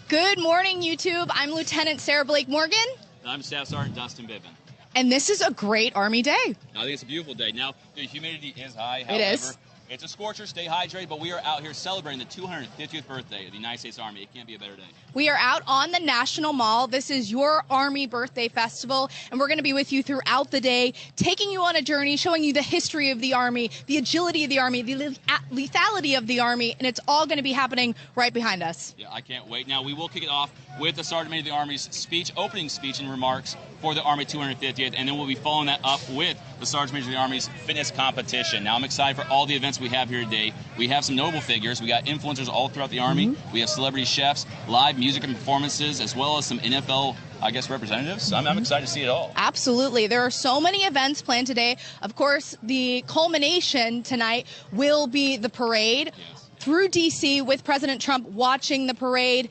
Good morning, YouTube. I'm Lieutenant Sarah Blake Morgan. And I'm Staff Sergeant Dustin Biven. And this is a great Army day. I think it's a beautiful day. Now, the humidity is high. However, it is. It's a scorcher. Stay hydrated, but we are out here celebrating the 250th birthday of the United States Army. It can't be a better day. We are out on the National Mall. This is your Army Birthday Festival, and we're going to be with you throughout the day, taking you on a journey, showing you the history of the Army, the agility of the Army, the lethality of the Army, and it's all going to be happening right behind us. Yeah, I can't wait. Now, we will kick it off with the Sergeant Major of the Army's speech, opening speech and remarks for the Army 250th, and then we'll be following that up with the Sergeant Major of the Army's fitness competition. Now, I'm excited for all the events we have here today. We have some notable figures. We got influencers all throughout the Army. We have celebrity chefs, live music and performances, as well as some NFL, representatives. So I'm excited to see it all. Absolutely. There are so many events planned today. Of course, the culmination tonight will be the parade. Yes. Through D.C. with President Trump watching the parade.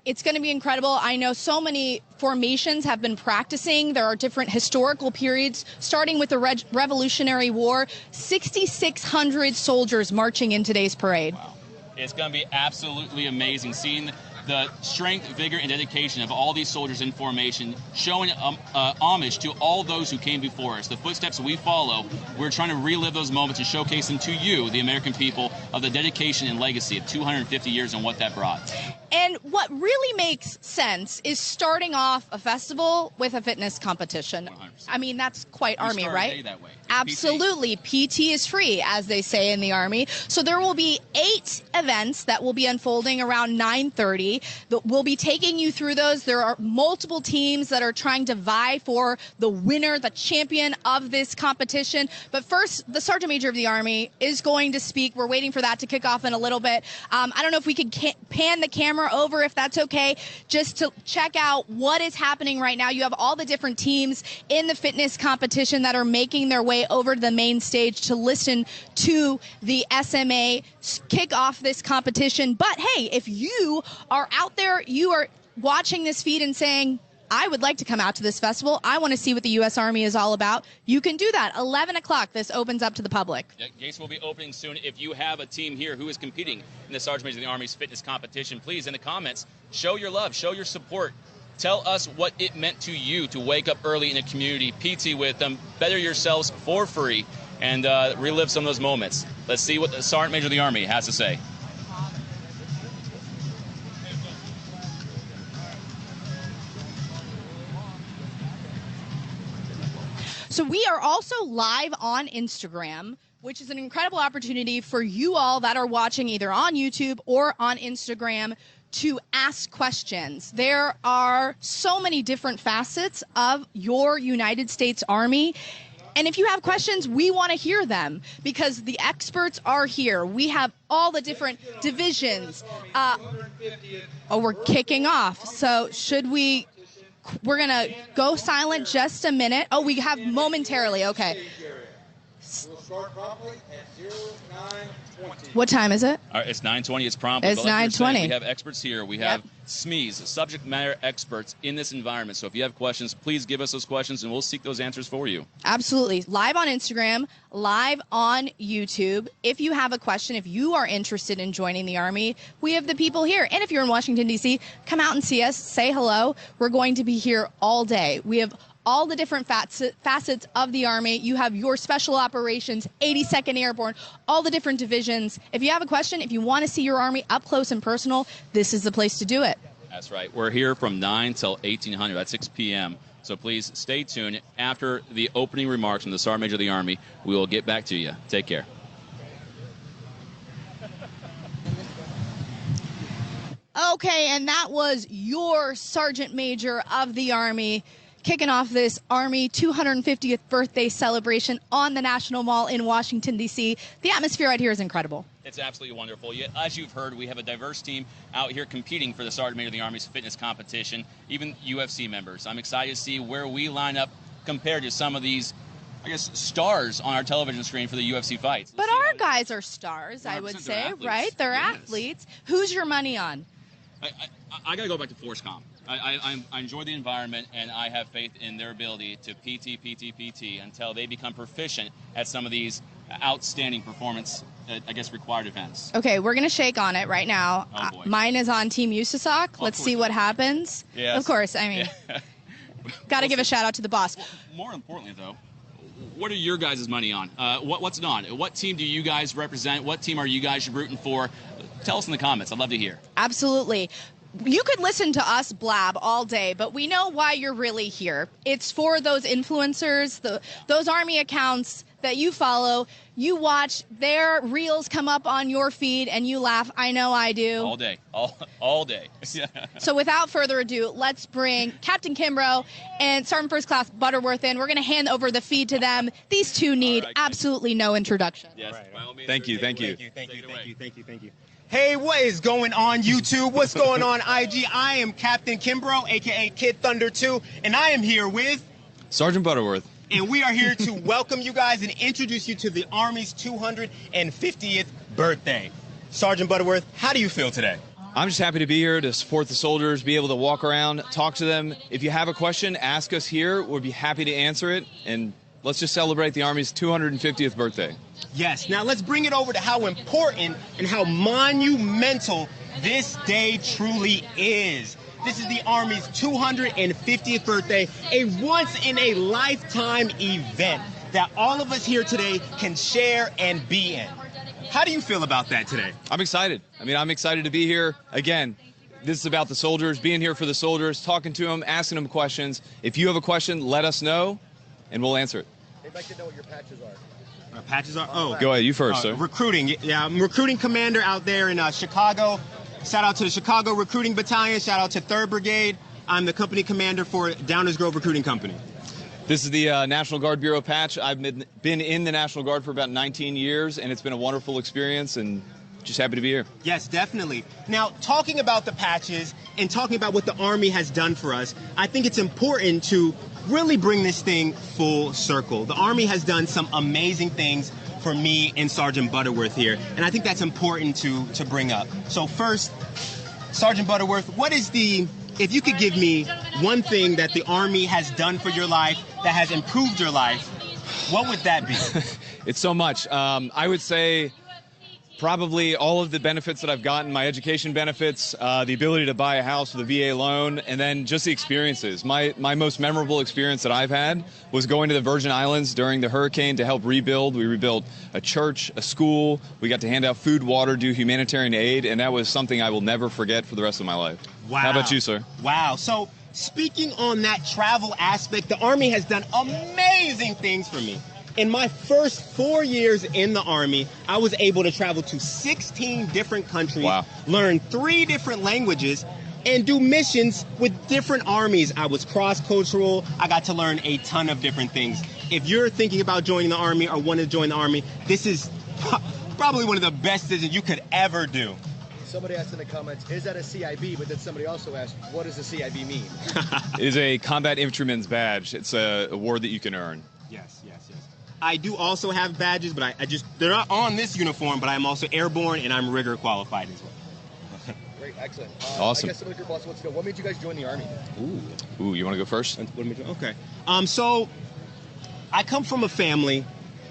It's going to be incredible. I know so many formations have been practicing. There are different historical periods, starting with the Revolutionary War. 6,600 soldiers marching in today's parade. Wow. It's going to be absolutely amazing seeing the strength, vigor, and dedication of all these soldiers in formation, showing homage to all those who came before us. The footsteps we follow, we're trying to relive those moments and showcase them to you, the American people, of the dedication and legacy of 250 years and what that brought. And what really makes sense is starting off a festival with a fitness competition. 100%. I mean, that's quite Army, right? A day that way. Absolutely. PT is free, as they say in the Army. So there will be 8 events that will be unfolding around 9:30. We'll be taking you through those. There are multiple teams that are trying to vie for the winner, the champion of this competition. But first, the Sergeant Major of the Army is going to speak. We're waiting for that to kick off in a little bit. I don't know if we could pan the camera over, if that's okay, just to check out what is happening right now. You have all the different teams in the fitness competition that are making their way over to the main stage to listen to the SMA kick off this competition. But hey, if you are out there, you are watching this feed and saying, I would like to come out to this festival. I want to see what the U.S. Army is all about. You can do that. 11 o'clock, this opens up to the public. Yeah, gates will be opening soon. If you have a team here who is competing in the Sergeant Major of the Army's fitness competition, please, in the comments, show your love, show your support. Tell us what it meant to you to wake up early in a community, PT with them, better yourselves for free, and relive some of those moments. Let's see what the Sergeant Major of the Army has to say. So we are also live on Instagram, which is an incredible opportunity for you all that are watching either on YouTube or on Instagram to ask questions. There are so many different facets of your United States Army. And if you have questions, we want to hear them because the experts are here. We have all the different divisions. We're kicking off. So we're going to go silent just a minute. Oh, we have momentarily. Okay. We'll start promptly at 09:20. What time is it? All right, it's 9:20. It's prompt. It's 9:20. We have experts here. We have SMEs, subject matter experts in this environment. So if you have questions, please give us those questions, and we'll seek those answers for you. Absolutely. Live on Instagram, live on YouTube. If you have a question, if you are interested in joining the Army, we have the people here. And if you're in Washington, D.C., come out and see us. Say hello. We're going to be here all day. We have all the different facets of the Army. You have your special operations, 82nd Airborne, all the different divisions. If you have a question, if you want to see your Army up close and personal, this is the place to do it. That's right. We're here from 9 till 1800. That's 6 p.m. So please stay tuned. After the opening remarks from the Sergeant Major of the Army, we will get back to you. Take care. Okay, and that was your Sergeant Major of the Army kicking off this Army 250th birthday celebration on the National Mall in Washington, D.C. The atmosphere right here is incredible. It's absolutely wonderful. Yet, as you've heard, we have a diverse team out here competing for the Sergeant Major of the Army's fitness competition, even UFC members. I'm excited to see where we line up compared to some of these, stars on our television screen for the UFC fights. But our guys are stars, I would say, right? They're athletes. Who's your money on? I got to go back to Force Comp. I enjoy the environment, and I have faith in their ability to PT until they become proficient at some of these outstanding performance, I guess, required events. Okay, we're going to shake on it right now. Oh, boy. Mine is on Team USASOC. Let's see what happens. Yes. Of course, I mean, Yeah. got to give a shout out to the boss. More importantly, though, what are your guys' money on? What's it on? What team do you guys represent? What team are you guys rooting for? Tell us in the comments. I'd love to hear. Absolutely. You could listen to us blab all day, but we know why you're really here. It's for those influencers, those Army accounts that you follow. You watch their reels come up on your feed and you laugh. I know I do. All day. All day. So without further ado, let's bring Captain Kimbrough and Sergeant First Class Butterworth in. We're going to hand over the feed to them. These two need absolutely no introduction. Yes. By all means. Thank you. Thank you. Hey, what is going on, YouTube? What's going on, IG? I am Captain Kimbrough, aka Kid Thunder 2, and I am here with, Sergeant Butterworth. and we are here to welcome you guys and introduce you to the Army's 250th birthday. Sergeant Butterworth, how do you feel today? I'm just happy to be here to support the soldiers, be able to walk around, talk to them. If you have a question, ask us here. We'll be happy to answer it. And let's just celebrate the Army's 250th birthday. Yes, now let's bring it over to how important and how monumental this day truly is. This is the Army's 250th birthday, a once-in-a-lifetime event that all of us here today can share and be in. How do you feel about that today? I'm excited. I'm excited to be here. Again, this is about the soldiers, being here for the soldiers, talking to them, asking them questions. If you have a question, let us know, and we'll answer it. They'd like to know what your patches are. Our patches are, oh. Go ahead, you first, sir. Recruiting, yeah, I'm recruiting commander out there in Chicago. Shout out to the Chicago Recruiting Battalion. Shout out to 3rd Brigade. I'm the company commander for Downers Grove Recruiting Company. This is the National Guard Bureau patch. I've been in the National Guard for about 19 years, and it's been a wonderful experience, and just happy to be here. Yes, definitely. Now, talking about the patches and talking about what the Army has done for us, I think it's important to really bring this thing full circle. The Army has done some amazing things for me and Sergeant Butterworth here, and I think that's important to bring up. So first, Sergeant Butterworth, what is if you could give me one thing that the Army has done for your life that has improved your life, what would that be? It's so much. I would say probably all of the benefits that I've gotten, my education benefits, the ability to buy a house with a VA loan, and then just the experiences. My most memorable experience that I've had was going to the Virgin Islands during the hurricane to help rebuild. We rebuilt a church, a school. We got to hand out food, water, do humanitarian aid, and that was something I will never forget for the rest of my life. Wow. How about you, sir? Wow. So speaking on that travel aspect, the Army has done amazing things for me. In my first 4 years in the Army, I was able to travel to 16 different countries, Wow. learn 3 different languages, and do missions with different armies. I was cross-cultural. I got to learn a ton of different things. If you're thinking about joining the Army or want to join the Army, this is probably one of the best decisions you could ever do. Somebody asked in the comments, is that a CIB? But then somebody also asked, what does a CIB mean? It is a Combat Infantryman's Badge. It's a award that you can earn. Yes. I do also have badges, but they're not on this uniform, but I'm also airborne and I'm rigor qualified as well. Great, excellent. Awesome. I guess some of your boss wants to know, what made you guys join the Army? Ooh, you want to go first? Okay. So I come from a family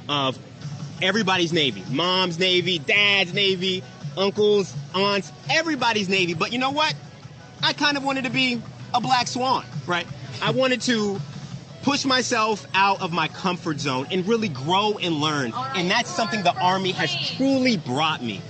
of everybody's Navy. Mom's Navy, dad's Navy, uncles, aunts, everybody's Navy. But you know what? I kind of wanted to be a black swan, right? I wanted to push myself out of my comfort zone and really grow and learn. And that's something the Army has truly brought me.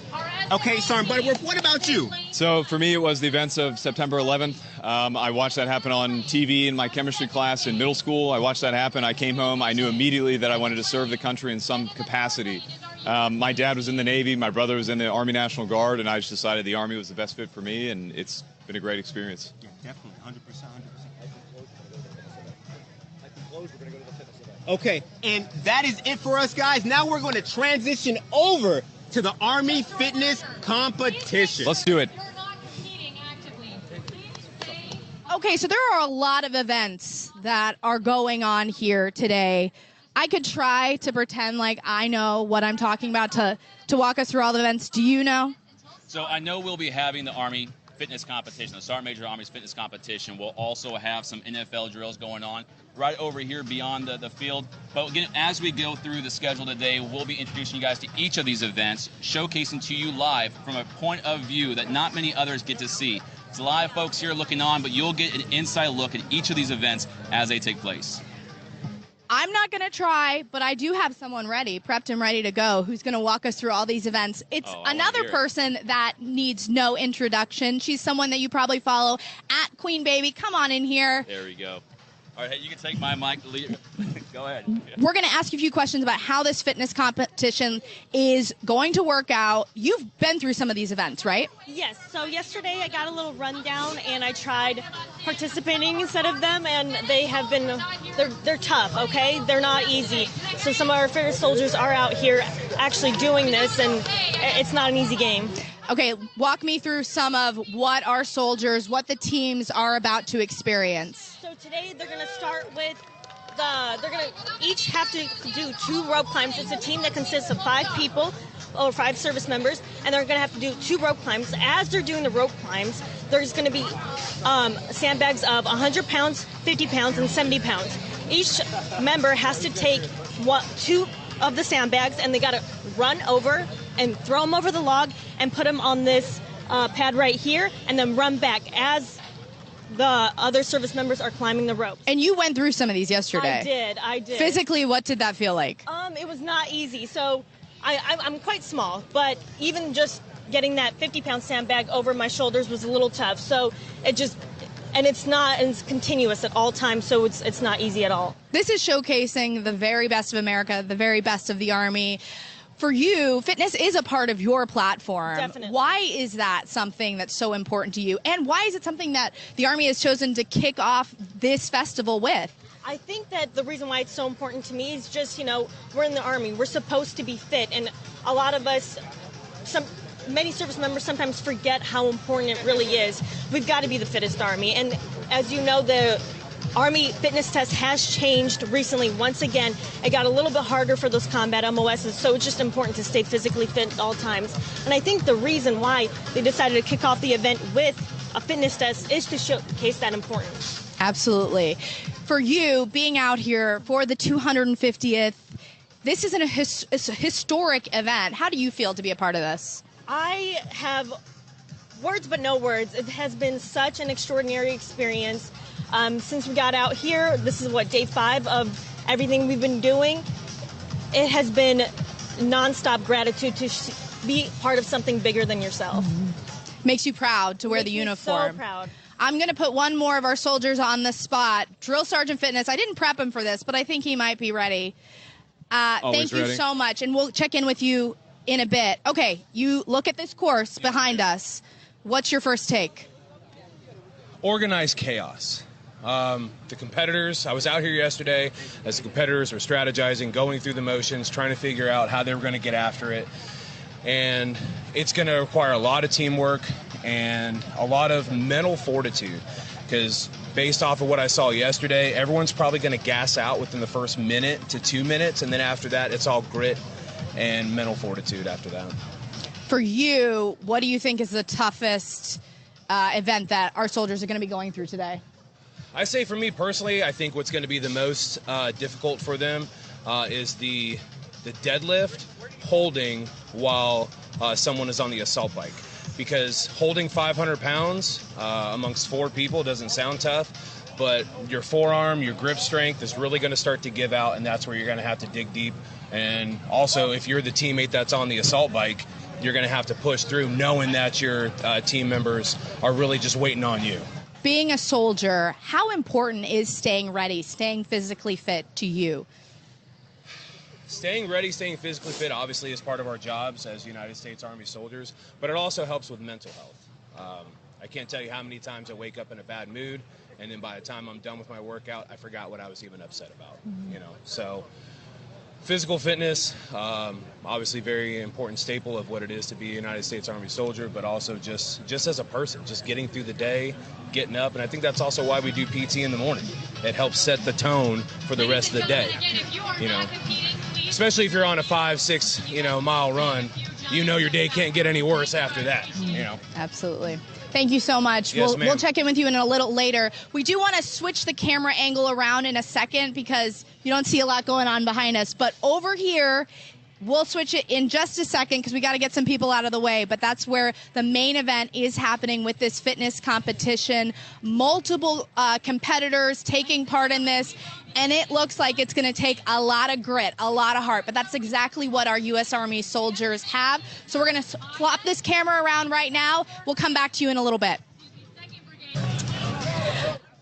Okay, Sergeant Butterworth, what about you? So for me, it was the events of September 11th. I watched that happen on TV in my chemistry class in middle school. I watched that happen. I came home. I knew immediately that I wanted to serve the country in some capacity. My dad was in the Navy. My brother was in the Army National Guard, and I just decided the Army was the best fit for me, and it's been a great experience. Yeah, definitely, 100%. We're going to go to the fitness event. Okay, and that is it for us, guys. Now we're going to transition over to the Army Fitness Competition. Let's do it. Okay, so there are a lot of events that are going on here today. I could try to pretend like I know what I'm talking about to walk us through all the events. Do you know? So I know we'll be having the Army Fitness Competition, the Sergeant Major Army's Fitness Competition. We'll also have some NFL drills going on. right over here beyond the field. But again, as we go through the schedule today, we'll be introducing you guys to each of these events, showcasing to you live from a point of view that not many others get to see. It's live folks here looking on, but you'll get an inside look at each of these events as they take place. I'm not going to try, but I do have someone ready, prepped and ready to go, who's going to walk us through all these events. It's another person that needs no introduction. She's someone that you probably follow at Queen Baby. Come on in here. There we go. All right, hey, you can take my mic. Go ahead. We're going to ask you a few questions about how this fitness competition is going to work out. You've been through some of these events, right? Yes. So yesterday I got a little rundown and I tried participating instead of them, and they have been they're tough. Okay, they're not easy. So some of our fitter soldiers are out here actually doing this, and it's not an easy game. Okay, walk me through some of what our soldiers, what the teams are about to experience. So today they're going to start with they're going to each have to do 2 rope climbs. It's a team that consists of 5 people or 5 service members, and they're going to have to do 2 rope climbs. As they're doing the rope climbs, there's going to be sandbags of 100 pounds, 50 pounds, and 70 pounds. Each member has to take 2 of the sandbags, and they got to run over and throw them over the log and put them on this pad right here, and then run back as the other service members are climbing the ropes. And you went through some of these yesterday. I did. Physically, what did that feel like? It was not easy. So I'm quite small, but even just getting that 50-pound sandbag over my shoulders was a little tough. So it's continuous at all times, so it's not easy at all. This is showcasing the very best of America, the very best of the Army. For you, fitness is a part of your platform. Definitely. Why is that something that's so important to you? And why is it something that the Army has chosen to kick off this festival with? I think that the reason why it's so important to me is just, we're in the Army. We're supposed to be fit. And a lot of us, many service members sometimes forget how important it really is. We've got to be the fittest Army. And as you know, the Army fitness test has changed recently. Once again, it got a little bit harder for those combat MOSs, so it's just important to stay physically fit at all times. And I think the reason why they decided to kick off the event with a fitness test is to showcase that importance. Absolutely. For you, being out here for the 250th, this is it's a historic event. How do you feel to be a part of this? I have words but no words. It has been such an extraordinary experience. Since we got out here, this is day 5 of everything we've been doing. It has been nonstop gratitude to be part of something bigger than yourself. Mm-hmm. Makes you proud to wear the uniform. So proud. I'm going to put one more of our soldiers on the spot. Drill Sergeant Fitness. I didn't prep him for this, but I think he might be ready. Thank you so much, and we'll check in with you in a bit. Okay, you look at this course behind us. What's your first take? Organized chaos. The competitors, I was out here yesterday as the competitors were strategizing, going through the motions, trying to figure out how they were going to get after it. And it's going to require a lot of teamwork and a lot of mental fortitude, because based off of what I saw yesterday, everyone's probably going to gas out within the first minute to 2 minutes, and then after that, it's all grit and mental fortitude after that. For you, what do you think is the toughest event that our soldiers are going to be going through today? I say for me personally, I think what's going to be the most difficult for them is the deadlift holding while someone is on the assault bike. Because holding 500 pounds amongst 4 people doesn't sound tough, but your forearm, your grip strength is really going to start to give out, and that's where you're going to have to dig deep. And also, if you're the teammate that's on the assault bike, you're going to have to push through knowing that your team members are really just waiting on you. Being a soldier, how important is staying ready, staying physically fit to you? Staying ready, staying physically fit obviously is part of our jobs as United States Army soldiers, but it also helps with mental health. I can't tell you how many times I wake up in a bad mood, and then by the time I'm done with my workout, I forgot what I was even upset about. So physical fitness, obviously very important staple of what it is to be a United States Army soldier, but also just as a person, just getting through the day, getting up. And I think that's also why we do PT in the morning. It helps set the tone for the rest of the day. Especially if you're on a 5-6 mile run, you know your day can't get any worse after that. You know. Absolutely. Thank you so much. Yes, we'll ma'am. check in with you in a little later. We do want to switch the camera angle around in a second because you don't see a lot going on behind us. But over here, we'll switch it in just a second because we got to get some people out of the way. But that's where the main event is happening with this fitness competition. Multiple competitors taking part in this. And it looks like it's going to take a lot of grit, a lot of heart. But that's exactly what our U.S. Army soldiers have. So we're going to flop this camera around right now. We'll come back to you in a little bit.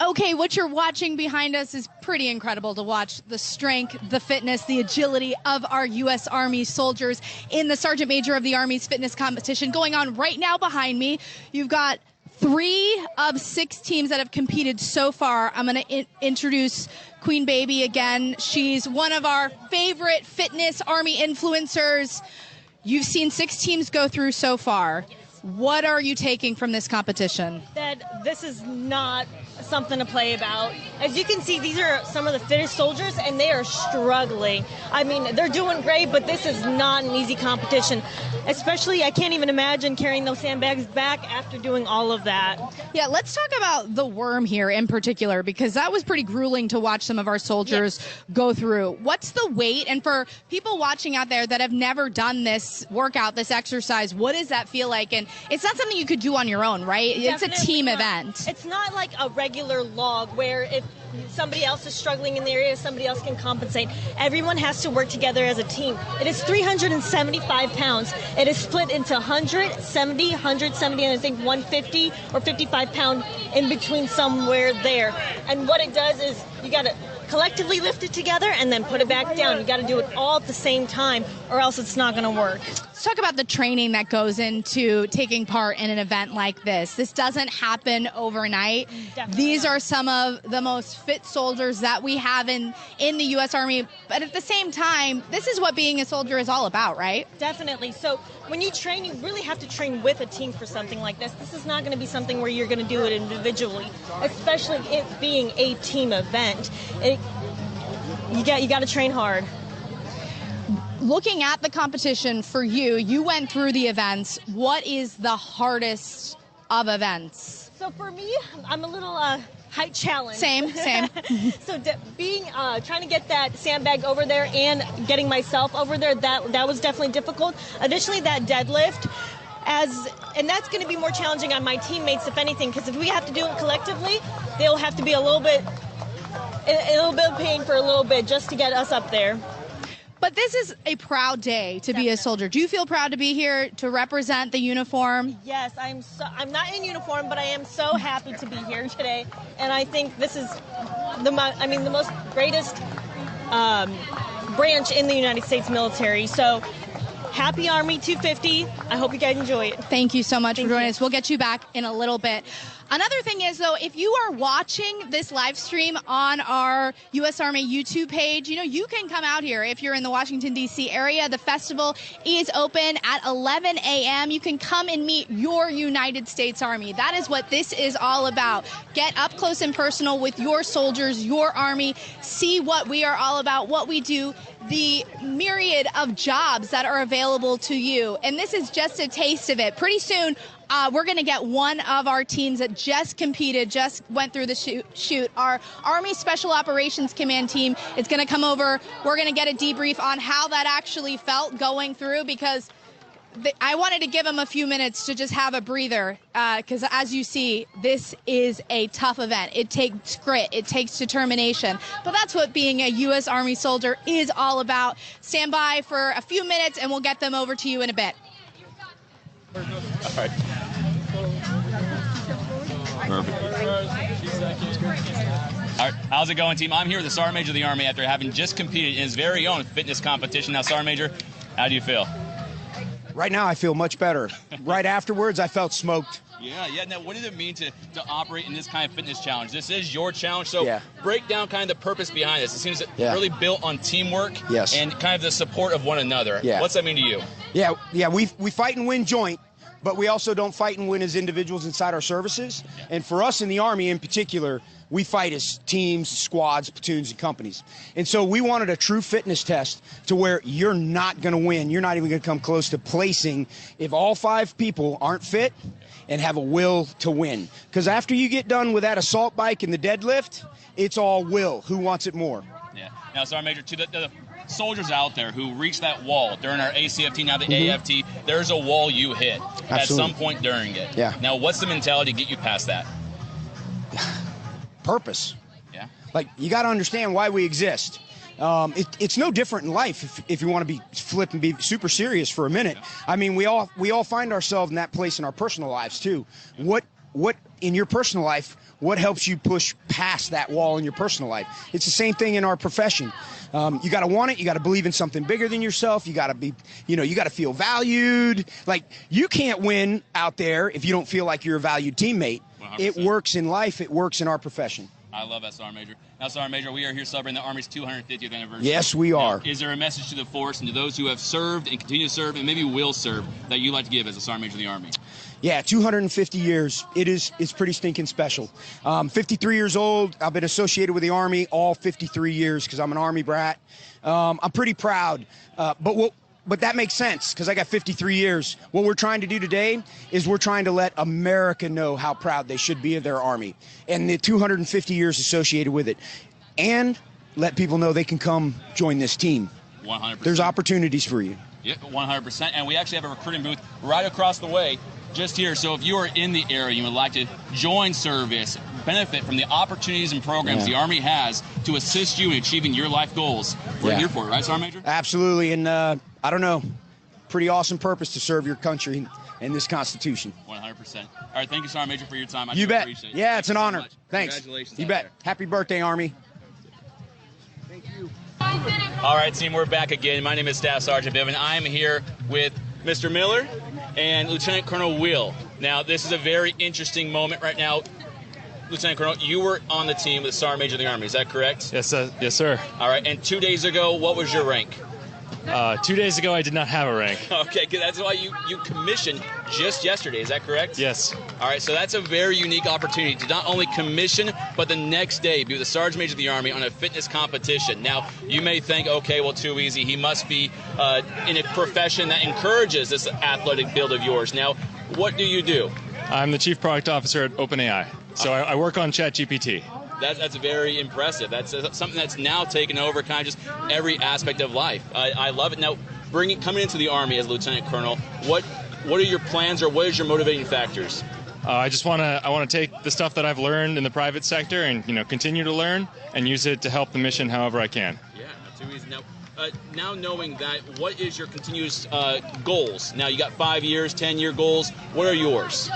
Okay, what you're watching behind us is pretty incredible to watch. The strength, the fitness, the agility of our U.S. Army soldiers in the Sergeant Major of the Army's fitness competition going on right now behind me. You've got 3 of 6 teams that have competed so far. I'm going to introduce Queen Baby again. She's one of our favorite fitness Army influencers. You've seen 6 teams go through so far. What are you taking from this competition? That this is not something to play about. As you can see, these are some of the fittest soldiers, and they are struggling. I mean, they're doing great, but this is not an easy competition. Especially, I can't even imagine carrying those sandbags back after doing all of that. Yeah, let's talk about the worm here in particular, because that was pretty grueling to watch some of our soldiers go through. What's the weight? And for people watching out there that have never done this workout, this exercise, what does that feel like? And it's not something you could do on your own, right? It's a team event. It's not like a regular log where if somebody else is struggling in the area, somebody else can compensate. Everyone has to work together as a team. It is 375 pounds. It is split into 170, and I think 150 or 55 pound in between somewhere there. And what it does is you got to collectively lift it together and then put it back down. You got to do it all at the same time or else it's not going to work. Let's talk about the training that goes into taking part in an event like this. This doesn't happen overnight. Definitely These not. are some of the most fit soldiers that we have in the U.S. Army. But at the same time, this is what being a soldier is all about, right? Definitely. So when you train, you really have to train with a team for something like this. This is not going to be something where you're going to do it individually, especially it being a team event. You got to train hard. Looking at the competition for you, you went through the events. What is the hardest of events? So for me, I'm a little height challenged. Same. So trying to get that sandbag over there and getting myself over there, that was definitely difficult. Additionally, that deadlift, and that's going to be more challenging on my teammates, if anything, because if we have to do it collectively, they'll have to be a little bit of pain for a little bit just to get us up there. But this is a proud day to be a soldier. Do you feel proud to be here to represent the uniform? Yes, I'm not in uniform, but I am so happy to be here today. And I think this is the most greatest branch in the United States military. So happy Army 250. I hope you guys enjoy it. Thank you so much for joining us. We'll get you back in a little bit. Another thing is, though, if you are watching this live stream on our U.S. Army YouTube page, you can come out here. If you're in the Washington, D.C. area, the festival is open at 11 a.m. You can come and meet your United States Army. That is what this is all about. Get up close and personal with your soldiers, your Army. See what we are all about, what we do, the myriad of jobs that are available to you. And this is just a taste of it. Pretty soon, we're going to get one of our teams that just competed, just went through the shoot. Our Army Special Operations Command team is going to come over. We're going to get a debrief on how that actually felt going through, because I wanted to give them a few minutes to just have a breather, because as you see, this is a tough event. It takes grit. It takes determination. But that's what being a U.S. Army soldier is all about. Stand by for a few minutes, and we'll get them over to you in a bit. All right. Perfect. All right, how's it going, team? I'm here with the Sergeant Major of the Army after having just competed in his very own fitness competition. Now, Sergeant Major, how do you feel? Right now, I feel much better. Right afterwards, I felt smoked. Yeah. Now, what does it mean to operate in this kind of fitness challenge? This is your challenge, so break down kind of the purpose behind this. It seems really built on teamwork and kind of the support of one another. Yeah. What's that mean to you? Yeah, we fight and win joint, but we also don't fight and win as individuals inside our services. And for us in the Army in particular, we fight as teams, squads, platoons, and companies. And so we wanted a true fitness test to where you're not going to win. You're not even going to come close to placing if all 5 people aren't fit and have a will to win. Because after you get done with that assault bike and the deadlift, it's all will. Who wants it more? Yeah. Now, Sergeant Major, to the soldiers out there who reach that wall during our ACFT, now the AFT, there's a wall you hit at some point during it. Yeah. Now, what's the mentality to get you past that? Purpose. Yeah. Like, you got to understand why we exist. It's no different in life if you want to be flip and be super serious for a minute. I mean, we all find ourselves in that place in our personal lives too. What in your personal life, what helps you push past that wall in your personal life? It's the same thing in our profession. You got to want it. You got to believe in something bigger than yourself. You got to be, you got to feel valued. Like, you can't win out there if you don't feel like you're a valued teammate. 100%. It works in life. It works in our profession. I love that, Sergeant Major. Now, Sergeant Major, we are here celebrating the Army's 250th anniversary. Yes, we are. Now, is there a message to the force and to those who have served and continue to serve and maybe will serve that you'd like to give as a Sergeant Major of the Army? Yeah, 250 years. It's pretty stinking special. 53 years old. I've been associated with the Army all 53 years because I'm an Army brat. I'm pretty proud. But that makes sense because I got 53 years. What we're trying to do today is we're trying to let America know how proud they should be of their Army and the 250 years associated with it, and let people know they can come join this team. 100%. There's opportunities for you. Yeah, 100%. And we actually have a recruiting booth right across the way, just here. So if you are in the area, you would like to join service, benefit from the opportunities and programs the Army has to assist you in achieving your life goals, we're here for it, right, Sergeant Major? Absolutely. And I don't know, pretty awesome purpose to serve your country and this Constitution. 100%. All right, thank you, Sergeant Major, for your time. You bet. Appreciate it. Yeah, it's an Thank you honor. so much. Thanks. Congratulations. You out bet. there. Happy birthday, Army. Thank you. All right, team, we're back again. My name is Staff Sergeant Bivin. I'm here with Mr. Miller and Lieutenant Colonel Will. Now, this is a very interesting moment right now. Lieutenant Colonel, you were on the team with the Sergeant Major of the Army, is that correct? Yes, yes, sir. All right, and 2 days ago, what was your rank? 2 days ago, I did not have a rank. Okay, good. That's why you commissioned just yesterday, is that correct? Yes. All right, so that's a very unique opportunity to not only commission, but the next day be with the Sergeant Major of the Army on a fitness competition. Now, you may think, okay, well, too easy. He must be in a profession that encourages this athletic build of yours. Now, what do you do? I'm the Chief Product Officer at OpenAI, so I work on ChatGPT. That's very impressive. That's something that's now taken over kind of just every aspect of life. I love it. Now, coming into the Army as Lieutenant Colonel, what are your plans or what is your motivating factors? I want to take the stuff that I've learned in the private sector and continue to learn and use it to help the mission however I can. Yeah, not too easy. Now knowing that, what is your continuous goals? Now you got 5 years, 10-year goals. What are yours?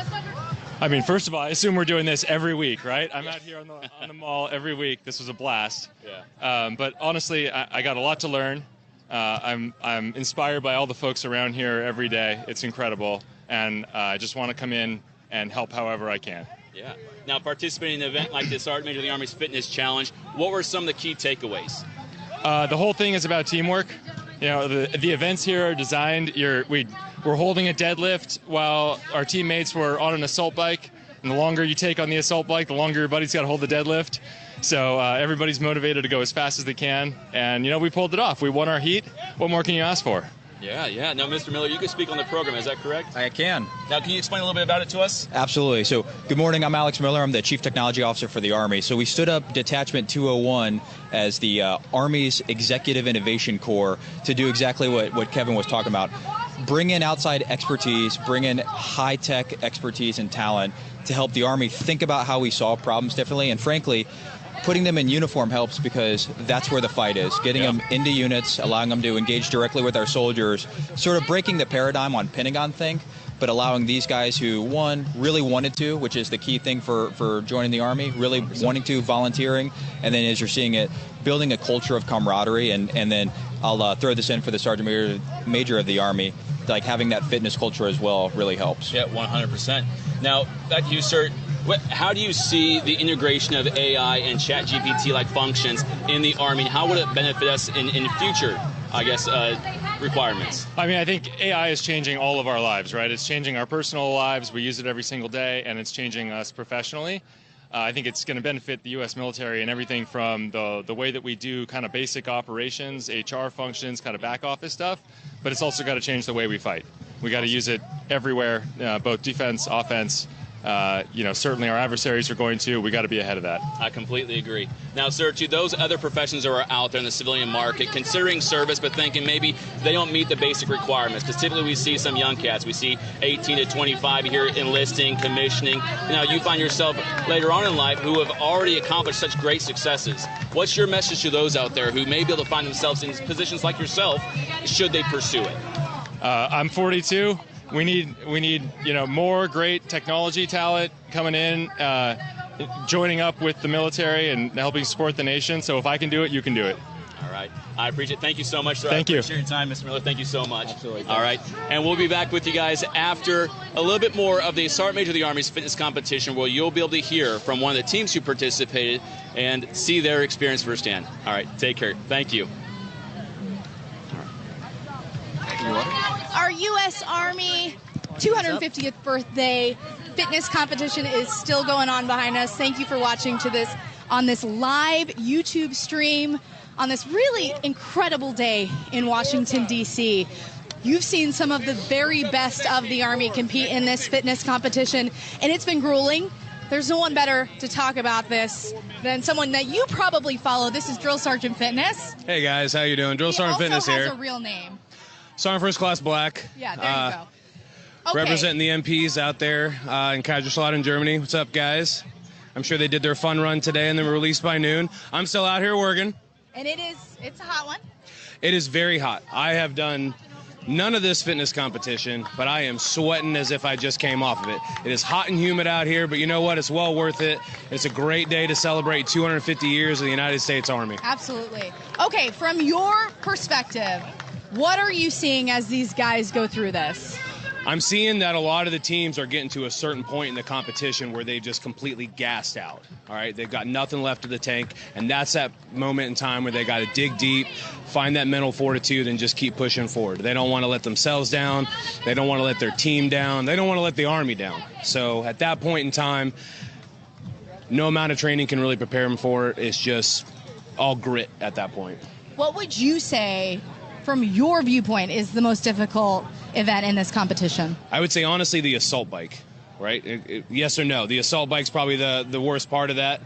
I mean, first of all, I assume we're doing this every week, right? I'm out here on the mall every week. This was a blast. Yeah. But honestly, I got a lot to learn. I'm inspired by all the folks around here every day. It's incredible, and I just want to come in and help however I can. Yeah. Now, participating in an event like the Sergeant Major of the Army's Fitness Challenge, what were some of the key takeaways? The whole thing is about teamwork. The events here are designed. We're holding a deadlift while our teammates were on an assault bike. And the longer you take on the assault bike, the longer your buddy's got to hold the deadlift. So everybody's motivated to go as fast as they can. And, we pulled it off. We won our heat. What more can you ask for? Yeah. Now, Mr. Miller, you can speak on the program. Is that correct? I can. Now, can you explain a little bit about it to us? Absolutely. So, good morning. I'm Alex Miller. I'm the Chief Technology Officer for the Army. So, we stood up Detachment 201 as the Army's Executive Innovation Corps to do exactly what Kevin was talking about. Bring in outside expertise, bring in high-tech expertise and talent to help the Army think about how we solve problems differently. And frankly, putting them in uniform helps because that's where the fight is. Getting them into units, allowing them to engage directly with our soldiers, sort of breaking the paradigm on Pentagon think, but allowing these guys who, one, really wanted to, which is the key thing for joining the Army, really wanting to, volunteering, and then as you're seeing it, building a culture of camaraderie, and then I'll throw this in for the Sergeant Major of the Army, like having that fitness culture as well really helps. Yeah, 100%. Now, back to you, sir. How do you see the integration of AI and ChatGPT-like functions in the Army? How would it benefit us in the future? requirements? I mean, I think AI is changing all of our lives, right? It's changing our personal lives. We use it every single day, and it's changing us professionally. I think it's going to benefit the U.S. military and everything from the way that we do kind of basic operations, HR functions, kind of back office stuff, but it's also got to change the way we fight. We got to use it everywhere, both defense, offense. Certainly our adversaries are going to. We got to be ahead of that. I completely agree. Now, sir, to those other professions that are out there in the civilian market, considering service, but thinking maybe they don't meet the basic requirements, because typically we see some young cats. We see 18 to 25 here enlisting, commissioning. Now, you find yourself later on in life who have already accomplished such great successes. What's your message to those out there who may be able to find themselves in positions like yourself, should they pursue it? I'm 42. We need more great technology talent coming in, joining up with the military and helping support the nation. So if I can do it, you can do it. All right. I appreciate it. Thank you so much, sir. Thank you. I appreciate your time, Mr. Miller. Thank you so much. Absolutely. All right. And we'll be back with you guys after a little bit more of the Sergeant Major of the Army's fitness competition, where you'll be able to hear from one of the teams who participated and see their experience firsthand. All right. Take care. Thank you. Our U.S. Army 250th birthday fitness competition is still going on behind us. Thank you for watching on this live YouTube stream on this really incredible day in Washington, D.C. You've seen some of the very best of the Army compete in this fitness competition, and it's been grueling. There's no one better to talk about this than someone that you probably follow. This is Drill Sergeant Fitness. Hey guys, how you doing? Drill Sergeant Fitness here. He also has a real name. Sergeant First Class Black. Yeah, there you go. Okay. Representing the MPs out there in Kaiserslautern, Germany. What's up, guys? I'm sure they did their fun run today and they were released by noon. I'm still out here working. And it's a hot one. It is very hot. I have done none of this fitness competition, but I am sweating as if I just came off of it. It is hot and humid out here, but you know what? It's well worth it. It's a great day to celebrate 250 years of the United States Army. Absolutely. Okay, from your perspective, what are you seeing as these guys go through this? I'm seeing that a lot of the teams are getting to a certain point in the competition where they've just completely gassed out. All right, they've got nothing left of the tank, and that's that moment in time where they got to dig deep, find that mental fortitude, and just keep pushing forward. They don't want to let themselves down. They don't want to let their team down. They don't want to let the Army down. So at that point in time, no amount of training can really prepare them for it. It's just all grit at that point. What would you say, from your viewpoint, is the most difficult event in this competition? I would say, honestly, the assault bike, right? Yes or no? The assault bike's probably the worst part of that.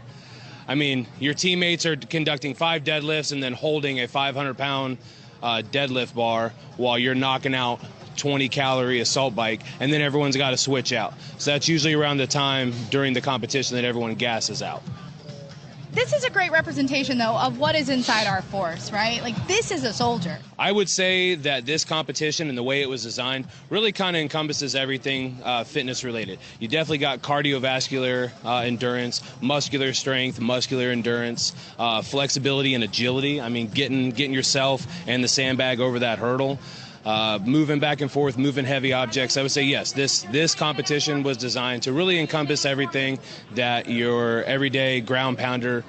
I mean, your teammates are conducting 5 deadlifts and then holding a 500-pound deadlift bar while you're knocking out 20-calorie assault bike, and then everyone's got to switch out. So that's usually around the time during the competition that everyone gasses out. This is a great representation, though, of what is inside our force, right? Like, this is a soldier. I would say that this competition and the way it was designed really kind of encompasses everything fitness related. You definitely got cardiovascular endurance, muscular strength, muscular endurance, flexibility and agility. I mean, getting yourself and the sandbag over that hurdle. Moving back and forth, moving heavy objects. I would say yes, this competition was designed to really encompass everything that your everyday ground pounder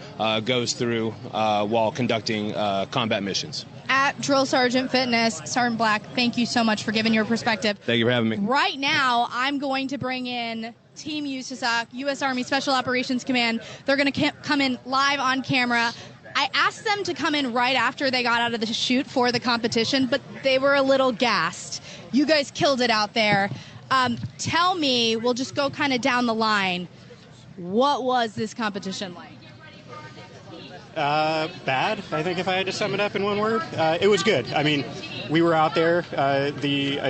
goes through while conducting combat missions. At Drill Sergeant Fitness, Sergeant Black, thank you so much for giving your perspective. Thank you for having me. Right now, I'm going to bring in Team USASOC, U.S. Army Special Operations Command. They're going to come in live on camera. I asked them to come in right after they got out of the chute for the competition, but they were a little gassed. You guys killed it out there. Tell me, we'll just go kind of down the line, what was this competition like? Bad, I think, if I had to sum it up in one word. It was good. I mean, we were out there. I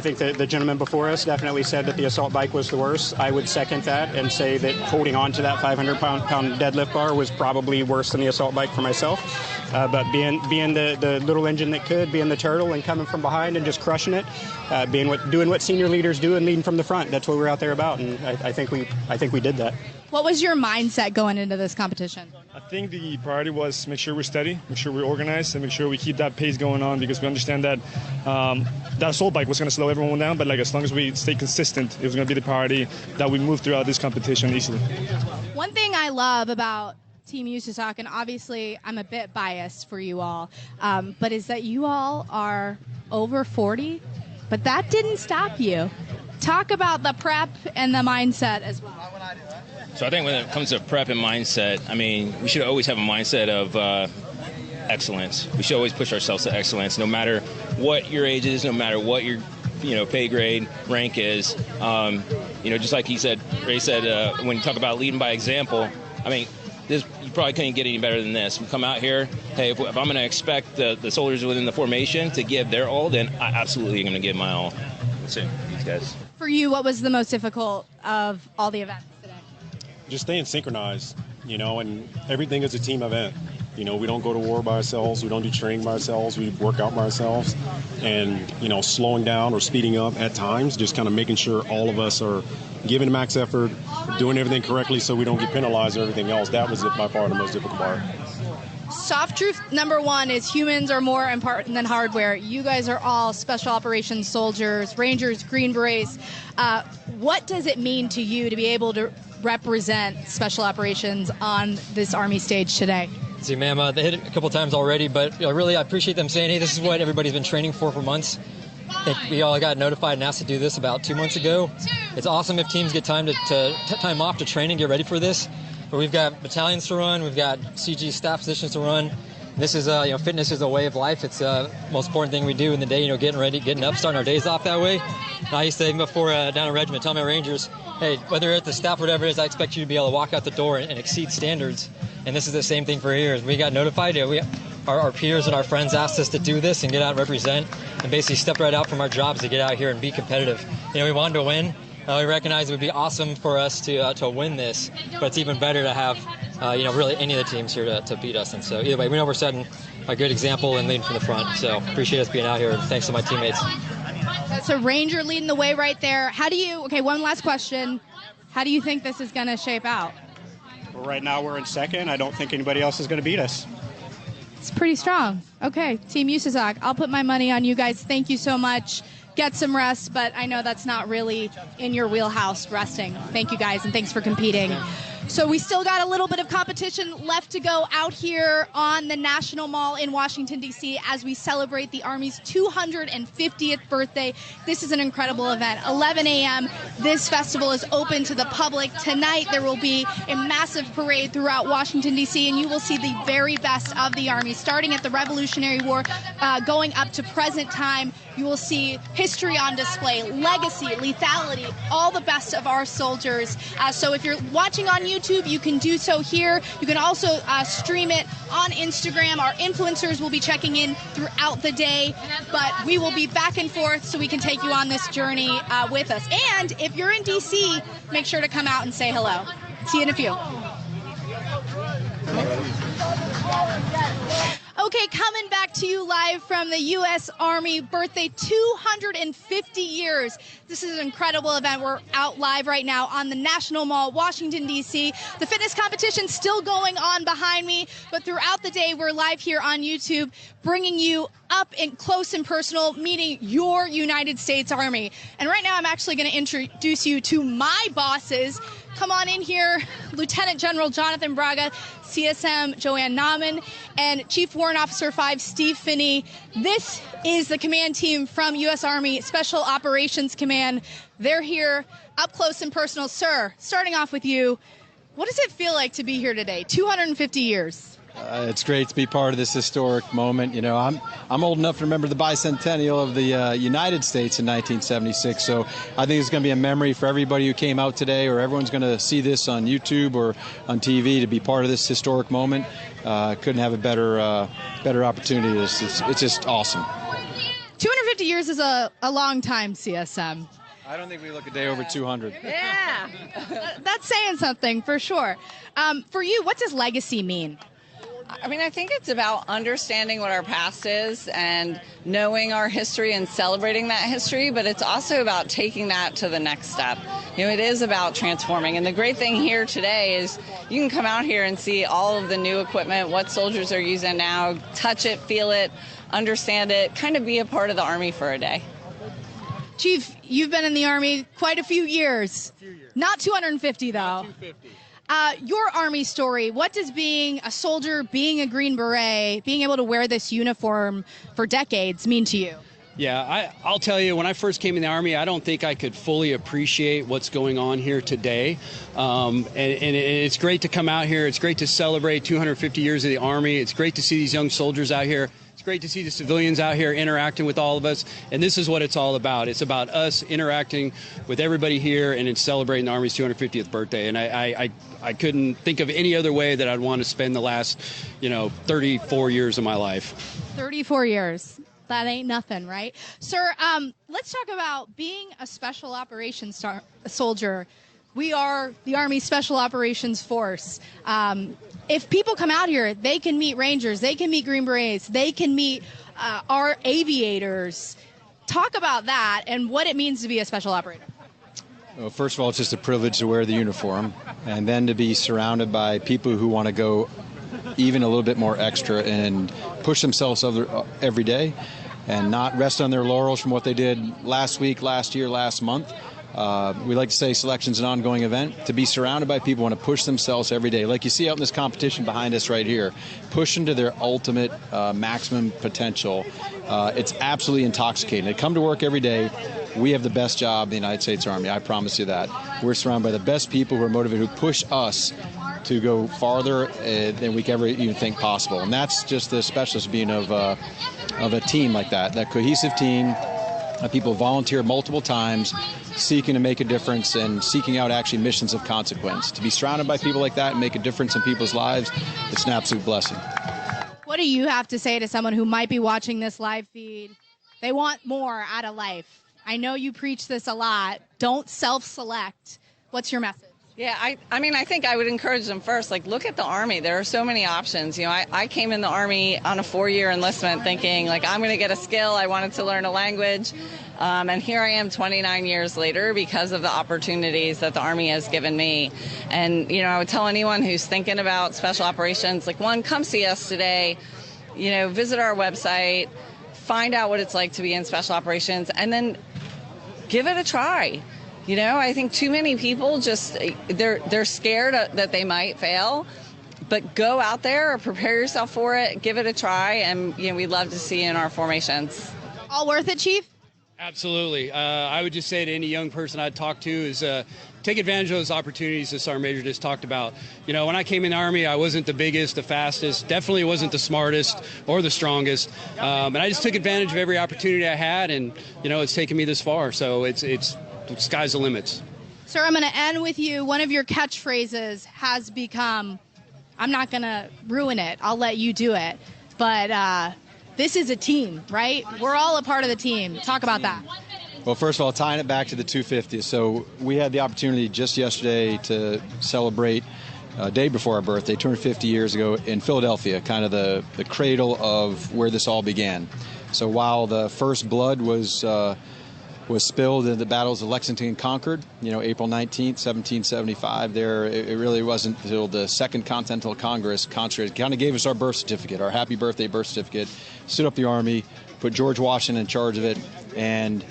think the gentleman before us definitely said that the assault bike was the worst. I would second that and say that holding on to that 500-pound deadlift bar was probably worse than the assault bike for myself. But being the little engine that could, being the turtle and coming from behind and just crushing it, doing what senior leaders do and leading from the front. That's what we're out there about, and I think we did that. What was your mindset going into this competition? I think the priority was make sure we're steady, make sure we're organized, and make sure we keep that pace going on, because we understand that that assault bike was going to slow everyone down, but as long as we stay consistent, it was going to be the priority that we move throughout this competition easily. One thing I love about Team USASOC, and obviously I'm a bit biased for you all, but is that you all are over 40, but that didn't stop you. Talk about the prep and the mindset as well. So I think when it comes to prep and mindset, I mean, we should always have a mindset of excellence. We should always push ourselves to excellence, no matter what your age is, no matter what your pay grade, rank is. Just like Ray said, when you talk about leading by example, I mean, you probably couldn't get any better than this. We come out here, hey, if I'm going to expect the soldiers within the formation to give their all, then I absolutely am going to give my all. So, these guys. For you, what was the most difficult of all the events today? Just staying synchronized, and everything is a team event. We don't go to war by ourselves. We don't do training by ourselves. We work out by ourselves. And, slowing down or speeding up at times, just kind of making sure all of us are giving max effort, doing everything correctly so we don't get penalized or everything else. That was by far the most difficult part. Soft truth number one is humans are more important than hardware. You guys are all special operations soldiers, Rangers, Green Berets. What does it mean to you to be able to represent special operations on this Army stage today? See, ma'am, they hit it a couple times already, but really I appreciate them saying, hey, this is what everybody's been training for months. We all got notified and asked to do this about 2 months ago. It's awesome if teams get time time off to train and get ready for this. But we've got battalions to run, we've got CG staff positions to run. This is, fitness is a way of life. It's the most important thing we do in the day, getting ready, getting up, starting our days off that way. And I used to say before down at regiment, tell my Rangers, hey, whether you're at the staff or whatever it is, I expect you to be able to walk out the door and exceed standards. And this is the same thing for here. We got notified, our peers and our friends asked us to do this and get out and represent and basically step right out from our jobs to get out here and be competitive. We wanted to win. We recognize it would be awesome for us to win this, but it's even better to have, really any of the teams here to beat us. And so either way, we know we're setting a good example and leading from the front. So appreciate us being out here, and thanks to my teammates. That's a Ranger leading the way right there. One last question. How do you think this is going to shape out? Well, right now we're in second. I don't think anybody else is going to beat us. It's pretty strong. Okay, Team USASOC, I'll put my money on you guys. Thank you so much. Get some rest, but I know that's not really in your wheelhouse, resting. Thank you guys, and thanks for competing. So we still got a little bit of competition left to go out here on the National Mall in Washington, D.C. as we celebrate the Army's 250th birthday. This is an incredible event. 11 a.m. This festival is open to the public. Tonight there will be a massive parade throughout Washington, D.C., and you will see the very best of the Army, starting at the Revolutionary War, going up to present time. You will see history on display, legacy, lethality, all the best of our soldiers. So if you're watching on YouTube, you can do so here. You can also stream it on Instagram. Our influencers will be checking in throughout the day, but we will be back and forth so we can take you on this journey with us. And if you're in DC, make sure to come out and say hello. See you in a few. Okay, coming back to you live from the U.S. Army birthday, 250 years. This is an incredible event. We're out live right now on the National Mall, Washington, D.C. The fitness competition still going on behind me, but throughout the day, we're live here on YouTube, bringing you up and close and personal, meeting your United States Army. And right now, I'm actually going to introduce you to my bosses. Come on in here, Lieutenant General Jonathan Braga, CSM Joanne Nauman, and Chief Warrant Officer 5 Steve Finney. This is the command team from U.S. Army Special Operations Command. They're here up close and personal. Sir, starting off with you, what does it feel like to be here today? 250 years. It's great to be part of this historic moment. I'm old enough to remember the bicentennial of the United States in 1976, so I think it's going to be a memory for everybody who came out today, or everyone's going to see this on YouTube or on TV to be part of this historic moment. Couldn't have a better opportunity. It's just awesome. 250 years is a long time, CSM. I don't think we look a day over 200. Yeah, that's saying something for sure. For you, what does legacy mean? I mean, I think it's about understanding what our past is and knowing our history and celebrating that history, but it's also about taking that to the next step. It is about transforming. And the great thing here today is you can come out here and see all of the new equipment, what soldiers are using now, touch it, feel it, understand it, kind of be a part of the Army for a day. Chief, you've been in the Army quite a few years. Not 250, though. Your Army story, what does being a soldier, being a Green Beret, being able to wear this uniform for decades mean to you? Yeah, I'll tell you, when I first came in the Army, I don't think I could fully appreciate what's going on here today. And it's great to come out here. It's great to celebrate 250 years of the Army. It's great to see these young soldiers out here. It's great to see the civilians out here interacting with all of us. And this is what it's all about. It's about us interacting with everybody here, and it's celebrating the Army's 250th birthday. And I couldn't think of any other way that I'd want to spend the last, 34 years of my life. 34 years. That ain't nothing, right? Sir, let's talk about being a special operations soldier. We are the Army Special Operations Force. If people come out here, they can meet Rangers, they can meet Green Berets, they can meet our aviators. Talk about that and what it means to be a special operator. Well, first of all, it's just a privilege to wear the uniform, and then to be surrounded by people who want to go even a little bit more extra and push themselves every day and not rest on their laurels from what they did last week, last year, last month. We like to say selection's an ongoing event. To be surrounded by people who want to push themselves every day, like you see out in this competition behind us right here, pushing to their ultimate maximum potential. It's absolutely intoxicating. They come to work every day. We have the best job in the United States Army. I promise you that. We're surrounded by the best people who are motivated, who push us to go farther than we could ever even think possible. And that's just the specialist being of a team like that cohesive team. People volunteer multiple times, seeking to make a difference and seeking out actually missions of consequence. To be surrounded by people like that and make a difference in people's lives, it's an absolute blessing. What do you have to say to someone who might be watching this live feed? They want more out of life. I know you preach this a lot. Don't self-select. What's your message? Yeah, I think I would encourage them first, look at the Army. There are so many options. I came in the Army on a 4-year enlistment thinking, I'm going to get a skill. I wanted to learn a language. And here I am 29 years later because of the opportunities that the Army has given me. And, I would tell anyone who's thinking about special operations, one, come see us today, visit our website, find out what it's like to be in special operations, and then give it a try. I think too many people they're scared that they might fail, but go out there or prepare yourself for it, give it a try, and we'd love to see you in our formations. All worth it, Chief? Absolutely. I would just say to any young person I'd talk to is take advantage of those opportunities that Sergeant Major just talked about. When I came in the Army, I wasn't the biggest, the fastest, definitely wasn't the smartest or the strongest. And I just took advantage of every opportunity I had, and, it's taken me this far. So it's sky's the limits. Sir, I'm going to end with you. One of your catchphrases has become, I'm not going to ruin it, I'll let you do it, but this is a team, right? We're all a part of the team. Talk about that. Well, first of all, tying it back to the 250th. So we had the opportunity just yesterday to celebrate a day before our birthday, 250 years ago in Philadelphia, kind of the cradle of where this all began. So while the first blood was spilled in the battles of Lexington and Concord, April 19th, 1775. It really wasn't until the Second Continental Congress kind of gave us our birth certificate, our happy birthday birth certificate, stood up the Army, put George Washington in charge of it. And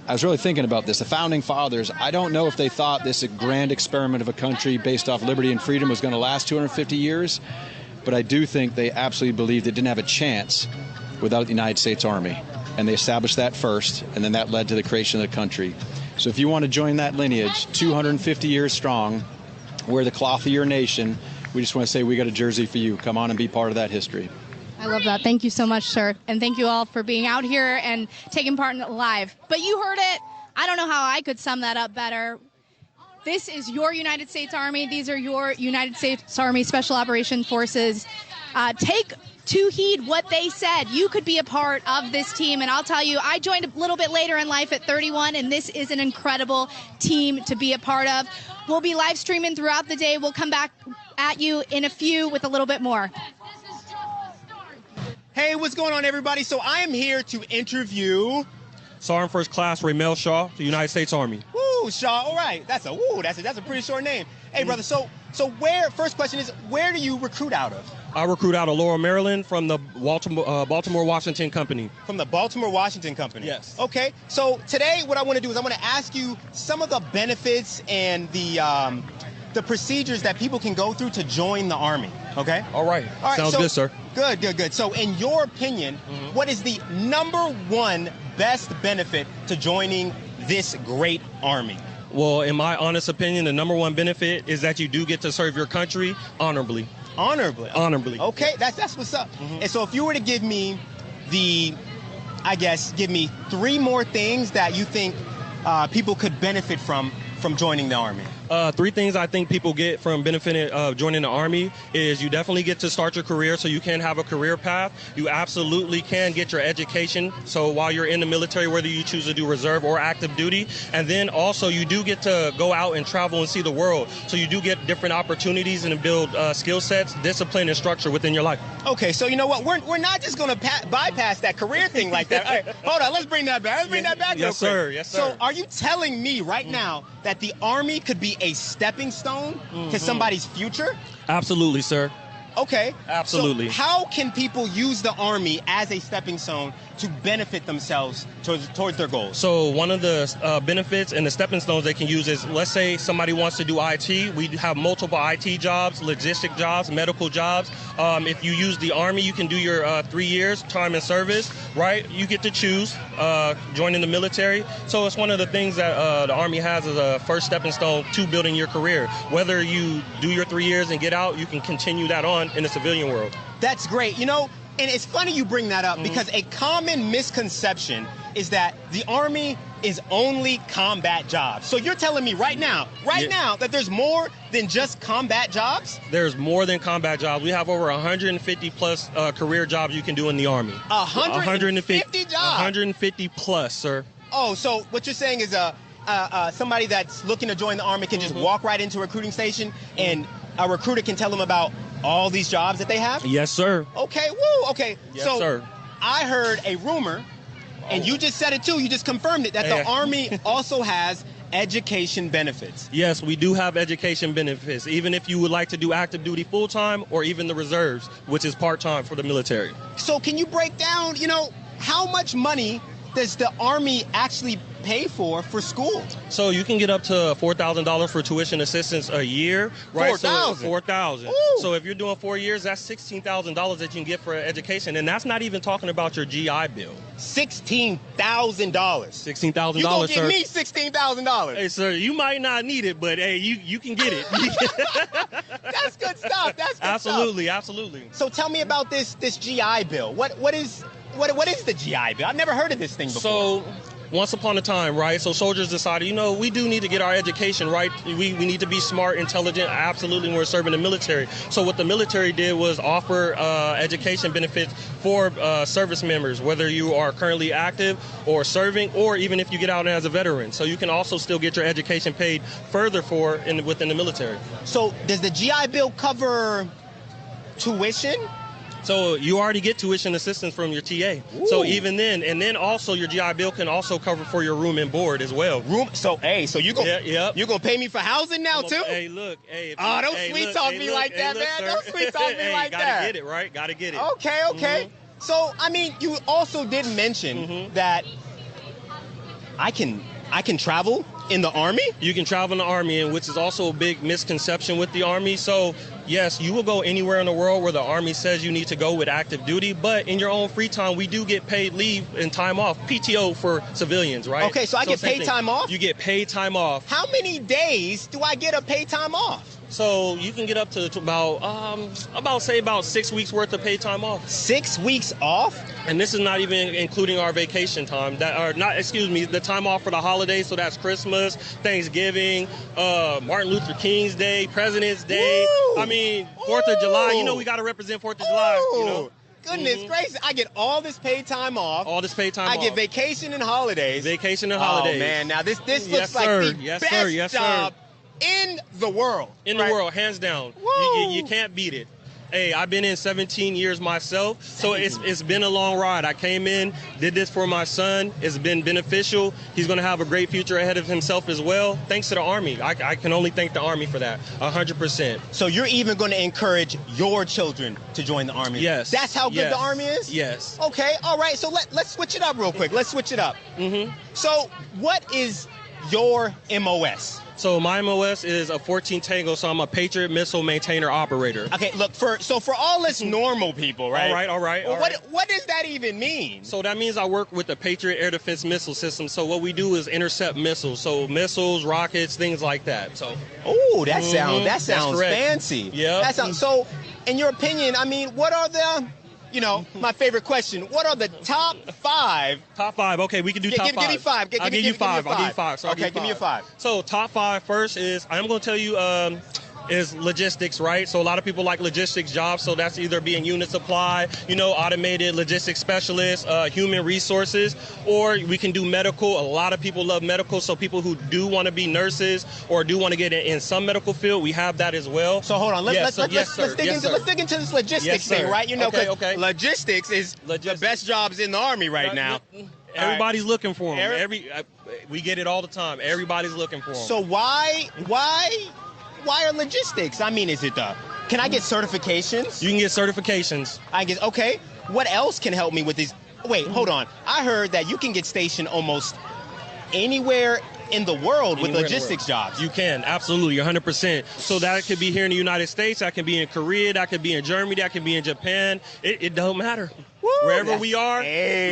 I was really thinking about this. The Founding Fathers, I don't know if they thought this grand experiment of a country based off liberty and freedom was going to last 250 years, but I do think they absolutely believed it didn't have a chance without the United States Army. And they established that first, and then that led to the creation of the country. So if you want to join that lineage, 250 years strong, wear the cloth of your nation, we just want to say we got a jersey for you. Come on and be part of that history. I love that. Thank you so much, sir. And thank you all for being out here and taking part in it live. But you heard it. I don't know how I could sum that up better. This is your United States Army. These are your United States Army Special Operations Forces. Take to heed what they said. You could be a part of this team, and I'll tell you, I joined a little bit later in life at 31, and this is an incredible team to be a part of. We'll be live streaming throughout the day. We'll come back at you in a few with a little bit more. Hey, what's going on, everybody? So I am here to interview Sergeant First Class Raymel Shaw, the United States Army. Woo, Shaw. All right, that's a pretty short name. Hey, brother. So first question is, where do you recruit out of? I recruit out of Laurel, Maryland, from the Baltimore Washington Company. From the Baltimore Washington Company. Yes. Okay. So today, what I want to do is I want to ask you some of the benefits and the the procedures that people can go through to join the Army, okay? All right. Sounds so, good, sir. Good. So in your opinion, what is the #1 best benefit to joining this great Army? Well, in my honest opinion, the #1 benefit is that you do get to serve your country honorably. Honorably. Okay, that's what's up. And so if you were to give me give me 3 more things that you think people could benefit from joining the Army. 3 things I think people get from benefiting joining the Army is you definitely get to start your career, so you can have a career path. You absolutely can get your education, so while you're in the military, whether you choose to do reserve or active duty. And then also you do get to go out and travel and see the world, so you do get different opportunities and build skill sets, discipline, and structure within your life. Okay, so you know what? We're not just going to bypass that career thing like that. All right, hold on, let's bring that back. Let's bring that back real quick. Yes, sir. Yes, sir. So are you telling me right now that the Army could be a stepping stone to somebody's future? Absolutely, sir. Okay. Absolutely. So how can people use the Army as a stepping stone to benefit themselves towards their goals? So one of the benefits and the stepping stones they can use is, let's say somebody wants to do IT. We have multiple IT jobs, logistic jobs, medical jobs. If you use the Army, you can do your 3 years time in service, right? You get to choose joining the military. So it's one of the things that the Army has as a first stepping stone to building your career. Whether you do your 3 years and get out, you can continue that on in the civilian world. That's great. You know, and it's funny you bring that up because a common misconception is that the Army is only combat jobs. So you're telling me right now that there's more than just combat jobs? There's more than combat jobs. We have over 150 plus career jobs you can do in the Army. 150 jobs? 150 plus, sir. Oh, so what you're saying is somebody that's looking to join the Army can just walk right into a recruiting station and a recruiter can tell them about all these jobs that they have? Yes, sir. Okay, woo, okay. Yes, so sir. I heard a rumor, and you just said it too, you just confirmed it, that the Army also has education benefits. Yes, we do have education benefits, even if you would like to do active duty full-time or even the reserves, which is part-time for the military. So can you break down, how much money does the Army actually pay for school? So you can get up to $4,000 for tuition assistance a year, right? $4,000? So $4,000. So if you're doing 4 years, that's $16,000 that you can get for education, and that's not even talking about your GI Bill. $16,000. $16,000, You gonna sir. give me $16,000? Hey, sir, you might not need it, but hey, you can get it. That's good stuff. That's good Absolutely, stuff. absolutely. So tell me about this GI Bill. What is the GI Bill? I've never heard of this thing before. So once upon a time, right, so soldiers decided, we do need to get our education right. We need to be smart, intelligent, absolutely, when we're serving the military. So what the military did was offer education benefits for service members, whether you are currently active or serving, or even if you get out as a veteran. So you can also still get your education paid further for within the military. So does the GI Bill cover tuition? So you already get tuition assistance from your TA. Ooh. So even then, and then also your GI Bill can also cover for your room and board as well. So you gonna pay me for housing now too? Hey, look, hey. Don't sweet talk me like that, man. Don't sweet talk me like that. Gotta get it, right? Gotta get it. Okay. So I mean, you also did mention that I can travel in the Army? You can travel in the Army, and which is also a big misconception with the Army. So yes, you will go anywhere in the world where the Army says you need to go with active duty, but in your own free time, we do get paid leave and time off, PTO for civilians, right? Okay, so I get paid time off? You get paid time off. How many days do I get a paid time off? So you can get up to about 6 weeks worth of paid time off. 6 weeks off? And this is not even including our vacation time. The time off for the holidays. So that's Christmas, Thanksgiving, Martin Luther King's Day, President's Day. Woo! I mean, 4th of July. We got to represent 4th of July. Goodness gracious, I get all this paid time off. All this paid time off. I get vacation and holidays. Vacation and holidays. Oh man, now this looks like the best job in the world. In the world, hands down. You can't beat it. Hey, I've been in 17 years myself, so it's been a long ride. I came in, did this for my son. It's been beneficial. He's going to have a great future ahead of himself as well, thanks to the Army. I can only thank the Army for that, 100%. So you're even going to encourage your children to join the Army? Yes. That's how good the Army is? Yes. Okay, all right, so let's switch it up real quick. Let's switch it up. So what is your MOS? So my MOS is a 14 Tango, so I'm a Patriot Missile Maintainer Operator. Okay, look, for all us normal people, right? All right. What does that even mean? So that means I work with the Patriot Air Defense Missile System. So what we do is intercept missiles. So missiles, rockets, things like that. So. Oh, that sounds correct. fancy. Yeah. So, in your opinion, I mean, what are the, my favorite question, what are the top 5? Top 5. Okay, we can do top 5. Give me 5. I'll give you 5. I'll give you 5. So okay, give me a 5. So top 5 first is, I'm going to tell you, is logistics, right? So a lot of people like logistics jobs, so that's either being unit supply, automated logistics specialist, human resources, or we can do medical. A lot of people love medical, so people who do want to be nurses or do want to get in some medical field, we have that as well. So hold on, let's dig into this logistics thing, right? Okay. Logistics is the best jobs in the Army right now. Everybody's looking for them. We get it all the time. Everybody's looking for them. So why are logistics? I mean, can I get certifications? You can get certifications. Okay. What else can help me with these? Wait, hold on. I heard that you can get stationed almost anywhere in the world with logistics jobs. You can, absolutely, 100%. So that could be here in the United States, that could be in Korea, that could be in Germany, that could be in Japan. It don't matter. Woo, Wherever we are,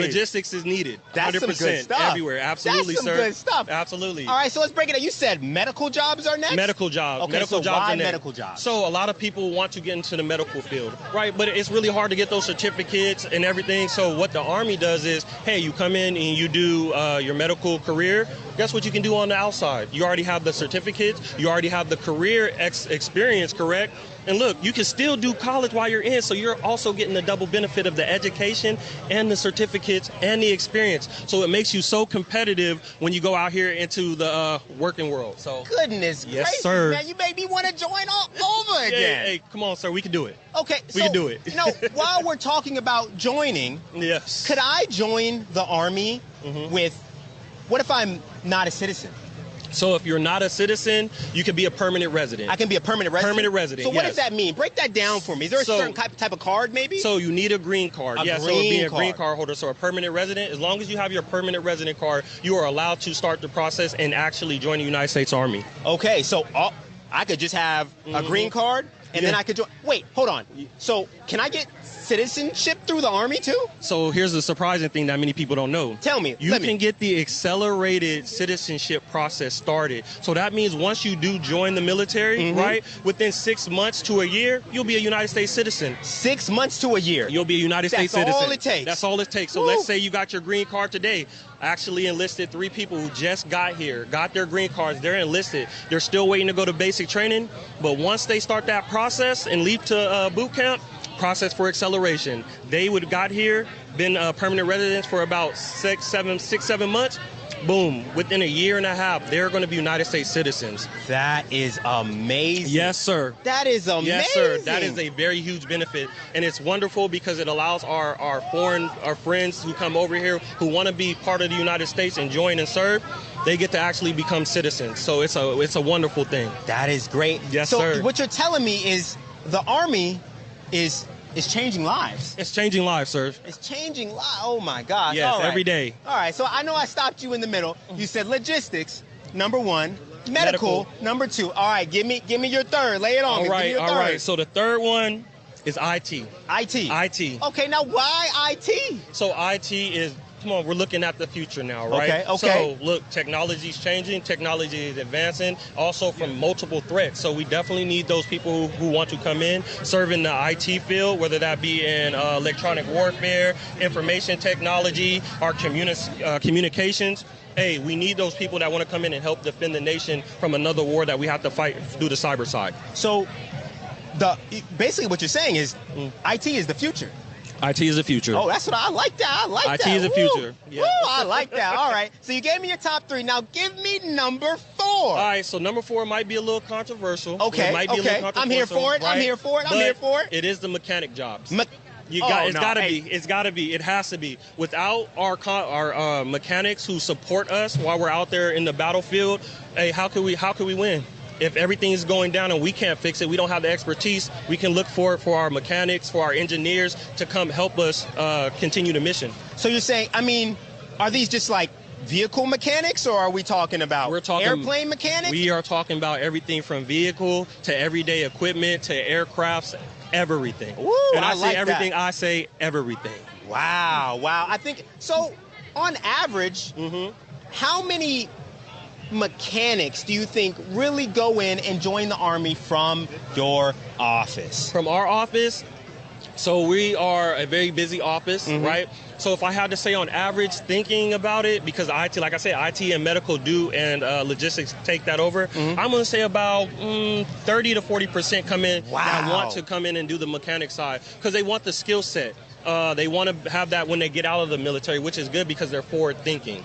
logistics is needed. That's 100% some good stuff. Everywhere. Absolutely, That's some good stuff. Absolutely. All right, so let's break it down. You said medical jobs are next? Medical jobs. Okay, medical so jobs why are next. medical jobs? So a lot of people want to get into the medical field, right? But it's really hard to get those certificates and everything. So what the Army does is, hey, you come in and you do your medical career. Guess what you can do on the outside? You already have the certificates. You already have the career experience, correct? And look, you can still do college while you're in, so you're also getting the double benefit of the education and the certificates and the experience. So it makes you so competitive when you go out here into the working world. So goodness yes, gracious, sir. Man, you made me want to join all over again. Hey, come on, sir, we can do it. Okay, we can do it. While we're talking about joining, yes, could I join the Army with? What if I'm not a citizen? So if you're not a citizen, you can be a permanent resident. I can be a permanent resident? Permanent resident, So what does that mean? Break that down for me. Is there a certain type of card maybe? So you need a green card. So being a green card holder, so a permanent resident, as long as you have your permanent resident card, you are allowed to start the process and actually join the United States Army. Okay, so I could just have a green card and then I could join. Wait, hold on. So can I get citizenship through the Army too? So here's the surprising thing that many people don't know. Tell me. You can get the accelerated citizenship process started. So that means once you do join the military, right, within 6 months to a year, you'll be a United States citizen. 6 months to a year? You'll be a United States citizen. That's all it takes? That's all it takes. So let's say you got your green card today. I actually enlisted 3 people who just got here, got their green cards. They're enlisted. They're still waiting to go to basic training. But once they start that process and leave to boot camp, process for acceleration. They would have got here, been permanent residents for about 6, 7 months. Boom, within a year and a half, they're going to be United States citizens. That is amazing. Yes, sir. That is amazing. Yes, sir. That is a very huge benefit. And it's wonderful because it allows our friends who come over here who want to be part of the United States and join and serve, they get to actually become citizens. So it's a wonderful thing. That is great. Yes, sir. So what you're telling me is the Army is changing lives. It's changing lives, sir. It's changing lives. Oh my gosh. Yes, all right. every day. All right. So I know I stopped you in the middle. You said logistics, number 1. Medical, number 2. All right. Give me your third. Lay it on me. All right. Give me your all third. right. So the third one is IT. IT. Okay. Now why IT? So IT is. Come on, we're looking at the future now, right? Okay. So look, technology's changing, technology is advancing, also from multiple threats. So we definitely need those people who want to come in, serve in the IT field, whether that be in electronic warfare, information technology, or communications. Hey, we need those people that want to come in and help defend the nation from another war that we have to fight through the cyber side. So basically what you're saying is IT is the future. IT is the future. Oh, that's what I like that. I like that. IT is the future. Yeah. Woo, I like that. All right. So you gave me your top 3. Now give me number 4. All right. So number 4 might be a little controversial. Okay. It might be a little controversial. I'm here for it. Right? I'm here for it. I'm But here for it. It is the mechanic jobs. It's no. gotta be. It's gotta be. It has to be. Without our mechanics who support us while we're out there in the battlefield, hey, how could we win? If everything is going down and we can't fix it, we don't have the expertise, we can look for our mechanics, for our engineers to come help us continue the mission. So you're saying, I mean, are these just like vehicle mechanics, or are we talking about We're talking airplane mechanics? We are talking about everything from vehicle to everyday equipment to aircrafts, everything. Ooh, and I I say like everything. that. I say everything. Wow. I think so. On average, how many mechanics do you think really go in and join the Army from your office? From our office, so we are a very busy office, right? So if I had to say on average, thinking about it, because IT, like I said, IT and medical do and logistics take that over, I'm going to say about 30 to 40% come in that want to come in and do the mechanic side because they want the skill set. They want to have that when they get out of the military, which is good because they're forward thinking.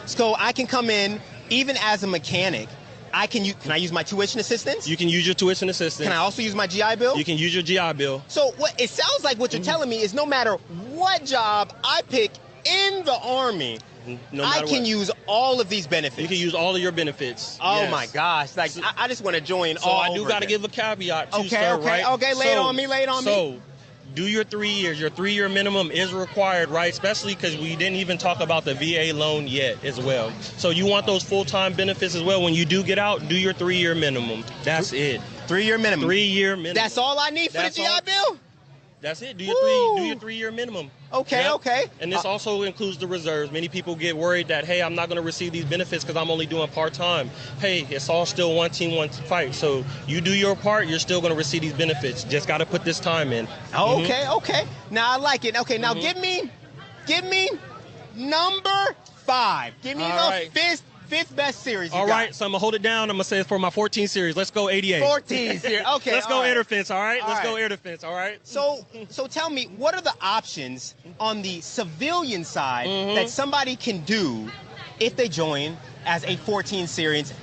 So I can come in even as a mechanic. Can I use my tuition assistance? You can use your tuition assistance. Can I also use my GI Bill? You can use your GI Bill. So what it sounds like what you're telling me is no matter what job I pick in the Army, I can use all of these benefits. You can use all of your benefits. Oh yes. my gosh! Like I just want to join so all. I do got to give a caveat too, sir, right? Okay, lay it on me. So, do your 3 years. Your 3-year minimum is required, right? Especially because we didn't even talk about the VA loan yet as well. So you want those full-time benefits as well. When you do get out, do your 3-year minimum. That's it. 3-year minimum. 3-year minimum. That's all I need for the GI Bill? That's it. Do your 3-year minimum. Okay, okay. And this also includes the reserves. Many people get worried that, hey, I'm not going to receive these benefits because I'm only doing part-time. Hey, it's all still one team, one fight. So you do your part, you're still going to receive these benefits. Just got to put this time in. Okay. Now I like it. Okay, now give me number 5. Give me the fifth best series. All right, so I'm going to hold it down. I'm going to say it's for my 14 series. Let's go 88. 14 series. Okay. Let's go air defense, all right? All Let's go right. air defense, all right? So tell me, what are the options on the civilian side that somebody can do if they join as a 14 series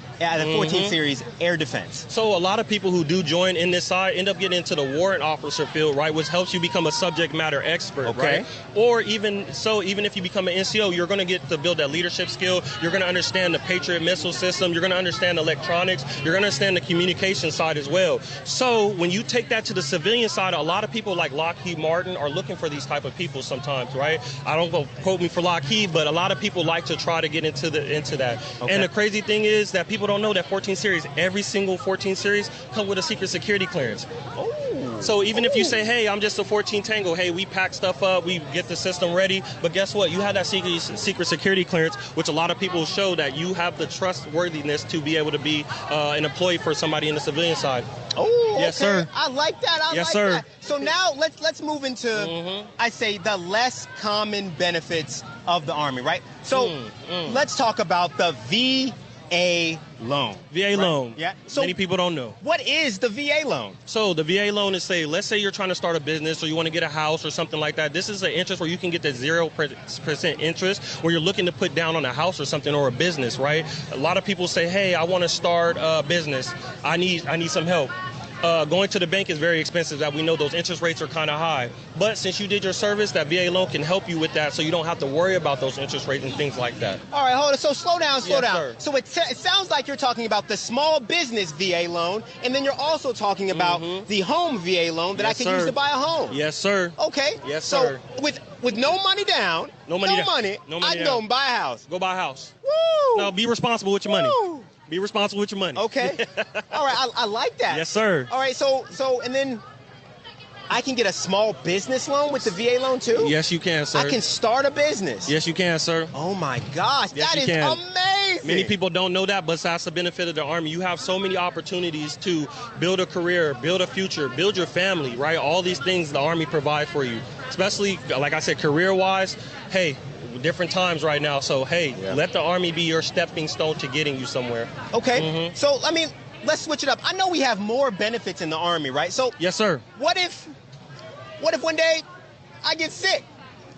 air defense? So a lot of people who do join in this side end up getting into the warrant officer field, right, which helps you become a subject matter expert, right? Or even if you become an NCO, you're going to get to build that leadership skill. You're going to understand the Patriot missile system. You're going to understand electronics. You're going to understand the communication side as well. So when you take that to the civilian side, a lot of people like Lockheed Martin are looking for these type of people sometimes, right? I don't go quote me for Lockheed, but a lot of people like to try to get into that. And the crazy thing is that people don't know that 14 series, every single 14 series come with a secret security clearance. So even if you say, hey, I'm just a 14 Tango, hey, we pack stuff up, we get the system ready, but guess what? You have that secret security clearance, which a lot of people show that you have the trustworthiness to be able to be an employee for somebody in the civilian side. Oh, yes, sir. I like that. Yes, sir. So now let's move into, I say, the less common benefits of the Army, right? So let's talk about the VA loan. VA loan. Yeah. So many people don't know. What is the VA loan? So the VA loan is, let's say you're trying to start a business or you want to get a house or something like that. This is an interest where you can get that 0% interest where you're looking to put down on a house or something or a business, right? A lot of people say, hey, I want to start a business. I need some help. Going to the bank is very expensive. That we know those interest rates are kind of high. But since you did your service, that VA loan can help you with that, so you don't have to worry about those interest rates and things like that. All right, hold on. So slow down. Sir. So it sounds like you're talking about the small business VA loan, and then you're also talking about the home VA loan that I can use to buy a home. Yes, sir. Okay. Yes, sir. So with no money down, no money, I can go and buy a house. Go buy a house. Woo! No, be responsible with your money. Woo! Be responsible with your money. Okay. All right, I like that. Yes, sir. All right, so and then I can get a small business loan with the VA loan too? Yes, you can, sir. I can start a business. Yes, you can, sir. Oh my gosh, yes, that is amazing. Many people don't know that, but that's the benefit of the Army. You have so many opportunities to build a career, build a future, build your family, right? All these things the Army provides for you, especially, like I said, career-wise. Hey, different times right now, so hey, let the Army be your stepping stone to getting you somewhere. Okay, so I mean, let's switch it up. I know we have more benefits in the Army, right? So yes, sir. What if one day I get sick,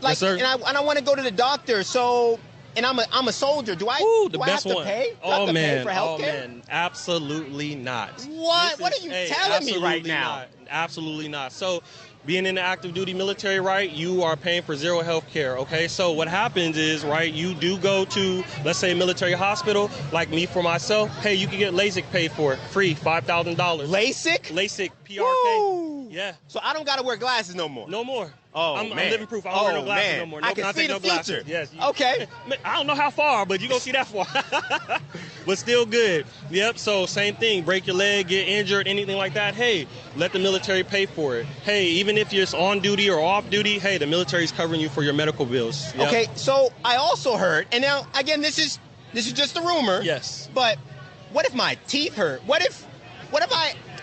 like, yes, sir. and I want to go to the doctor? So, and I'm a soldier. Do I have to pay? Do I have to pay for healthcare? Oh man, absolutely not. What? What are you telling me right now? Absolutely not. So being in the active duty military, right, you are paying for zero health care, okay? So what happens is, right, you do go to, let's say, a military hospital, like me for myself, hey, you can get LASIK paid for, free, $5,000. LASIK? LASIK, PRK. Woo! Yeah. So I don't got to wear glasses no more? No more. Oh, I'm man. living proof. I don't wear no glasses man. no more. No I can contact, see the no glasses. future. Yes. Okay. I don't know how far, but you gonna see that far. But still good. Yep. So same thing. Break your leg, get injured, anything like that. Hey, let the military pay for it. Hey, even if you're on duty or off duty, hey, the military's covering you for your medical bills. Yep. Okay. So I also heard, and now again, this is just a rumor. Yes. But what if my teeth hurt? What if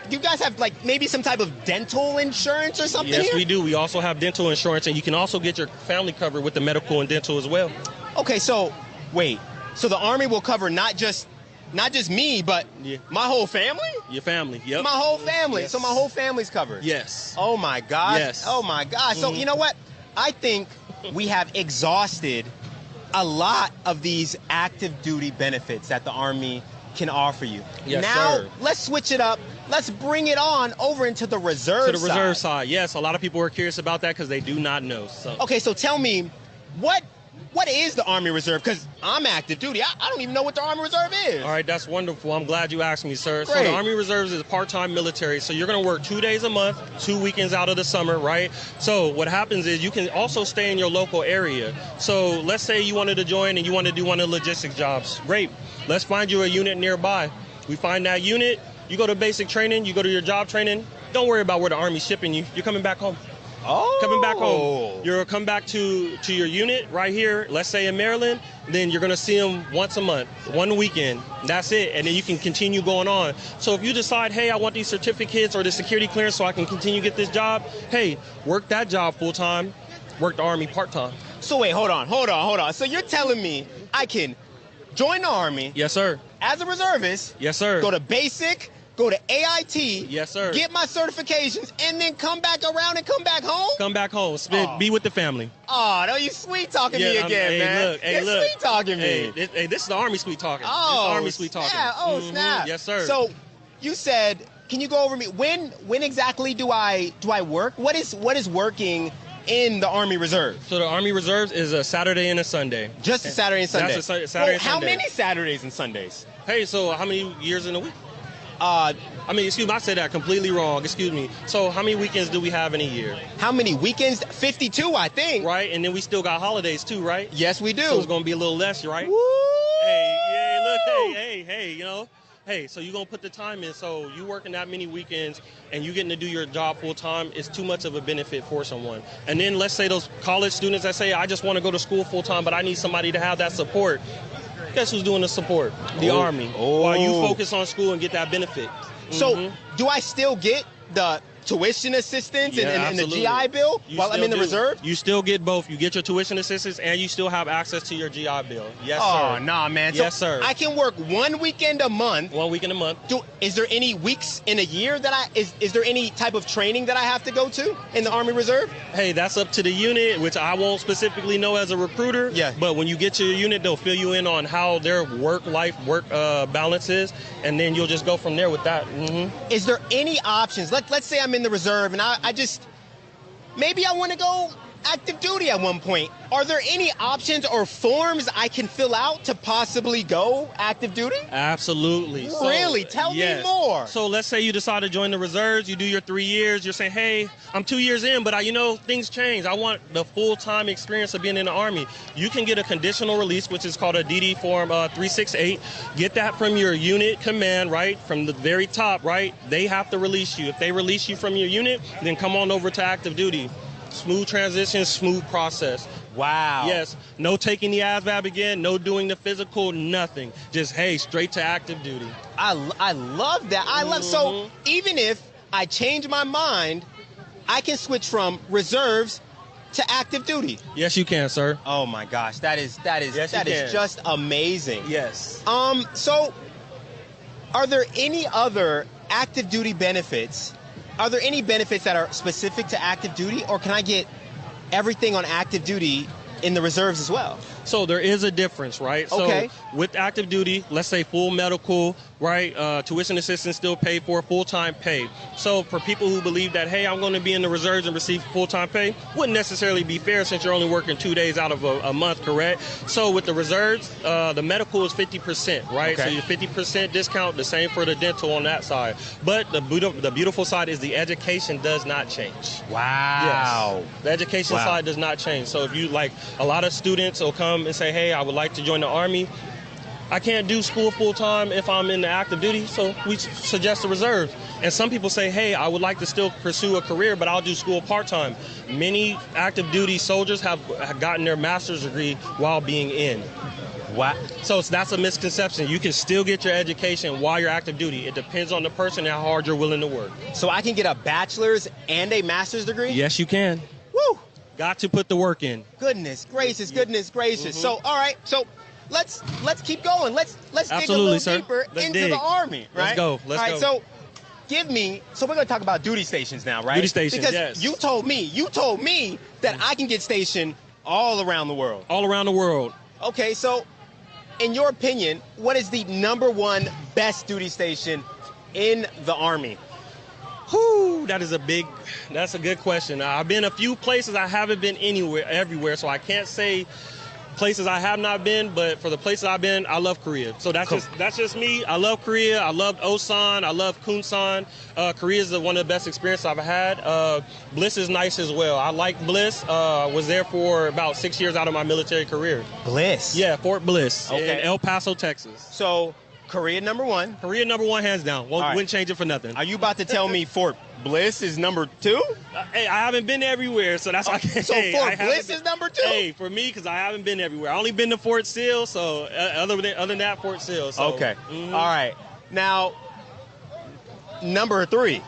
you guys have like maybe some type of dental insurance or something? Yes, here? we do. We also have dental insurance, and you can also get your family covered with the medical and dental as well. Okay, so wait. So the Army will cover not just me, but my whole family? Your family, yep. My whole family. Yes. So my whole family's covered. Yes. Oh my gosh. Yes. Oh my gosh. So you know what? I think we have exhausted a lot of these active duty benefits that the Army can offer you. Yes, now, sir. let's switch it up. Let's bring it on over into the reserve side. To the reserve side, yes. A lot of people are curious about that because they do not know. So. Okay, so tell me, what is the Army Reserve? Because I'm active duty. I don't even know what the Army Reserve is. All right, that's wonderful. I'm glad you asked me, sir. So Great. the Army Reserves is part-time military. So you're going to work 2 days a month, 2 weekends out of the summer, right? So what happens is you can also stay in your local area. So let's say you wanted to join and you want to do one of the logistics jobs. Great. Let's find you a unit nearby. We find that unit. You go to basic training. You go to your job training. Don't worry about where the Army's shipping you. You're coming back home. Oh. Coming back home. You'll come back to your unit right here, let's say in Maryland, then you're going to see them once a month, one weekend. That's it. And then you can continue going on. So if you decide, hey, I want these certificates or the security clearance so I can continue to get this job, hey, work that job full-time, work the Army part-time. So wait, hold on. So you're telling me I can join the Army. Yes, sir. As a reservist. Yes, sir. Go to basic, go to AIT. Yes, sir. Get my certifications, and then come back around and come back home? Come back home. Be with the family. Oh, no, you sweet talking me again, man. You're sweet talking me. Hey, this is the Army sweet talking. Oh, this is the Army sweet talking. Snap. Oh, snap. Yes, sir. So you said, can you go over me? When exactly do I work? What is working in the Army Reserve? So the Army Reserves is a Saturday and a Sunday. Just a Saturday and Sunday? That's a Saturday and How Sunday. many Saturdays and Sundays? Hey, so how many years in a week? Excuse me, I said that completely wrong. Excuse me. So how many weekends do we have in a year? How many weekends? 52, I think. Right, and then we still got holidays too, right? Yes, we do. So it's going to be a little less, right? Woo! Hey, you know? Hey, so you're going to put the time in. So you working that many weekends and you getting to do your job full time is too much of a benefit for someone. And then let's say those college students that say, I just want to go to school full time, but I need somebody to have that support. Guess who's doing the support? The Army. While you focus on school and get that benefit. So do I still get the tuition assistance and the GI Bill while I'm in the reserve? You still get both. You get your tuition assistance and you still have access to your GI Bill. Yes, sir. sir. Nah, man. Yes, sir. I can work 1 weekend a month. 1 weekend a month. Is there any weeks in a year that is there any type of training that I have to go to in the Army Reserve? Hey, that's up to the unit, which I won't specifically know as a recruiter. Yeah. But when you get to your unit, they'll fill you in on how their work balance is, and then you'll just go from there with that. Mm-hmm. Is there any options? Let's say I'm in the reserve and maybe I want to go active duty at one point. Are there any options or forms I can fill out to possibly go active duty? Absolutely. Really? Tell me more. So let's say you decide to join the reserves, you do your 3 years, you're saying, hey, I'm 2 years in, but things change. I want the full-time experience of being in the Army. You can get a conditional release, which is called a DD Form 368. Get that from your unit command, right? From the very top, right? They have to release you. If they release you from your unit, then come on over to active duty. Smooth transition, smooth process. Wow. Yes. No taking the ASVAB again, no doing the physical, nothing. Just, hey, straight to active duty. I love that. So even if I change my mind, I can switch from reserves to active duty. Yes, you can, sir. Oh my gosh, that is can. just amazing. Yes. So are there any other active duty benefits? Are there any benefits that are specific to active duty, or can I get everything on active duty in the reserves as well? So there is a difference, right? Okay. So with active duty, let's say full medical, right? Tuition assistance still paid for, full-time pay. So for people who believe that, hey, I'm going to be in the reserves and receive full-time pay, wouldn't necessarily be fair since you're only working 2 days out of a month, correct? So with the reserves, the medical is 50%, right? Okay. So your 50% discount, the same for the dental on that side. But the beautiful side is the education does not change. Wow. Yes. The education Wow. side does not change. So if you, like, a lot of students will come and say, hey, I would like to join the Army. I can't do school full-time if I'm in the active duty, so we suggest the reserves. And some people say, hey, I would like to still pursue a career, but I'll do school part-time. Many active duty soldiers have gotten their master's degree while being in. Wow. So that's a misconception. You can still get your education while you're active duty. It depends on the person and how hard you're willing to work. So I can get a bachelor's and a master's degree? Yes, you can. Woo! Got to put the work in. Goodness gracious, goodness gracious. So, all right, so let's keep going. Let's dig a Absolutely, little sir. deeper Let's into dig. the Army, right? Let's go. Let's all right, go. so we're going to talk about duty stations now, right? Duty stations, because yes. you told me that I can get stationed all around the world. All around the world. Okay, so in your opinion, what is the #1 best duty station in the Army? Whew, that's a good question. I've been a few places. I haven't been everywhere, so I can't say places I have not been, but for the places I've been, I love Korea. So that's just me. I love Korea. I love Osan. I love Kunsan. Korea is one of the best experiences I've had. Bliss is nice as well. I like Bliss. Was there for about 6 years out of my military career. Bliss? Yeah, Fort Bliss Okay. in El Paso, Texas. So Korea #1. Korea #1 hands down. Wouldn't change it for nothing. Are you about to tell me Fort Bliss is #2? Hey, I haven't been everywhere, so that's why I can't. So hey, Fort I Bliss haven't is #2? Hey, for me, because I haven't been everywhere. I only been to Fort Sill, so other than that, Fort Sill. So, Okay. All right. Now, #3.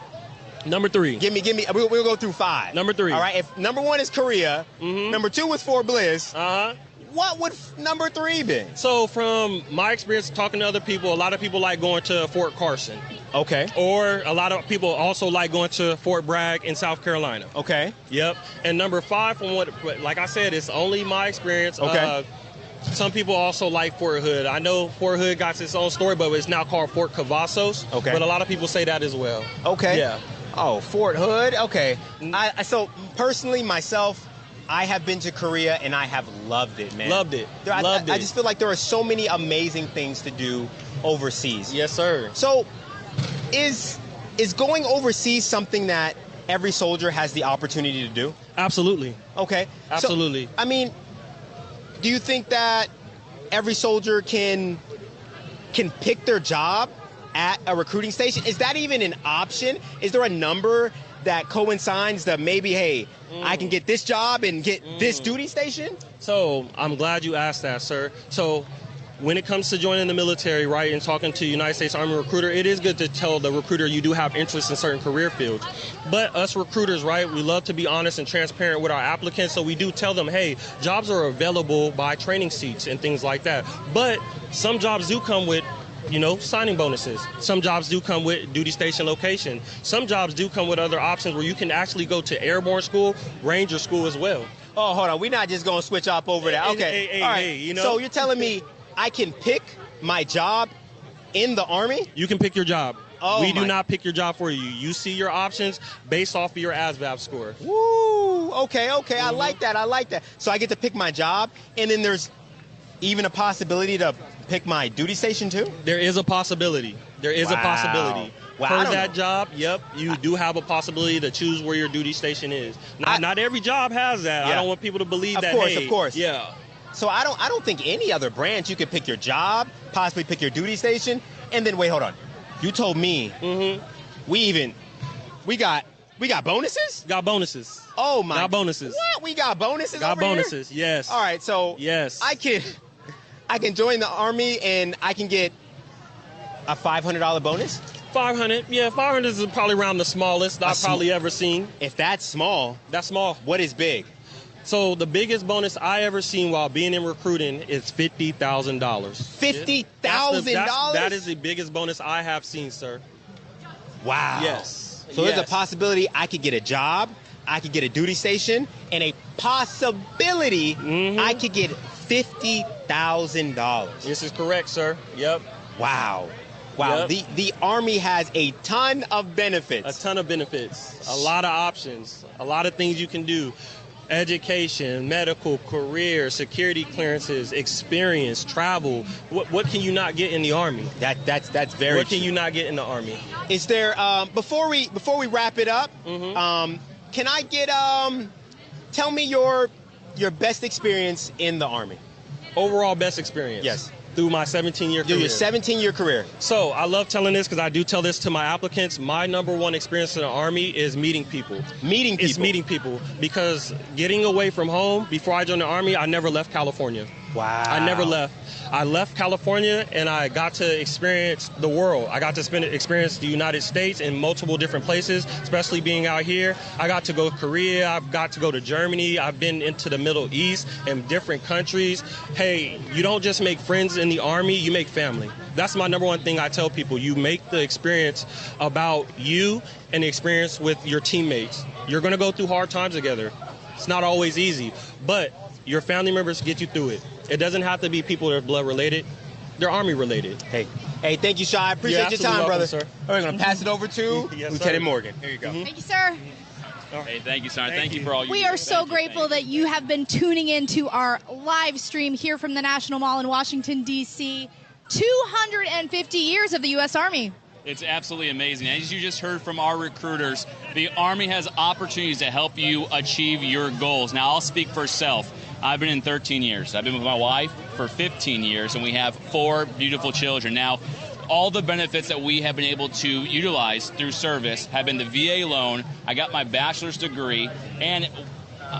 #3. Give me. We'll go through 5. #3. All right. If #1 is Korea, #2 was Fort Bliss. Uh-huh. What would #3 be? So from my experience talking to other people, a lot of people like going to Fort Carson. Okay. Or a lot of people also like going to Fort Bragg in South Carolina. Okay. Yep. And #5, from what, like I said, it's only my experience. Okay. Some people also like Fort Hood. I know Fort Hood got its own story, but it's now called Fort Cavazos. Okay. But a lot of people say that as well. Okay. Yeah. Oh, Fort Hood. Okay. So personally, myself, I have been to Korea and I have loved it, man. Loved it. I just feel like there are so many amazing things to do overseas. Yes, sir. So, is going overseas something that every soldier has the opportunity to do? Absolutely. Okay. Absolutely. So, I mean, do you think that every soldier can pick their job at a recruiting station? Is that even an option? Is there a number that coincides that maybe, hey, I can get this job and get this duty station? So I'm glad you asked that, sir. So when it comes to joining the military, right, and talking to United States Army recruiter, it is good to tell the recruiter you do have interest in certain career fields. But us recruiters, right, we love to be honest and transparent with our applicants, so we do tell them, hey, jobs are available by training seats and things like that. But some jobs do come with signing bonuses. Some jobs do come with duty station location. Some jobs do come with other options where you can actually go to airborne school, ranger school as well. Oh, hold on. We're not just going to switch up over that. Okay. Hey, all right. hey, So you're telling me I can pick my job in the Army? You can pick your job. Oh, we do not pick your job for you. You see your options based off of your ASVAB score. Woo! Okay. I like that. So I get to pick my job, and then there's even a possibility to pick my duty station too? There is a possibility. Wow, For that job, yep, you do have a possibility to choose where your duty station is. Not every job has that. Yeah. I don't want people to believe that. Of course. Yeah. So I don't think any other branch you could pick your job, possibly pick your duty station, and then wait, hold on. You told me we got bonuses? Got bonuses. Oh my! Got bonuses. What? We got bonuses. Got over bonuses. Here? Yes. All right. So yes, I can join the Army and I can get a $500 bonus. 500. Yeah, 500 is probably around the smallest I've probably ever seen. If that's small, that's small. What is big? So the biggest bonus I ever seen while being in recruiting is $50,000. $50,000? That is the biggest bonus I have seen, sir. Wow. Yes. So there's a possibility I could get a job, I could get a duty station, and a possibility I could get $50,000. This is correct, sir. Yep. Wow. Wow, Yep. the Army has a ton of benefits. A ton of benefits, a lot of options, a lot of things you can do. Education, medical, career, security clearances, experience, travel. What can you not get in the Army? That's very What can true. you not get in the Army? Is there before we wrap it up? Can I get tell me your best experience in the Army? Overall best experience? Yes. Through my 17-year career. Your 17-year career. So I love telling this because I do tell this to my applicants. My number one experience in the Army is meeting people. Meeting people. It's meeting people because getting away from home, before I joined the Army, I never left California. Wow. I never left. I left California and I got to experience the world. I got to experience the United States in multiple different places, especially being out here. I got to go to Korea. I've got to go to Germany. I've been into the Middle East and different countries. Hey, you don't just make friends in the Army, you make family. That's my number one thing I tell people. You make the experience about you and the experience with your teammates. You're going to go through hard times together. It's not always easy, but your family members get you through it. It doesn't have to be people that are blood related. They're Army related. Hey, thank you, Shai. I appreciate your time, brother. Sir. All right, we're going to pass it over to Yes, Lieutenant sir. Morgan. Here you go. Thank you, sir. Hey, thank you, Simon. Thank you for all you We do. are so grateful that you have been tuning into our live stream here from the National Mall in Washington, D.C. 250 years of the U.S. Army. It's absolutely amazing. As you just heard from our recruiters, the Army has opportunities to help you achieve your goals. Now, I'll speak for self. I've been in 13 years. I've been with my wife for 15 years, and we have 4 beautiful children. Now, all the benefits that we have been able to utilize through service have been the VA loan. I got my bachelor's degree, and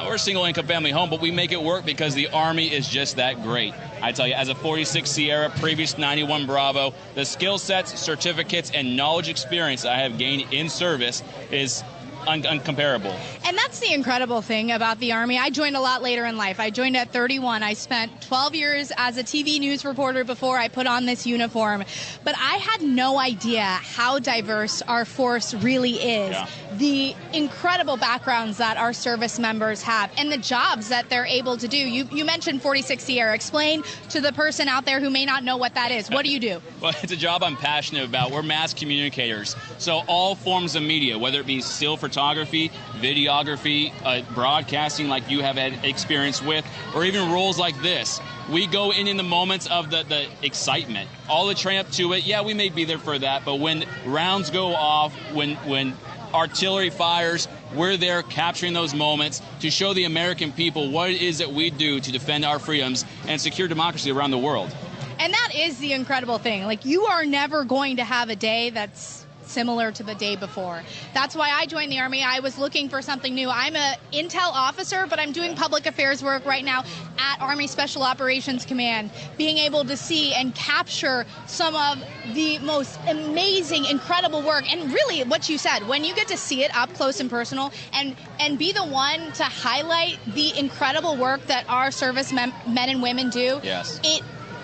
we're a single income family home, but we make it work because the Army is just that great. I tell you, as a 46 Sierra, previous 91 Bravo, the skill sets, certificates, and knowledge experience I have gained in service is uncomparable. And that's the incredible thing about the Army. I joined a lot later in life. I joined at 31. I spent 12 years as a TV news reporter before I put on this uniform. But I had no idea how diverse our force really is. Yeah. The incredible backgrounds that our service members have and the jobs that they're able to do. You mentioned 46 Sierra. Explain to the person out there who may not know what that is. What do you do? Well, it's a job I'm passionate about. We're mass communicators. So all forms of media, whether it be still photography, videography, broadcasting like you have had experience with, or even roles like this. We go in the moments of the excitement. All the train up to it, yeah, we may be there for that, but when rounds go off, when artillery fires, we're there capturing those moments to show the American people what it is that we do to defend our freedoms and secure democracy around the world. And that is the incredible thing. Like, you are never going to have a day that's similar to the day before. That's why I joined the Army. I was looking for something new. I'm an intel officer, but I'm doing public affairs work right now at Army Special Operations Command, being able to see and capture some of the most amazing, incredible work. And really, what you said, when you get to see it up close and personal and be the one to highlight the incredible work that our service men and women do, yes,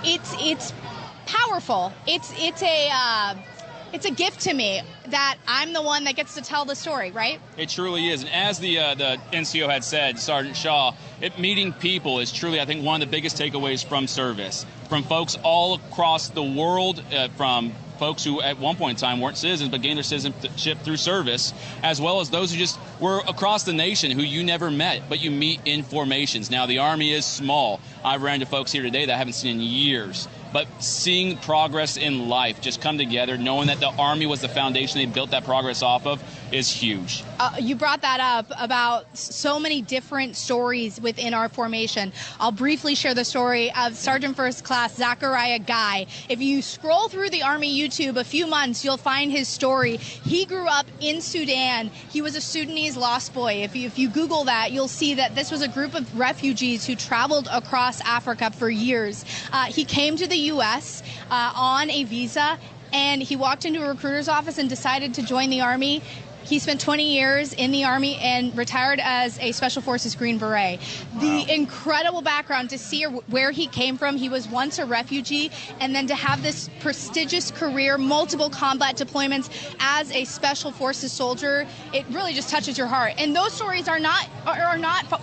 it's powerful. It's a gift to me that I'm the one that gets to tell the story, right? It truly is. And as the NCO had said, Sergeant Shaw, meeting people is truly, I think, one of the biggest takeaways from service. From folks all across the world, from folks who at one point in time weren't citizens but gained their citizenship through service, as well as those who just were across the nation who you never met, but you meet in formations. Now, the Army is small. I've ran into folks here today that I haven't seen in years. But seeing progress in life just come together, knowing that the Army was the foundation they built that progress off of, is huge. You brought that up about so many different stories within our formation. I'll briefly share the story of Sergeant First Class Zachariah Guy. If you scroll through the Army YouTube a few months, you'll find his story. He grew up in Sudan. He was a Sudanese lost boy. If you Google that, you'll see that this was a group of refugees who traveled across Africa for years. He came to the U.S. On a visa, and he walked into a recruiter's office and decided to join the Army. He spent 20 years in the Army and retired as a Special Forces Green Beret. The incredible background to see where he came from. He was once a refugee, and then to have this prestigious career, multiple combat deployments as a Special Forces soldier, it really just touches your heart. And those stories are not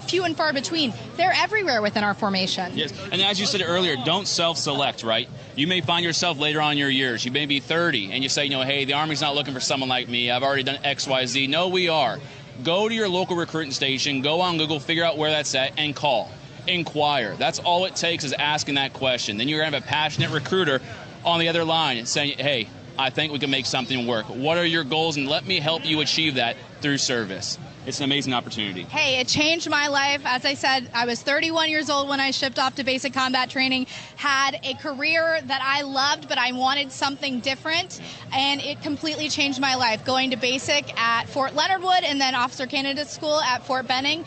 few and far between. They're everywhere within our formation. Yes, and as you said earlier, don't self-select, right? You may find yourself later on in your years. You may be 30, and you say, hey, the Army's not looking for someone like me. I've already done X, Y, Z. No, we are. Go to your local recruiting station, go on Google, figure out where that's at, and call. Inquire. That's all it takes is asking that question. Then you're going to have a passionate recruiter on the other line saying, hey, I think we can make something work. What are your goals? And let me help you achieve that through service. It's an amazing opportunity. Hey, it changed my life. As I said, I was 31 years old when I shipped off to basic combat training, had a career that I loved, but I wanted something different, and it completely changed my life. Going to basic at Fort Leonard Wood and then Officer Candidate School at Fort Benning,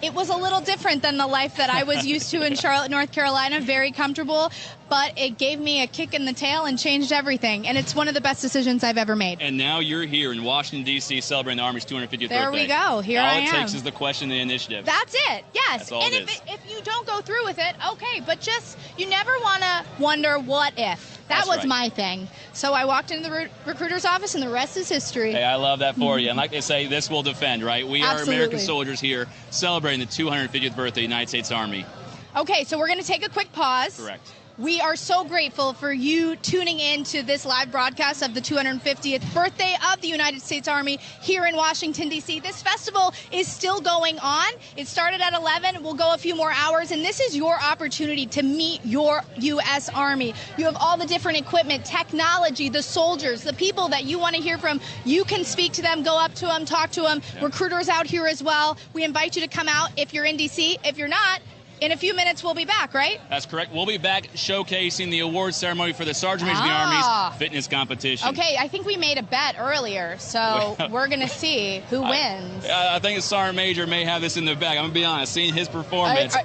it was a little different than the life that I was used to in Charlotte, North Carolina, very comfortable, but it gave me a kick in the tail and changed everything, and it's one of the best decisions I've ever made. And now you're here in Washington, D.C., celebrating the Army's 250th birthday. There we go. Here I am. All it takes is the question, the initiative. That's it. Yes. That's all and it is. If you don't go through with it, okay. But just, you never want to wonder what if. That That's was right. my thing. So I walked into the recruiter's office, and the rest is history. Hey, I love that for you. And like they say, this will defend, right? We are American soldiers here celebrating the 250th birthday of the United States Army. Okay, so we're going to take a quick pause. Correct. We are so grateful for you tuning in to this live broadcast of the 250th birthday of the United States Army here in Washington, D.C. This festival is still going on. It started at 11. We'll go a few more hours, and this is your opportunity to meet your U.S. Army. You have all the different equipment, technology, the soldiers, the people that you want to hear from. You can speak to them, go up to them, talk to them. Yeah. Recruiters out here as well. We invite you to come out if you're in D.C. If you're not, in a few minutes, we'll be back, right? That's correct. We'll be back showcasing the award ceremony for the Sergeant Major of the Army's fitness competition. Okay, I think we made a bet earlier, so we're going to see who wins. I think the Sergeant Major may have this in the bag. I'm going to be honest. Seeing his performance,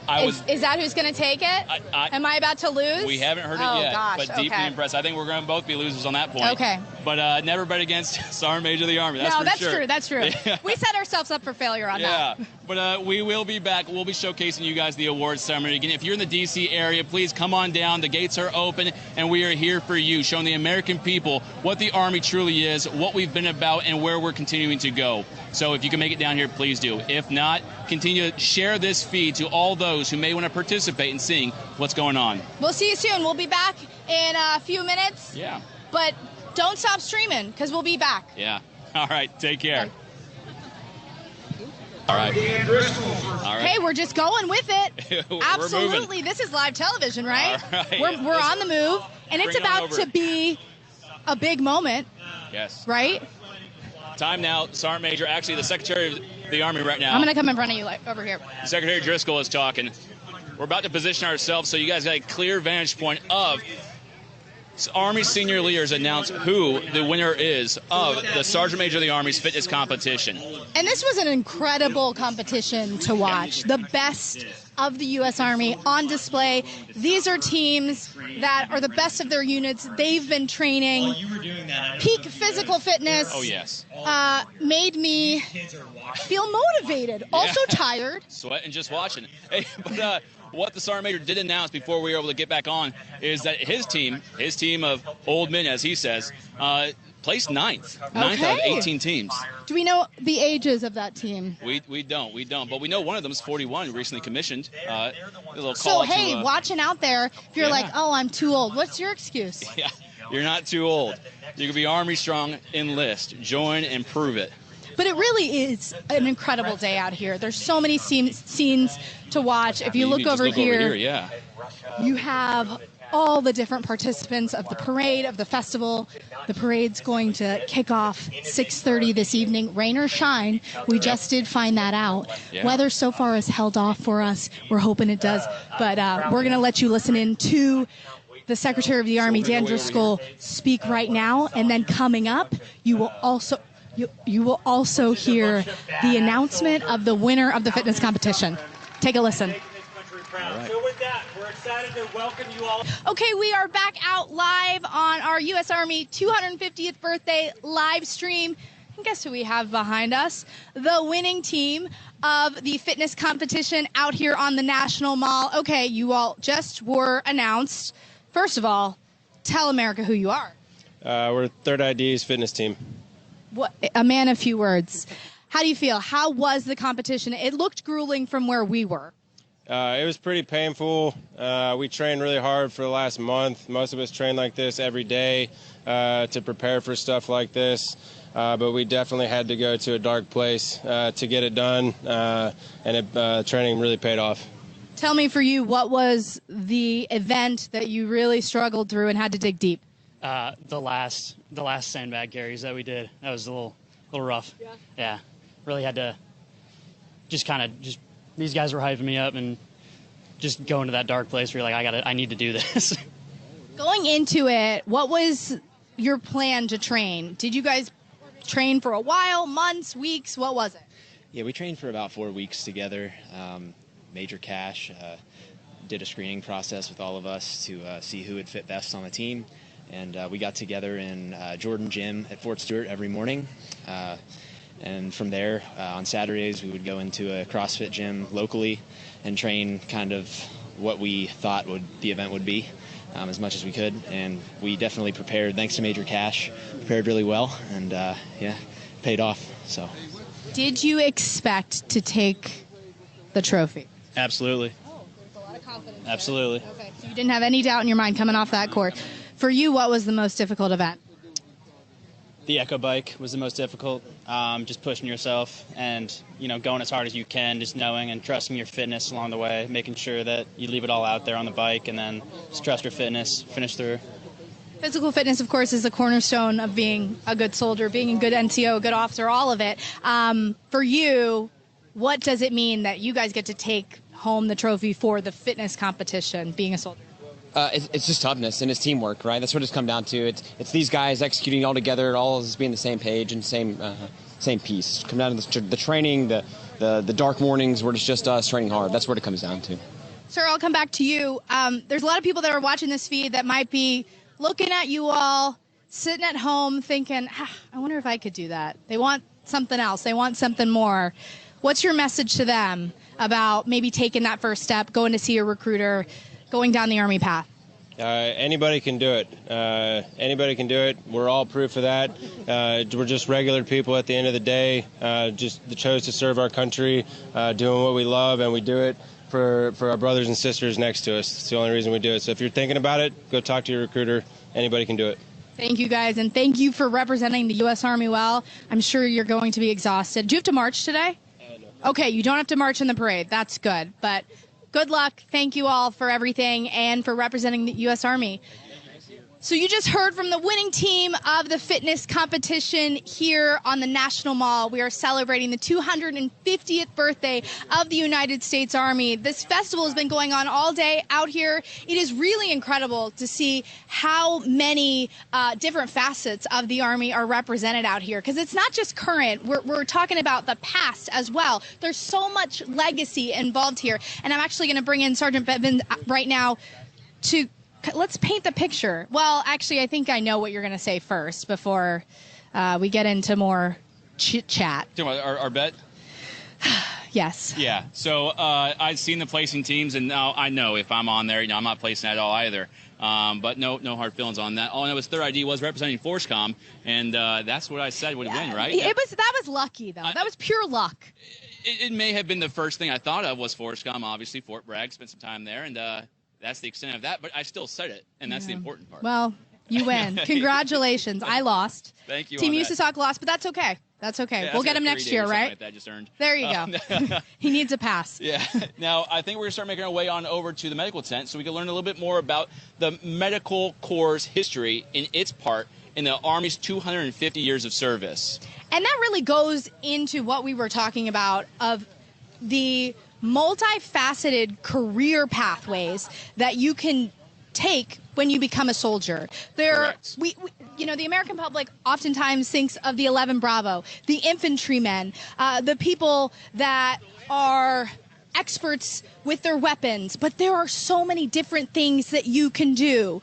Is that who's going to take it? Am I about to lose? We haven't heard it yet, gosh, but deeply impressed. I think we're going to both be losers on that point. Okay. But never bet against Sergeant Major of the Army. That's no, for that's sure. true. That's true. Yeah. We set ourselves up for failure on that. Yeah, but we will be back. We'll be showcasing you guys the awards ceremony. Again, if you're in the D.C. area, please come on down. The gates are open, and we are here for you, showing the American people what the Army truly is, what we've been about, and where we're continuing to go. So if you can make it down here, please do. If not, continue to share this feed to all those who may want to participate in seeing what's going on. We'll see you soon. We'll be back in a few minutes. Yeah. But don't stop streaming, because we'll be back. Yeah. All right. Take care. All right. All right. Hey, we're just going with it. Absolutely. Moving. This is live television, right? All right. We're on the move, and it's about to be a big moment. Yes. Right? Time now, Sergeant Major, actually the Secretary of the Army right now. I'm going to come in front of you, over here. Secretary Driscoll is talking. We're about to position ourselves so you guys got a clear vantage point of Army senior leaders announce who the winner is of the Sergeant Major of the Army's fitness competition. And this was an incredible competition to watch. The best of the U.S. Army on display. These are teams that are the best of their units. They've been training. Peak physical fitness. Oh, yes. Made me feel motivated. Also tired. Sweating just watching. Hey, but what the Sergeant Major did announce before we were able to get back on is that his team of old men, as he says, placed ninth out of 18 teams. Do we know the ages of that team? We don't, but we know one of them is 41, recently commissioned. A little so, call hey, watching out there, if you're like, oh, I'm too old, what's your excuse? Yeah, you're not too old. You can be Army strong, enlist, join, and prove it. But it really is an incredible day out here. There's so many scenes to watch. If you look over here, yeah. You have all the different participants of the parade, of the festival. The parade's going to kick off 6:30 this evening, rain or shine. We just did find that out. Yeah. Weather so far has held off for us. We're hoping it does. But we're going to let you listen in to the Secretary of the Army, Dan Driscoll, speak right now. And then coming up, you will also hear the announcement of the winner of the fitness competition. Take a listen. So with that, we're excited to welcome you all. Okay, we are back out live on our U.S. Army 250th birthday live stream. And guess who we have behind us? The winning team of the fitness competition out here on the National Mall. Okay, you all just were announced. First of all, tell America who you are. We're Third ID's fitness team. What, a man of few words. How do you feel? How was the competition? It looked grueling from where we were. It was pretty painful. We trained really hard for the last month. Most of us train like this every day to prepare for stuff like this. But we definitely had to go to a dark place to get it done, and training really paid off. Tell me, for you, what was the event that you really struggled through and had to dig deep? The last sandbag carries that we did. That was a little rough. Yeah. Really had to just these guys were hyping me up and just go into that dark place where you're like, I need to do this. Going into it, what was your plan to train? Did you guys train for a while, months, weeks? What was it? Yeah, we trained for about 4 weeks together. Major Cash did a screening process with all of us to see who would fit best on the team. And we got together in Jordan Gym at Fort Stewart every morning. And from there, on Saturdays, we would go into a CrossFit gym locally and train kind of what we thought the event would be as much as we could. And we definitely prepared, thanks to Major Cash, prepared really well. And paid off. So, did you expect to take the trophy? Absolutely. Oh, there's a lot of confidence. Absolutely. There. Okay, so you didn't have any doubt in your mind coming off that court. For you, what was the most difficult event? The Echo Bike was the most difficult. Just pushing yourself and, going as hard as you can, just knowing and trusting your fitness along the way, making sure that you leave it all out there on the bike and then just trust your fitness, finish through. Physical fitness, of course, is the cornerstone of being a good soldier, being a good NCO, a good officer, all of it. For you, what does it mean that you guys get to take home the trophy for the fitness competition, being a soldier? It's just toughness and it's teamwork, right? That's what it's come down to. It's these guys executing all together, all of us being the same page and same piece. It's come down to the training, the dark mornings where it's just us training hard. That's what it comes down to. Sir, I'll come back to you. There's a lot of people that are watching this feed that might be looking at you all, sitting at home thinking, I wonder if I could do that. They want something else. They want something more. What's your message to them about maybe taking that first step, going to see a recruiter, going down the Army path? Anybody can do it. Anybody can do it. We're all proof of that. We're just regular people at the end of the day, just chose to serve our country, doing what we love, and we do it for our brothers and sisters next to us. It's the only reason we do it. So if you're thinking about it, go talk to your recruiter. Anybody can do it. Thank you, guys, and thank you for representing the U.S. Army well. I'm sure you're going to be exhausted. Do you have to march today? No. Okay, you don't have to march in the parade. That's good, but good luck. Thank you all for everything and for representing the U.S. Army. So you just heard from the winning team of the fitness competition here on the National Mall. We are celebrating the 250th birthday of the United States Army. This festival has been going on all day out here. It is really incredible to see how many different facets of the Army are represented out here, because it's not just current. We're talking about the past as well. There's so much legacy involved here. And I'm actually going to bring in Sergeant Bevin right now to let's paint the picture. Well, actually, I think I know what you're going to say first before we get into more chit-chat. Our bet? Yes. Yeah. So I've seen the placing teams, and now I know if I'm on there, I'm not placing at all either. But no hard feelings on that. All I know is Third ID was representing FORSCOM, and that's what I said would win, right? That was lucky, though. That was pure luck. It may have been the first thing I thought of was FORSCOM, obviously. Fort Bragg, spent some time there, and that's the extent of that, but I still said it, and that's the important part. Well, you win. Congratulations. I lost. Thank you. Team USASOC lost, but that's okay. That's okay. Yeah, we'll get him next year, right? Like that just earned. There you go. He needs a pass. Yeah. Now, I think we're going to start making our way on over to the medical tent so we can learn a little bit more about the Medical Corps' history in its part in the Army's 250 years of service. And that really goes into what we were talking about of the multifaceted career pathways that you can take when you become a soldier. The American public oftentimes thinks of the 11 Bravo, the infantrymen, the people that are experts with their weapons, but there are so many different things that you can do.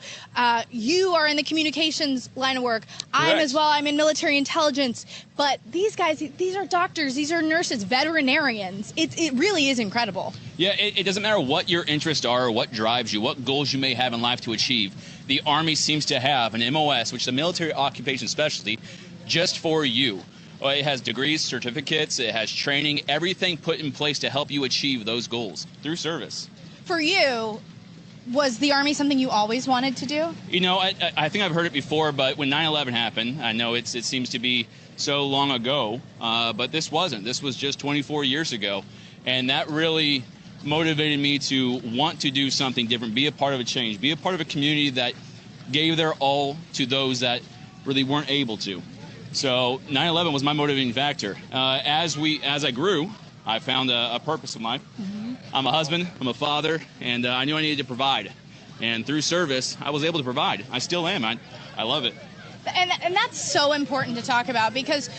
You are in the communications line of work. I'm as well. I'm in military intelligence. But these guys, these are doctors, these are nurses, veterinarians. It really is incredible. Yeah, it doesn't matter what your interests are or what drives you, what goals you may have in life to achieve. The Army seems to have an MOS, which is a military occupation specialty, just for you. It has degrees, certificates, it has training, everything put in place to help you achieve those goals through service. For you, was the Army something you always wanted to do? You know, I think I've heard it before, but when 9/11 happened, I know it seems to be so long ago, but this wasn't. This was just 24 years ago. And that really motivated me to want to do something different, be a part of a change, be a part of a community that gave their all to those that really weren't able to. So 9/11 was my motivating factor. As I grew, I found a purpose in life. I'm a husband, I'm a father, and I knew I needed to provide. And through service, I was able to provide. I still am. I love it. And that's so important to talk about, because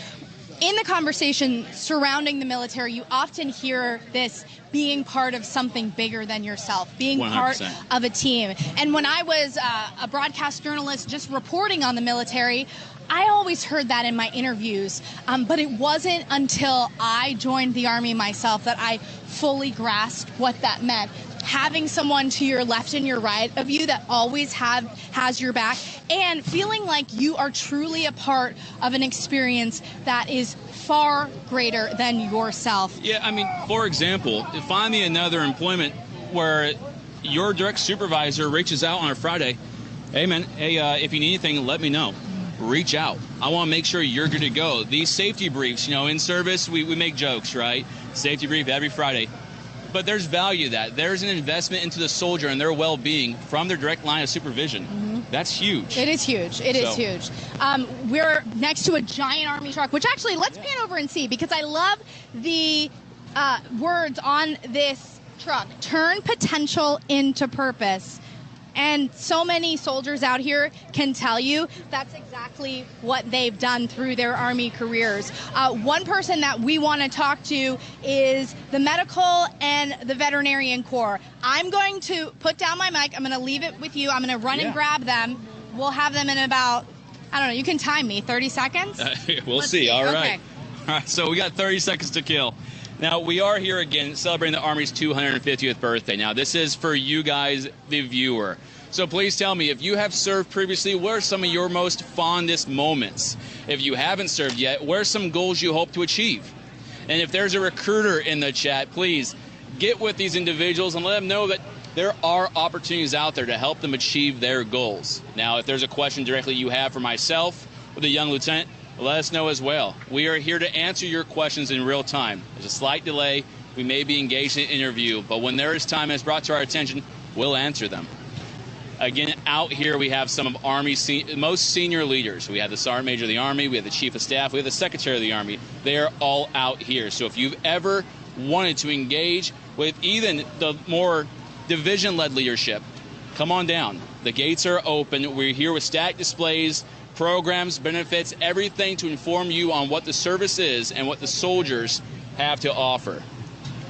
in the conversation surrounding the military, you often hear this being part of something bigger than yourself, being 100%. part of a team. And when I was a broadcast journalist just reporting on the military, I always heard that in my interviews, but it wasn't until I joined the Army myself that I fully grasped what that meant. Having someone to your left and your right of you that always has your back, and feeling like you are truly a part of an experience that is far greater than yourself. Yeah, I mean, for example, find me another employment where your direct supervisor reaches out on a Friday, hey man, if you need anything, let me know. Reach out. I want to make sure you're good to go. These safety briefs, you know, in service, we make jokes, right? Safety brief every Friday. But there's value to that. There's an investment into the soldier and their well-being from their direct line of supervision. That's huge. It is huge. It is huge. We're next to a giant Army truck, which actually, let's pan over and see, because I love the words on this truck. Turn potential into purpose. And so many soldiers out here can tell you that's exactly what they've done through their Army careers. One person that we want to talk to is the Medical and the Veterinarian Corps. I'm going to put down my mic. I'm going to leave it with you. I'm going to run and grab them. We'll have them in about, I don't know, you can time me, 30 seconds? We'll see. All right. Okay. All right. So we got 30 seconds to kill. Now, we are here again celebrating the Army's 250th birthday. Now, this is for you guys, the viewer. So please tell me, if you have served previously, what are some of your most fondest moments? If you haven't served yet, what are some goals you hope to achieve? And if there's a recruiter in the chat, please get with these individuals and let them know that there are opportunities out there to help them achieve their goals. Now, if there's a question directly you have for myself or the young lieutenant, let us know as well. We are here to answer your questions in real time. There's a slight delay. We may be engaged in an interview, but when there is time and it's brought to our attention, we'll answer them. Again, out here we have some of Army's most senior leaders. We have the Sergeant Major of the Army, we have the Chief of Staff, we have the Secretary of the Army. They are all out here. So if you've ever wanted to engage with even the more division-led leadership, come on down. The gates are open. We're here with static displays, programs, benefits, everything to inform you on what the service is and what the soldiers have to offer.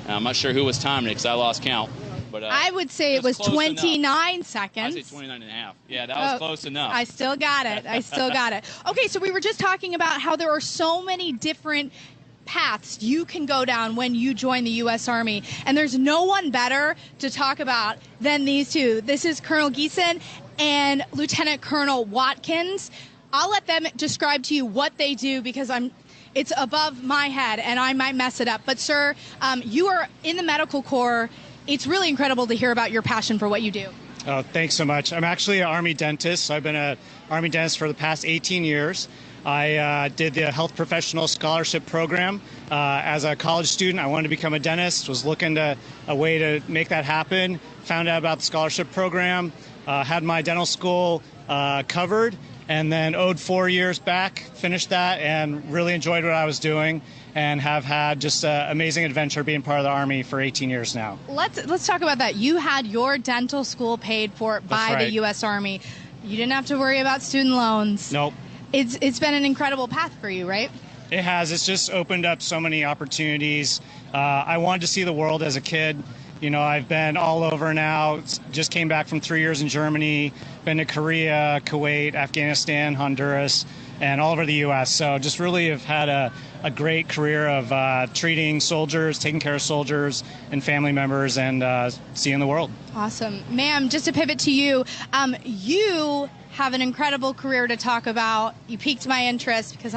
Now, I'm not sure who was timing it because I lost count. But, I would say it was 29 seconds. I say 29 and a half. Yeah, that was close enough. I still got it. I still got it. Okay, so we were just talking about how there are so many different paths you can go down when you join the U.S. Army. And there's no one better to talk about than these two. This is Colonel Geeson and Lieutenant Colonel Watkins. I'll let them describe to you what they do because it's above my head and I might mess it up. But, sir, you are in the Medical Corps. It's really incredible to hear about your passion for what you do. Oh, thanks so much. I'm actually an Army dentist. So I've been an Army dentist for the past 18 years. I did the Health Professional Scholarship Program. As a college student, I wanted to become a dentist, was looking to a way to make that happen, found out about the scholarship program, had my dental school covered, and then owed 4 years back, finished that, and really enjoyed what I was doing. And have had just an amazing adventure being part of the Army for 18 years now. Let's talk about that. You had your dental school paid for by the U.S. Army. You didn't have to worry about student loans. Nope. It's been an incredible path for you, right? It has. It's just opened up so many opportunities. I wanted to see the world as a kid. You know, I've been all over now. Just came back from 3 years in Germany, been to Korea, Kuwait, Afghanistan, Honduras, and all over the U.S. So just really have had a great career of treating soldiers, taking care of soldiers and family members, and seeing the world. Awesome. Ma'am, just to pivot to you, you have an incredible career to talk about. You piqued my interest because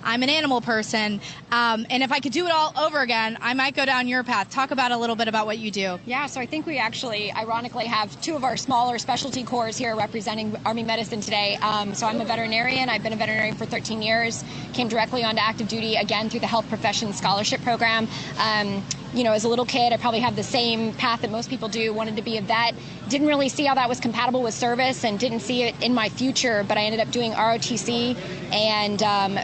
I'm an animal person, and if I could do it all over again, I might go down your path. Talk about a little bit about what you do. Yeah, so I think we actually, ironically, have two of our smaller specialty corps here representing Army medicine today. So I'm a veterinarian. I've been a veterinarian for 13 years. Came directly onto active duty, again, through the Health Professions Scholarship Program. You know, as a little kid, I probably had the same path that most people do, wanted to be a vet. Didn't really see how that was compatible with service and didn't see it in my future, but I ended up doing ROTC and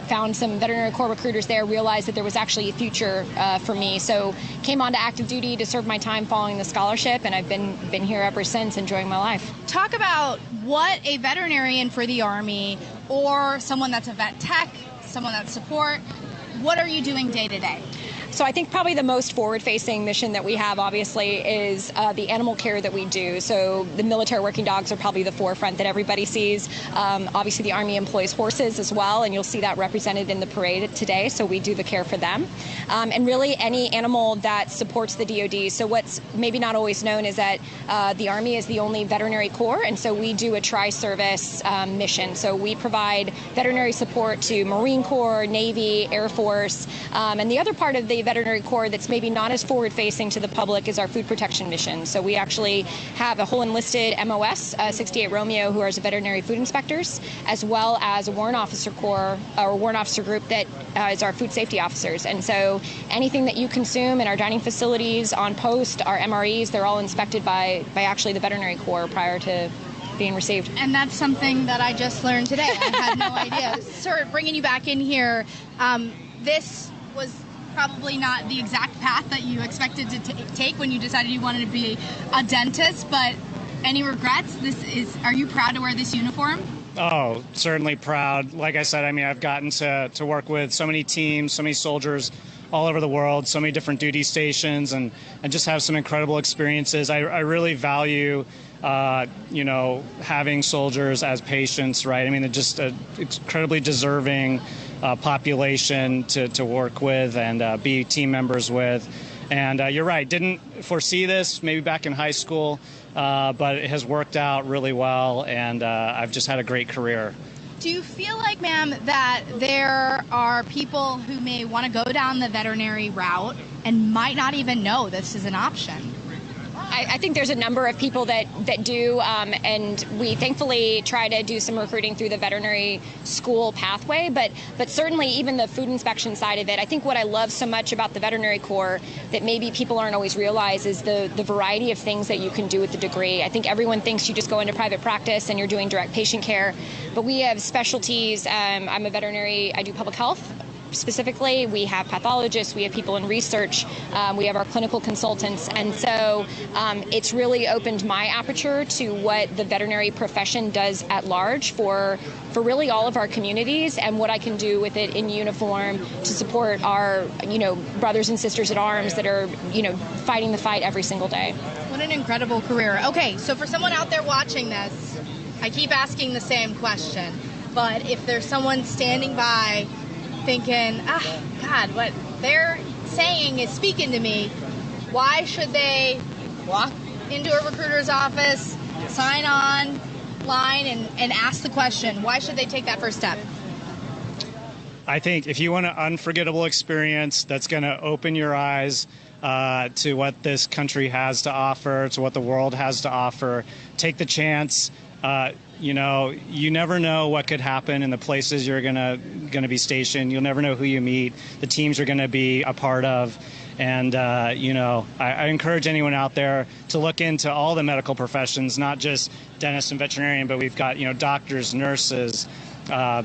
found some veterinary corps recruiters there, realized that there was actually a future for me. So came on to active duty to serve my time following the scholarship, and I've been here ever since, enjoying my life. Talk about what a veterinarian for the Army, or someone that's a vet tech, someone that's support, what are you doing day to day? So I think probably the most forward-facing mission that we have, obviously, is the animal care that we do. So the military working dogs are probably the forefront that everybody sees. Obviously, the Army employs horses as well, and you'll see that represented in the parade today. So we do the care for them. And really any animal that supports the DoD. So what's maybe not always known is that the Army is the only veterinary corps, and so we do a tri-service mission. So we provide veterinary support to Marine Corps, Navy, Air Force, and the other part of the veterinary corps that's maybe not as forward-facing to the public is our food protection mission. So we actually have a whole enlisted MOS, 68 Romeo, who are veterinary food inspectors, as well as a warrant officer corps or warrant officer group that is our food safety officers. And so anything that you consume in our dining facilities, on post, our MREs, they're all inspected by actually the veterinary corps prior to being received. And that's something that I just learned today. I had no idea. Sir, bringing you back in here, this was probably not the exact path that you expected to take when you decided you wanted to be a dentist, but any regrets? Are you proud to wear this uniform? Oh, certainly proud. Like I said, I mean, I've gotten to work with so many teams, so many soldiers all over the world, so many different duty stations, and just have some incredible experiences. I really value you know, having soldiers as patients, right? I mean, they're just an incredibly deserving population to work with and be team members with. And you're right, didn't foresee this maybe back in high school, but it has worked out really well, and I've just had a great career. Do you feel like, ma'am, that there are people who may want to go down the veterinary route and might not even know this is an option? I think there's a number of people that do, and we thankfully try to do some recruiting through the veterinary school pathway, but certainly even the food inspection side of it. I think what I love so much about the veterinary corps that maybe people aren't always realize is the variety of things that you can do with the degree. I think everyone thinks you just go into private practice and you're doing direct patient care, but we have specialties. I'm a veterinary, I do public health. Specifically, we have pathologists, we have people in research, we have our clinical consultants, and so it's really opened my aperture to what the veterinary profession does at large for really all of our communities, and what I can do with it in uniform to support our, you know, brothers and sisters at arms that are, you know, fighting the fight every single day. What an incredible career. Okay, so for someone out there watching this, I keep asking the same question, but if there's someone standing by thinking, God, what they're saying is speaking to me, why should they walk into a recruiter's office, sign on line, and ask the question? Why should they take that first step? I think if you want an unforgettable experience that's going to open your eyes to what this country has to offer, to what the world has to offer, take the chance. You know, you never know what could happen in the places you're gonna be stationed. You'll never know who you meet, the teams you're gonna be a part of. And, you know, I encourage anyone out there to look into all the medical professions, not just dentist and veterinarian, but we've got, you know, doctors, nurses,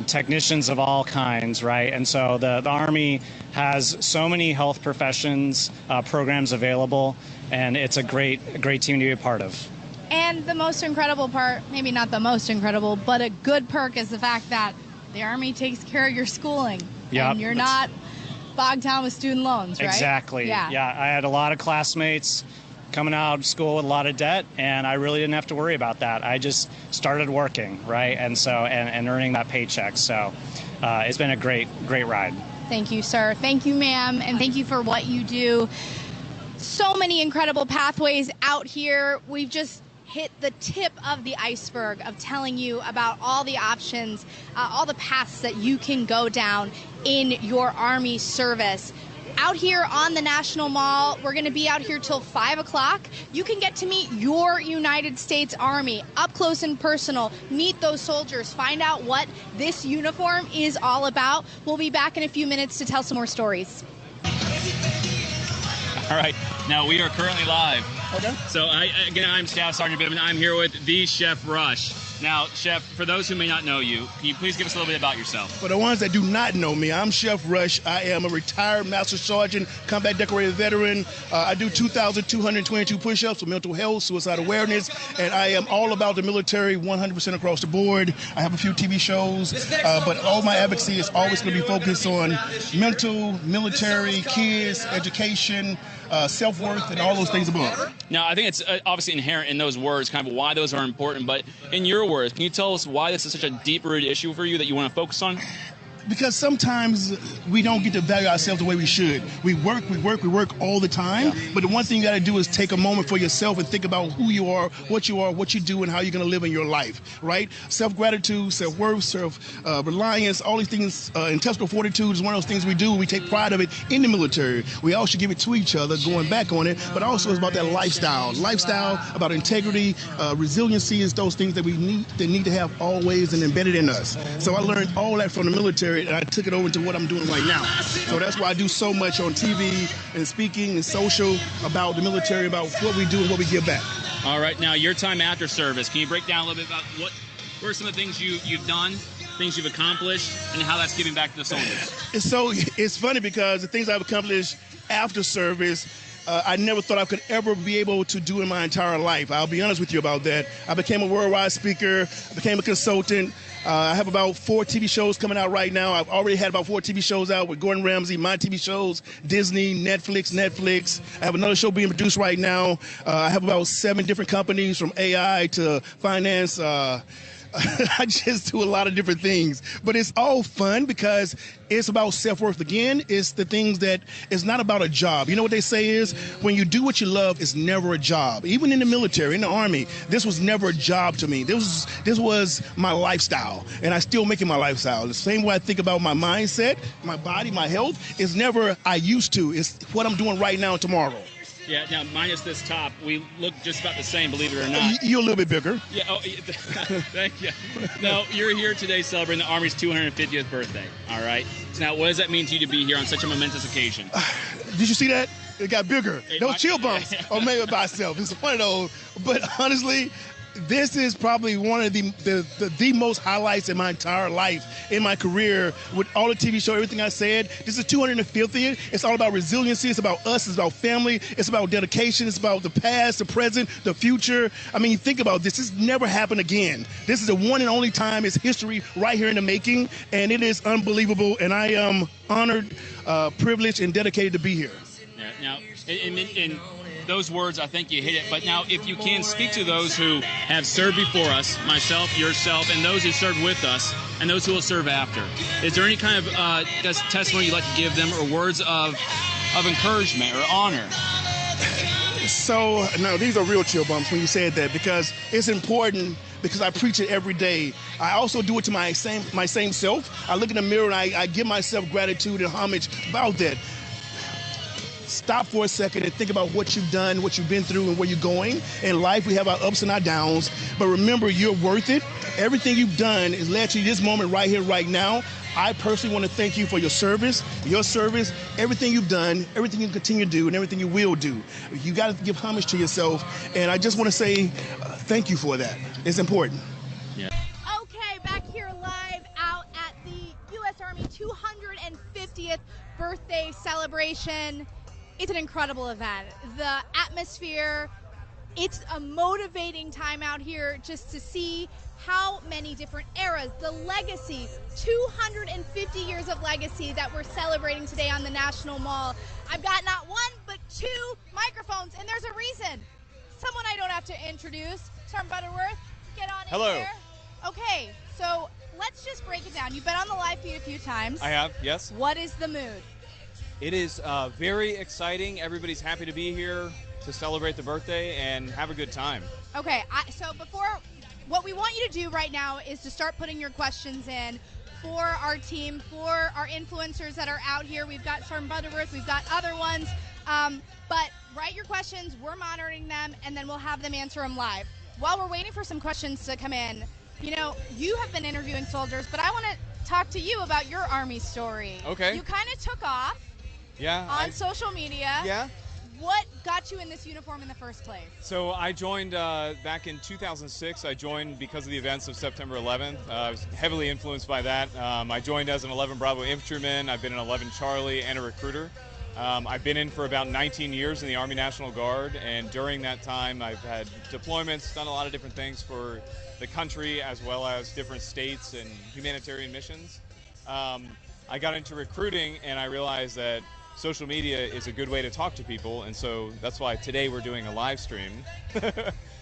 technicians of all kinds, right? And so the Army has so many health professions programs available, and it's a great team to be a part of. And the most incredible part, maybe not the most incredible, but a good perk is the fact that the Army takes care of your schooling. Yep. And you're not bogged down with student loans, right? Exactly. Yeah. I had a lot of classmates coming out of school with a lot of debt, and I really didn't have to worry about that. I just started working, right? And so, and earning that paycheck. So it's been a great ride. Thank you, sir. Thank you, ma'am. And thank you for what you do. So many incredible pathways out here. We've just hit the tip of the iceberg of telling you about all the options, all the paths that you can go down in your Army service. Out here on the National Mall, we're going to be out here till 5 o'clock. You can get to meet your United States Army up close and personal, meet those soldiers, find out what this uniform is all about. We'll be back in a few minutes to tell some more stories. All right, now we are currently live. Okay. So I'm Staff Sergeant Bittman. I'm here with the Chef Rush. Now, Chef, for those who may not know you, can you please give us a little bit about yourself? For the ones that do not know me, I'm Chef Rush. I am a retired Master Sergeant, combat decorated veteran. I do 2,222 push-ups for mental health, suicide awareness, and I am all about the military 100% across the board. I have a few TV shows, but all my advocacy is always going to be focused on mental, military, kids, education, self-worth, and all those things above. Now, I think it's obviously inherent in those words, kind of why those are important, but in your words, can you tell us why this is such a deep-rooted issue for you that you want to focus on? Because sometimes we don't get to value ourselves the way we should. We work all the time. Yeah. But the one thing you got to do is take a moment for yourself and think about who you are, what you do, and how you're going to live in your life, right? Self-gratitude, self-worth, self-reliance, all these things, intestinal fortitude is one of those things we do. We take pride of it in the military. We all should give it to each other, going back on it, but also it's about that lifestyle. Lifestyle, about integrity, resiliency is those things that we need to have always and embedded in us. So I learned all that from the military, and I took it over to what I'm doing right now. So that's why I do so much on TV and speaking and social about the military, about what we do and what we give back. All right, now your time after service, can you break down a little bit about what are some of the things you've done, things you've accomplished, and how that's giving back to the soldiers? It's funny because the things I've accomplished after service, I never thought I could ever be able to do in my entire life. I'll be honest with you about that. I became a worldwide speaker, I became a consultant. I have about 4 TV shows coming out right now. I've already had about 4 TV shows out with Gordon Ramsay, my TV shows, Disney, Netflix. I have another show being produced right now. I have about 7 different companies, from AI to finance. I just do a lot of different things, but it's all fun because it's about self-worth. Again, it's the things that it's not about a job. You know what they say is when you do what you love, it's never a job. Even in the military, in the Army, this was never a job to me. This was my lifestyle, and I still make it my lifestyle. The same way I think about my mindset, my body, my health, is never I used to. It's what I'm doing right now and tomorrow. Yeah, now minus this top, we look just about the same, believe it or not. You're a little bit bigger. Yeah, thank you. Now, you're here today celebrating the Army's 250th birthday, all right? So now, what does that mean to you to be here on such a momentous occasion? Did you see that? It got bigger. Those chill bumps are made by itself. It's one of those. But honestly, this is probably one of the most highlights in my entire life, in my career, with all the TV show, everything I said. This is 250th. It's all about resiliency. It's about us. It's about family. It's about dedication. It's about the past, the present, the future. I mean, think about this. This never happened again. This is the one and only time. It's history right here in the making, and it is unbelievable. And I am honored, privileged, and dedicated to be here. Yeah, now, in those words, I think you hit it. But now, if you can speak to those who have served before us, myself, yourself, and those who served with us, and those who will serve after, is there any kind of testimony you'd like to give them, or words of encouragement or honor? So, no, these are real chill bumps when you said that, because it's important, because I preach it every day. I also do it to my same self. I look in the mirror and I give myself gratitude and homage about that. Stop for a second and think about what you've done, what you've been through, and where you're going. In life, we have our ups and our downs, but remember, you're worth it. Everything you've done has led to this moment right here, right now. I personally want to thank you for your service, everything you've done, everything you continue to do, and everything you will do. You got to give homage to yourself, and I just want to say thank you for that. It's important. Yeah. Okay, back here live out at the U.S. Army 250th birthday celebration. It's an incredible event. The atmosphere it's a motivating time out here just to see how many different eras, the legacy, 250 years of legacy that we're celebrating today on the National Mall. I've got not one, but 2 microphones, and there's a reason. Someone I don't have to introduce, Sergeant Butterworth, get on Hello. in here. Okay, so let's just break it down. You've been on the live feed a few times. I have, yes. What is the mood? It is very exciting. Everybody's happy to be here to celebrate the birthday and have a good time. Okay, so before, what we want you to do right now is to start putting your questions in for our team, for our influencers that are out here. We've got Sergeant Butterworth, we've got other ones, but write your questions, we're monitoring them, and then we'll have them answer them live. While we're waiting for some questions to come in, you know, you have been interviewing soldiers, but I want to talk to you about your Army story. Okay. You kind of took off on social media. Yeah. What got you in this uniform in the first place? So I joined back in 2006. I joined because of the events of September 11th. I was heavily influenced by that. I joined as an 11 Bravo infantryman. I've been an 11 Charlie and a recruiter. I've been in for about 19 years in the Army National Guard, and during that time I've had deployments, done a lot of different things for the country as well as different states and humanitarian missions. I got into recruiting and I realized that social media is a good way to talk to people, and so that's why today we're doing a live stream.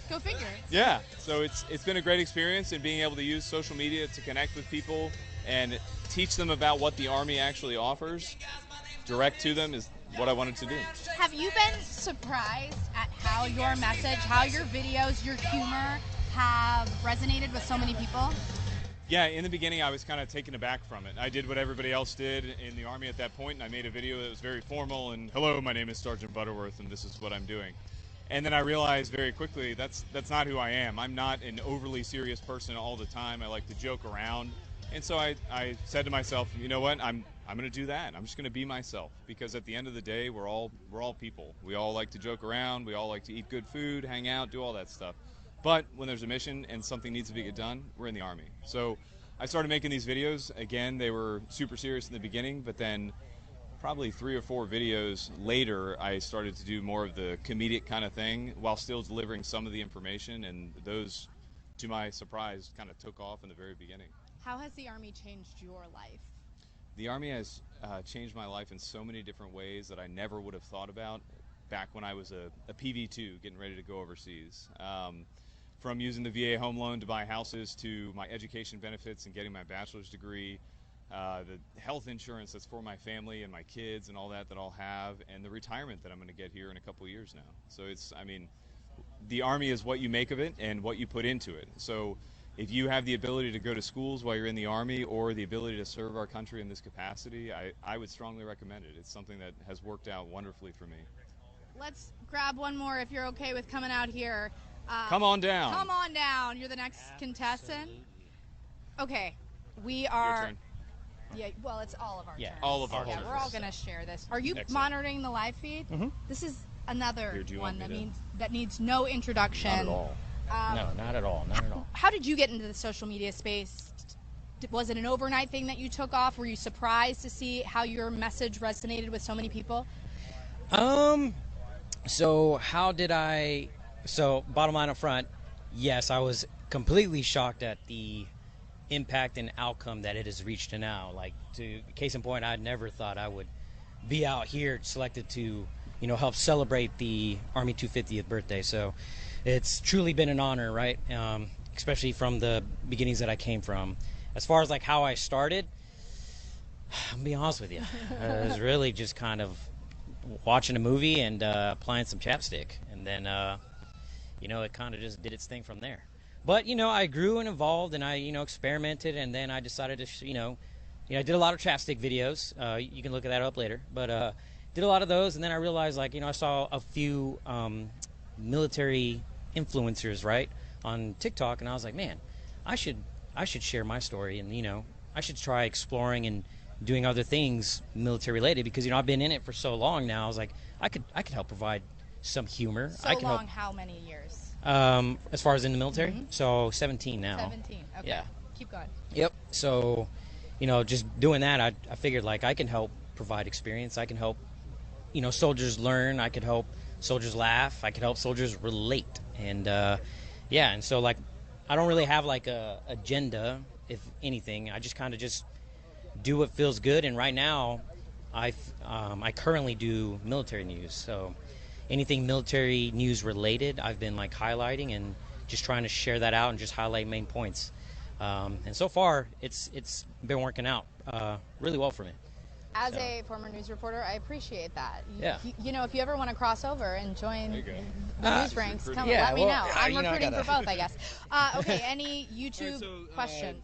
Go figure. Yeah, so it's been a great experience, and being able to use social media to connect with people and teach them about what the Army actually offers direct to them is what I wanted to do. Have you been surprised at how your message, how your videos, your humor have resonated with so many people? Yeah, in the beginning I was kind of taken aback from it. I did what everybody else did in the Army at that point, and I made a video that was very formal and, hello, my name is Sergeant Butterworth and this is what I'm doing. And then I realized very quickly that's not who I am. I'm not an overly serious person all the time. I like to joke around. And so I said to myself, you know what, I'm going to do that. I'm just going to be myself, because at the end of the day, we're all people. We all like to joke around. We all like to eat good food, hang out, do all that stuff. But when there's a mission and something needs to be done, we're in the Army. So I started making these videos. Again, they were super serious in the beginning, but then probably 3 or 4 videos later, I started to do more of the comedic kind of thing while still delivering some of the information, and those, to my surprise, kind of took off in the very beginning. How has the Army changed your life? The Army has changed my life in so many different ways that I never would have thought about back when I was a PV2 getting ready to go overseas. From using the VA home loan to buy houses, to my education benefits and getting my bachelor's degree, the health insurance that's for my family and my kids and all that I'll have, and the retirement that I'm going to get here in a couple years now. So the Army is what you make of it and what you put into it. So if you have the ability to go to schools while you're in the Army, or the ability to serve our country in this capacity, I would strongly recommend it. It's something that has worked out wonderfully for me. Let's grab one more if you're okay with coming out here. Come on down. Come on down. You're the next contestant. Okay, we are. Your turn. Yeah, well, it's all of our turns. All of our Yeah, turns. we're all going to share this. Are you Excellent. monitoring the live feed? Mhm. This is another Here, do you one want me that needs no introduction. Not at all. No, not at all. Not at all. How did you get into the social media space? Was it an overnight thing that you took off? Were you surprised to see how your message resonated with so many people? So how did I? So bottom line up front, yes, I was completely shocked at the impact and outcome that it has reached to now. Like, to case in point, I never thought I would be out here selected to, help celebrate the Army 250th birthday. So it's truly been an honor, right? Especially from the beginnings that I came from. As far as like how I started, I'm gonna be honest with you, it was really just kind of watching a movie and applying some chapstick, and then it kind of just did its thing from there. But I grew and evolved, and I experimented, and then I decided to I did a lot of chapstick videos. You can look at that up later, but did a lot of those, and then I realized I saw a few military influencers right on TikTok, and I was like, man, I should share my story, and I should try exploring and doing other things military related, because I've been in it for so long now. I was like, I could help provide some humor. So long, how many years? As far as in the military, Mm-hmm. So 17 now. 17. Okay. Yeah. Keep going. Yep. So, just doing that, I figured I can help provide experience. I can help, soldiers learn. I could help soldiers laugh. I can help soldiers relate. And yeah, and so like I don't really have like a agenda, if anything. I just kind of just do what feels good. And right now, I currently do military news. So anything military news related, I've been like highlighting and just trying to share that out and just highlight main points. And so far, it's been working out really well for me. As a former news reporter, I appreciate that. Yeah. You know, if you ever want to cross over and join the news ranks, come yeah, let me well, know. I'm you know, I recruiting gotta- for both, I guess. Okay, any YouTube questions?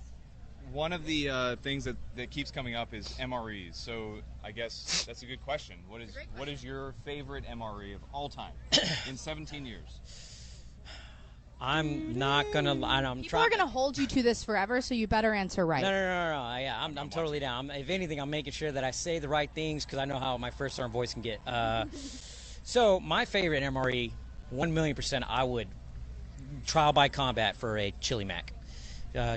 One of the things that keeps coming up is MREs. So I guess that's a good question. What is your favorite MRE of all time in 17 years? I'm not gonna lie. People are going to hold you to this forever, so you better answer right. No. Yeah, I'm totally down. If anything, I'm making sure that I say the right things because I know how my first term voice can get. So my favorite MRE, 1,000,000%, I would trial by combat for a Chili Mac.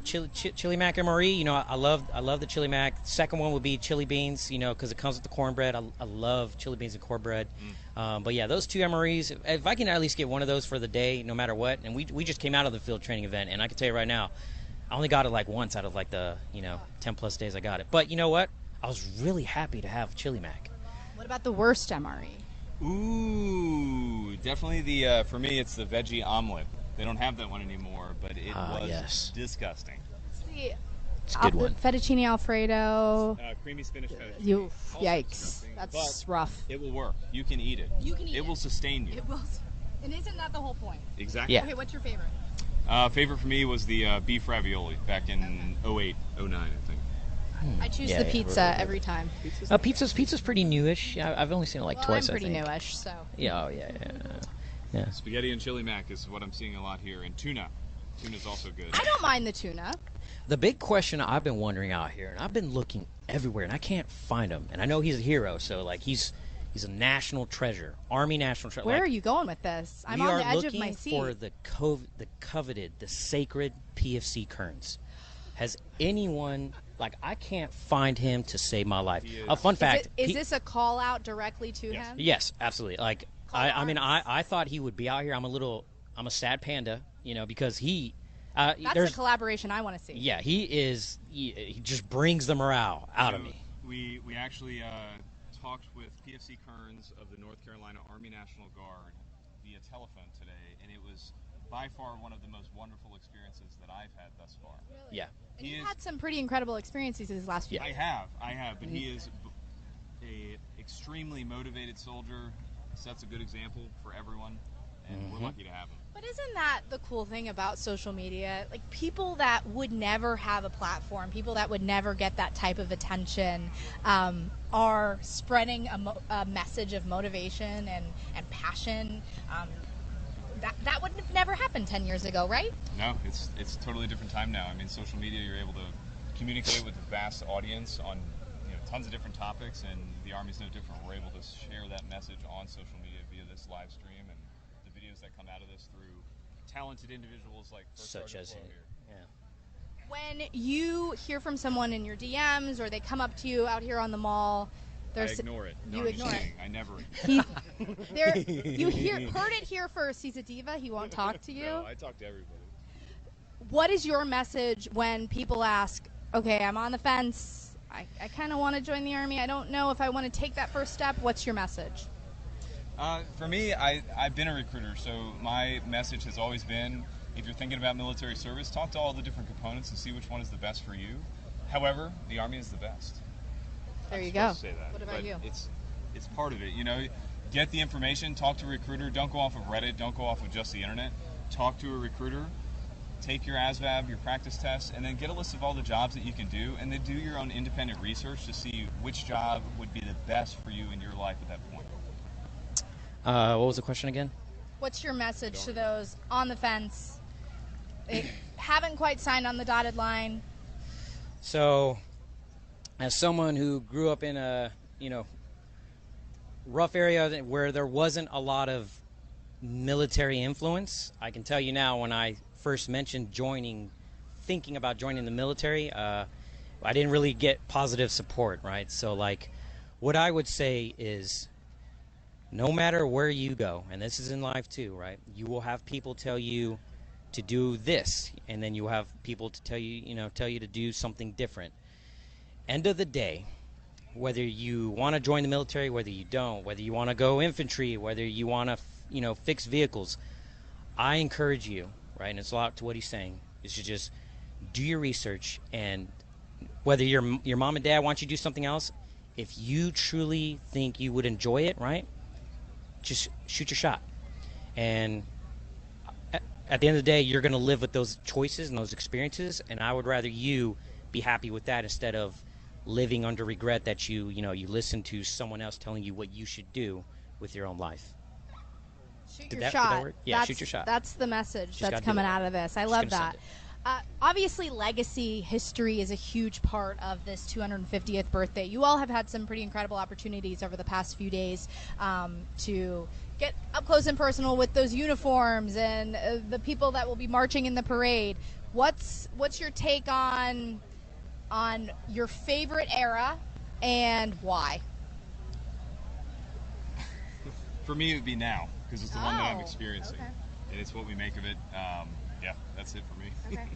Chili Mac MRE, you know, I love the Chili Mac. Second one would be chili beans, you know, because it comes with the cornbread. I love chili beans and cornbread. But yeah, those two MREs, if I can at least get one of those for the day, no matter what. And we just came out of the field training event, and I can tell you right now, I only got it like once out of like the 10 plus days I got it. But you know what? I was really happy to have Chili Mac. What about the worst MRE? Ooh, definitely for me, it's the veggie omelet. They don't have that one anymore, but it was disgusting. It's a good one. Fettuccine Alfredo. Creamy spinach fettuccine. Yikes. That's rough. It will work. You can eat it. It will sustain you. It will. And isn't that the whole point? Exactly. Yeah. Okay, what's your favorite? Favorite for me was the beef ravioli back in 08, 09, I think. I choose the pizza every time. Pizza's pretty newish. I've only seen it like twice. I'm pretty I think. newish, so. Yeah. Yeah. Spaghetti and chili mac is what I'm seeing a lot here, and tuna. Tuna's also good. I don't mind the tuna. The big question I've been wondering out here, and I've been looking everywhere, and I can't find him. And I know he's a hero, so like he's a national treasure, Army national treasure. Where are you going with this? I'm on the edge of my seat. We are looking for the coveted, the sacred PFC Kearns. Has anyone, like, I can't find him to save my life. A fun fact. Is this a call out directly to him? Yes, absolutely. Like, I mean, I thought he would be out here. I'm a sad panda, you know, because that's a collaboration I want to see. Yeah, he just brings the morale out of me. We actually talked with PFC Kearns of the North Carolina Army National Guard via telephone today, and it was by far one of the most wonderful experiences that I've had thus far. Really? Yeah. And you've had some pretty incredible experiences these last few years. I have, but he is a extremely motivated soldier, sets a good example for everyone, and we're lucky to have him. But isn't that the cool thing about social media? Like, people that would never have a platform, people that would never get that type of attention, are spreading a message of motivation and passion. That would have never happened 10 years ago, right? No, it's a totally different time now. I mean, social media, you're able to communicate with a vast audience on tons of different topics, and the Army's no different. We're able to share that message on social media via this live stream and the videos that come out of this through talented individuals like First Such Sergeant as Flo him. here. Yeah. When you hear from someone in your DMs or they come up to you out here on the mall, I ignore it. No, You I'm just ignore it. kidding. I never. You heard it here first. He's a diva. He won't talk to you. No, I talk to everybody. What is your message when people ask, okay, I'm on the fence, I kind of want to join the Army, I don't know if I want to take that first step? What's your message? For me, I've been a recruiter, so my message has always been, if you're thinking about military service, talk to all the different components and see which one is the best for you. However, the Army is the best. There you I'm go. supposed to say that, What about but you? It's part of it. Get the information, talk to a recruiter. Don't go off of Reddit. Don't go off of just the internet. Talk to a recruiter. Take your ASVAB, your practice test, and then get a list of all the jobs that you can do, and then do your own independent research to see which job would be the best for you in your life at that point. What was the question again? What's your message to those on the fence, they haven't quite signed on the dotted line? So, as someone who grew up in a rough area where there wasn't a lot of military influence, I can tell you now, when I first mentioned thinking about joining the military, I didn't really get positive support, right? So, like, what I would say is no matter where you go, and this is in life too, right? You will have people tell you to do this, and then you will have people to tell you, tell you to do something different. End of the day, whether you want to join the military, whether you don't, whether you want to go infantry, whether you want to, fix vehicles, I encourage you, right? And it's a lot to what he's saying, is to just do your research, and whether your mom and dad want you to do something else, if you truly think you would enjoy it, right? Just shoot your shot. And at the end of the day, you're going to live with those choices and those experiences, and I would rather you be happy with that instead of living under regret that you listen to someone else telling you what you should do with your own life. Shoot your shot. Yeah, shoot your shot. That's the message that's coming out of this. I love that. Obviously, legacy history is a huge part of this 250th birthday. You all have had some pretty incredible opportunities over the past few days to get up close and personal with those uniforms and the people that will be marching in the parade. What's your take on your favorite era and why? For me, it would be now, because it's the one that I'm experiencing, and it's what we make of it. Yeah, that's it for me. Okay.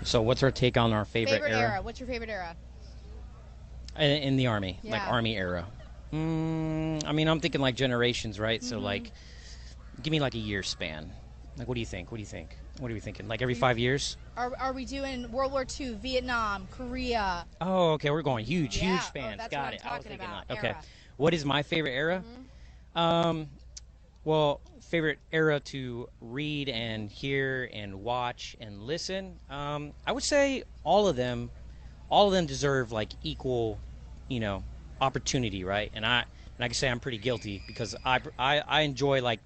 So what's our take on our favorite era? What's your favorite era? In the Army, Yeah. like Army era. I mean, I'm thinking like generations, right? So like, give me like a year span. Like, what do you think? What are we thinking? Like every 5 years? Are we doing World War II, Vietnam, Korea? Oh, okay. We're going huge spans. that's Got what it. I'm I was talking thinking about, like, okay. era. What is my favorite era? Well, favorite era to read and hear and watch and listen. I would say all of them deserve like equal, opportunity, right? And I can say I'm pretty guilty because I enjoy like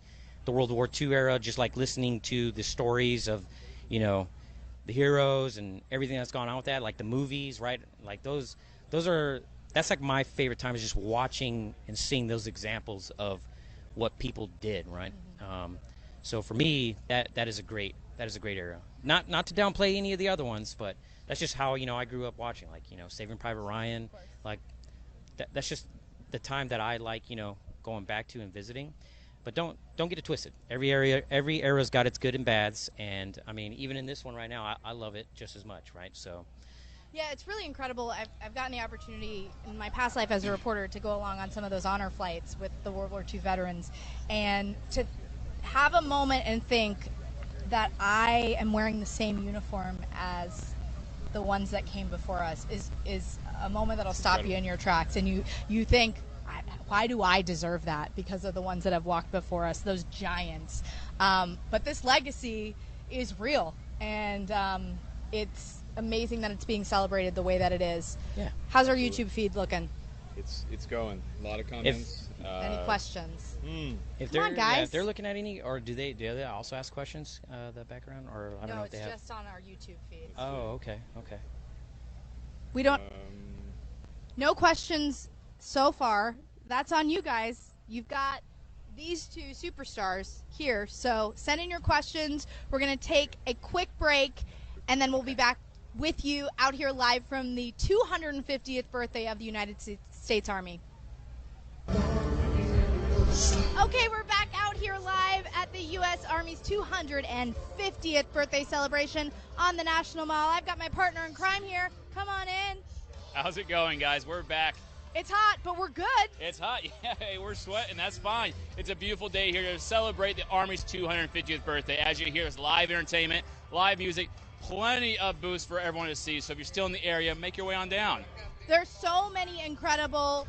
the World War II era, just like listening to the stories of, the heroes and everything that's gone on with that, like the movies, right? Like that's like my favorite time, is just watching and seeing those examples of what people did, right? So for me, that is a great era. Not to downplay any of the other ones, but that's just how I grew up watching, like Saving Private Ryan, like that's just the time that I like going back to and visiting. But don't get it twisted. Every era's got its good and bads, and I mean even in this one right now, I love it just as much, right? So. Yeah, it's really incredible. I've gotten the opportunity in my past life as a reporter to go along on some of those honor flights with the World War II veterans, and to have a moment and think that I am wearing the same uniform as the ones that came before us is a moment that'll stop you in your tracks, and you think, why do I deserve that? Because of the ones that have walked before us, those giants. But this legacy is real, and it's amazing that it's being celebrated the way that it is. Yeah. How's our YouTube feed looking? It's going. A lot of comments. Any questions? If Come on, they're guys. if they're looking at any, or do they also ask questions? The background, or I don't know if they have. No, it's just on our YouTube feed. Oh, okay. We don't. No questions so far. That's on you guys. You've got these two superstars here. So send in your questions. We're going to take a quick break, and then we'll be back with you out here live from the 250th birthday of the United States Army. Okay, we're back out here live at the U.S. Army's 250th birthday celebration on the National Mall. I've got my partner in crime here. Come on in. How's it going, guys? We're back. It's hot, but we're good. It's hot. Yeah, hey, we're sweating. That's fine. It's a beautiful day here to celebrate the Army's 250th birthday. As you hear, it's live entertainment, live music, plenty of booths for everyone to see. So if you're still in the area, make your way on down. There's so many incredible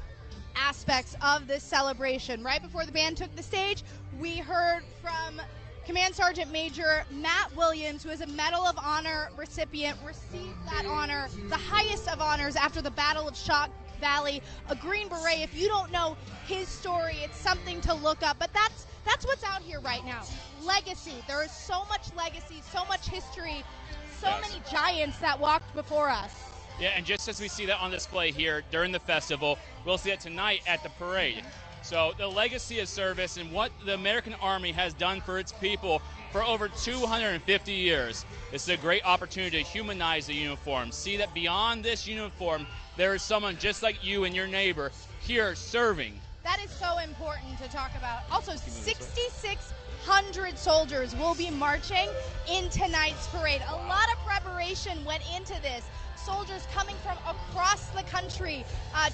aspects of this celebration. Right before the band took the stage, we heard from Command Sergeant Major Matt Williams, who is a Medal of Honor recipient, received that honor, the highest of honors after the Battle of Shock Valley, a Green Beret. If you don't know his story, it's something to look up. But that's what's out here right now. Legacy. There is so much legacy, so much history, so many giants that walked before us. Yeah, and just as we see that on display here during the festival, we'll see it tonight at the parade. So the legacy of service and what the American Army has done for its people for over 250 years. This is a great opportunity to humanize the uniform. See that beyond this uniform, there is someone just like you and your neighbor here serving. That is so important to talk about. Also, 6,600 soldiers will be marching in tonight's parade. A lot of preparation went into this. Soldiers coming from across the country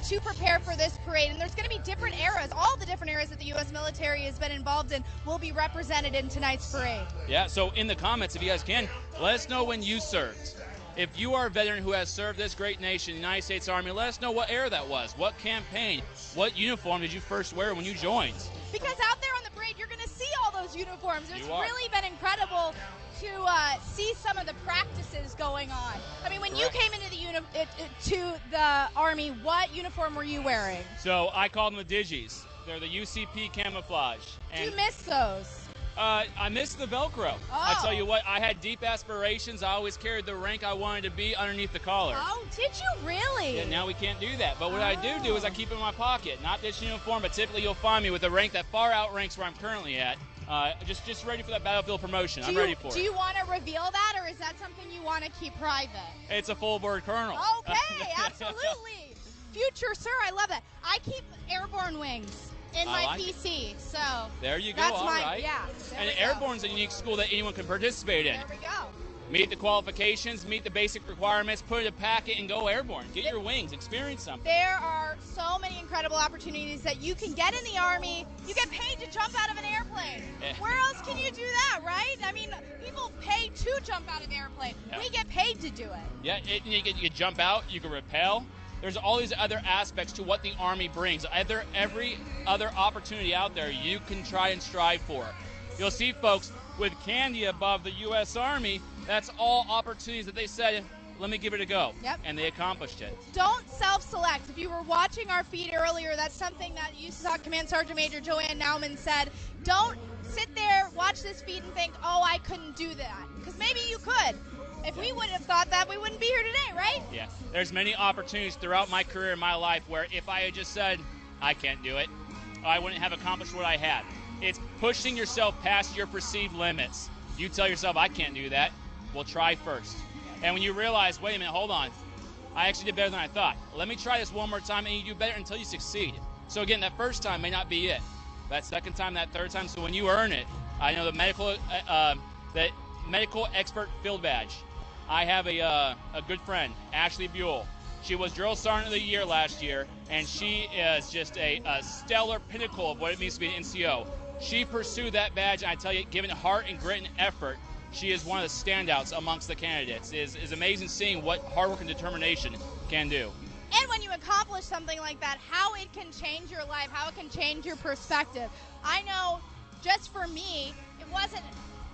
to prepare for this parade. And there's going to be different eras. All the different eras that the U.S. military has been involved in will be represented in tonight's parade. Yeah, so in the comments, if you guys can, let us know when you served. If you are a veteran who has served this great nation, the United States Army, let us know what era that was, what campaign, what uniform did you first wear when you joined? Because out there on the parade, you're going to see all those uniforms. It's You are. really been incredible to see some of the practices going on. I mean, when you came into to the Army, what uniform were you wearing? So I call them the Digis. They're the UCP camouflage. Do you miss those? I missed the Velcro. I tell you what, I had deep aspirations. I always carried the rank I wanted to be underneath the collar. Oh, did you really? Yeah, now we can't do that. But what I do is I keep it in my pocket. Not this uniform, but typically you'll find me with a rank that far outranks where I'm currently at. Just ready for that battlefield promotion. I'm ready for it. Do you want to reveal that, or is that something you want to keep private? It's a full board colonel. Okay, absolutely. Future sir, I love that. I keep airborne wings in my like PC, so there you go. That's all right. Yeah. And Airborne's a unique school that anyone can participate in. There we go. Meet the qualifications, meet the basic requirements, put it in a packet, and go airborne. Get your wings, experience something. There are so many incredible opportunities that you can get in the Army. You get paid to jump out of an airplane. Yeah. Where else can you do that, right? I mean, people pay to jump out of an airplane. Yeah. We get paid to do it. Yeah, you can jump out, you can rappel. There's all these other aspects to what the Army brings. Every other opportunity out there you can try and strive for. You'll see folks with candy above the U.S. Army, that's all opportunities that they said, let me give it a go. Yep. And they accomplished it. Don't self-select. If you were watching our feed earlier, that's something that USAC Command Sergeant Major Joanne Nauman said. Don't sit there, watch this feed, and think, oh, I couldn't do that. Because maybe you could. If we wouldn't have thought that, we wouldn't be here today, right? Yeah. There's many opportunities throughout my career in my life where if I had just said, I can't do it, I wouldn't have accomplished what I had. It's pushing yourself past your perceived limits. You tell yourself, I can't do that. Well, try first. And when you realize, wait a minute, hold on. I actually did better than I thought. Let me try this one more time, and you do better until you succeed. So again, that first time may not be it. That second time, that third time. So when you earn it, I know the medical expert field badge. I have a good friend, Ashley Buell. She was Drill Sergeant of the Year last year, and she is just a stellar pinnacle of what it means to be an NCO. She pursued that badge, and I tell you, given heart and grit and effort, she is one of the standouts amongst the candidates. It is amazing seeing what hard work and determination can do. And when you accomplish something like that, how it can change your life, how it can change your perspective. I know, just for me, it wasn't.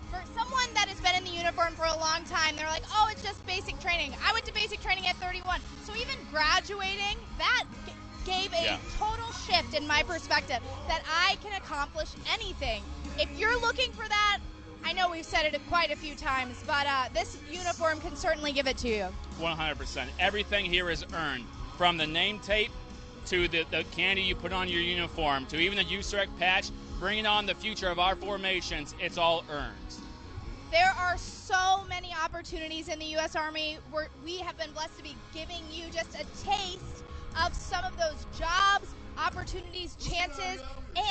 For someone that has been in the uniform for a long time, they're like, oh, it's just basic training. I went to basic training at 31. So even graduating, that gave a total shift in my perspective that I can accomplish anything. If you're looking for that, I know we've said it quite a few times, but this uniform can certainly give it to you. 100%. Everything here is earned. From the name tape to the candy you put on your uniform to even the USAREC patch, bringing on the future of our formations, it's all earned. There are so many opportunities in the U.S. Army where we have been blessed to be giving you just a taste of some of those jobs, opportunities, chances,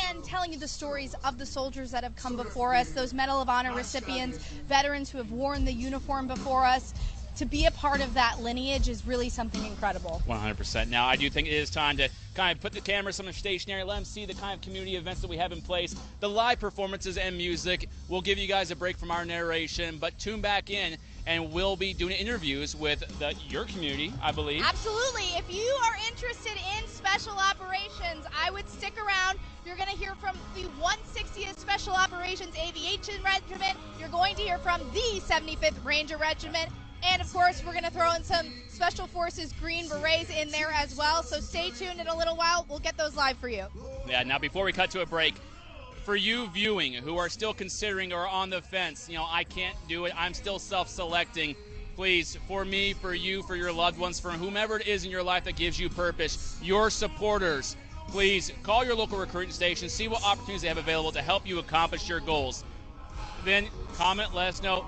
and telling you the stories of the soldiers that have come before us, those Medal of Honor recipients, veterans who have worn the uniform before us. To be a part of that lineage is really something incredible. 100%. Now, I do think it is time to kind of put the camera somewhere stationary, let them see the kind of community events that we have in place, the live performances and music. We'll give you guys a break from our narration, but tune back in, and we'll be doing interviews with your community, I believe. Absolutely. If you are interested in special operations, I would stick around. You're going to hear from the 160th Special Operations Aviation Regiment. You're going to hear from the 75th Ranger Regiment. And, of course, we're going to throw in some Special Forces Green Berets in there as well. So stay tuned in a little while. We'll get those live for you. Yeah, now before we cut to a break, for you viewing who are still considering or on the fence, I can't do it, I'm still self-selecting, please, for me, for you, for your loved ones, for whomever it is in your life that gives you purpose, your supporters, please call your local recruiting station, see what opportunities they have available to help you accomplish your goals. Then comment, let us know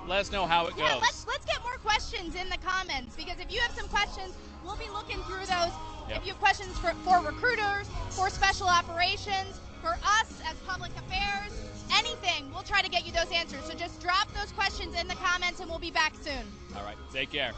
how it goes. Yeah, let's get more questions in the comments, because if you have some questions, we'll be looking through those. Yep. If you have questions for recruiters, for special operations, for us as public affairs, anything, we'll try to get you those answers. So just drop those questions in the comments and we'll be back soon. All right, take care.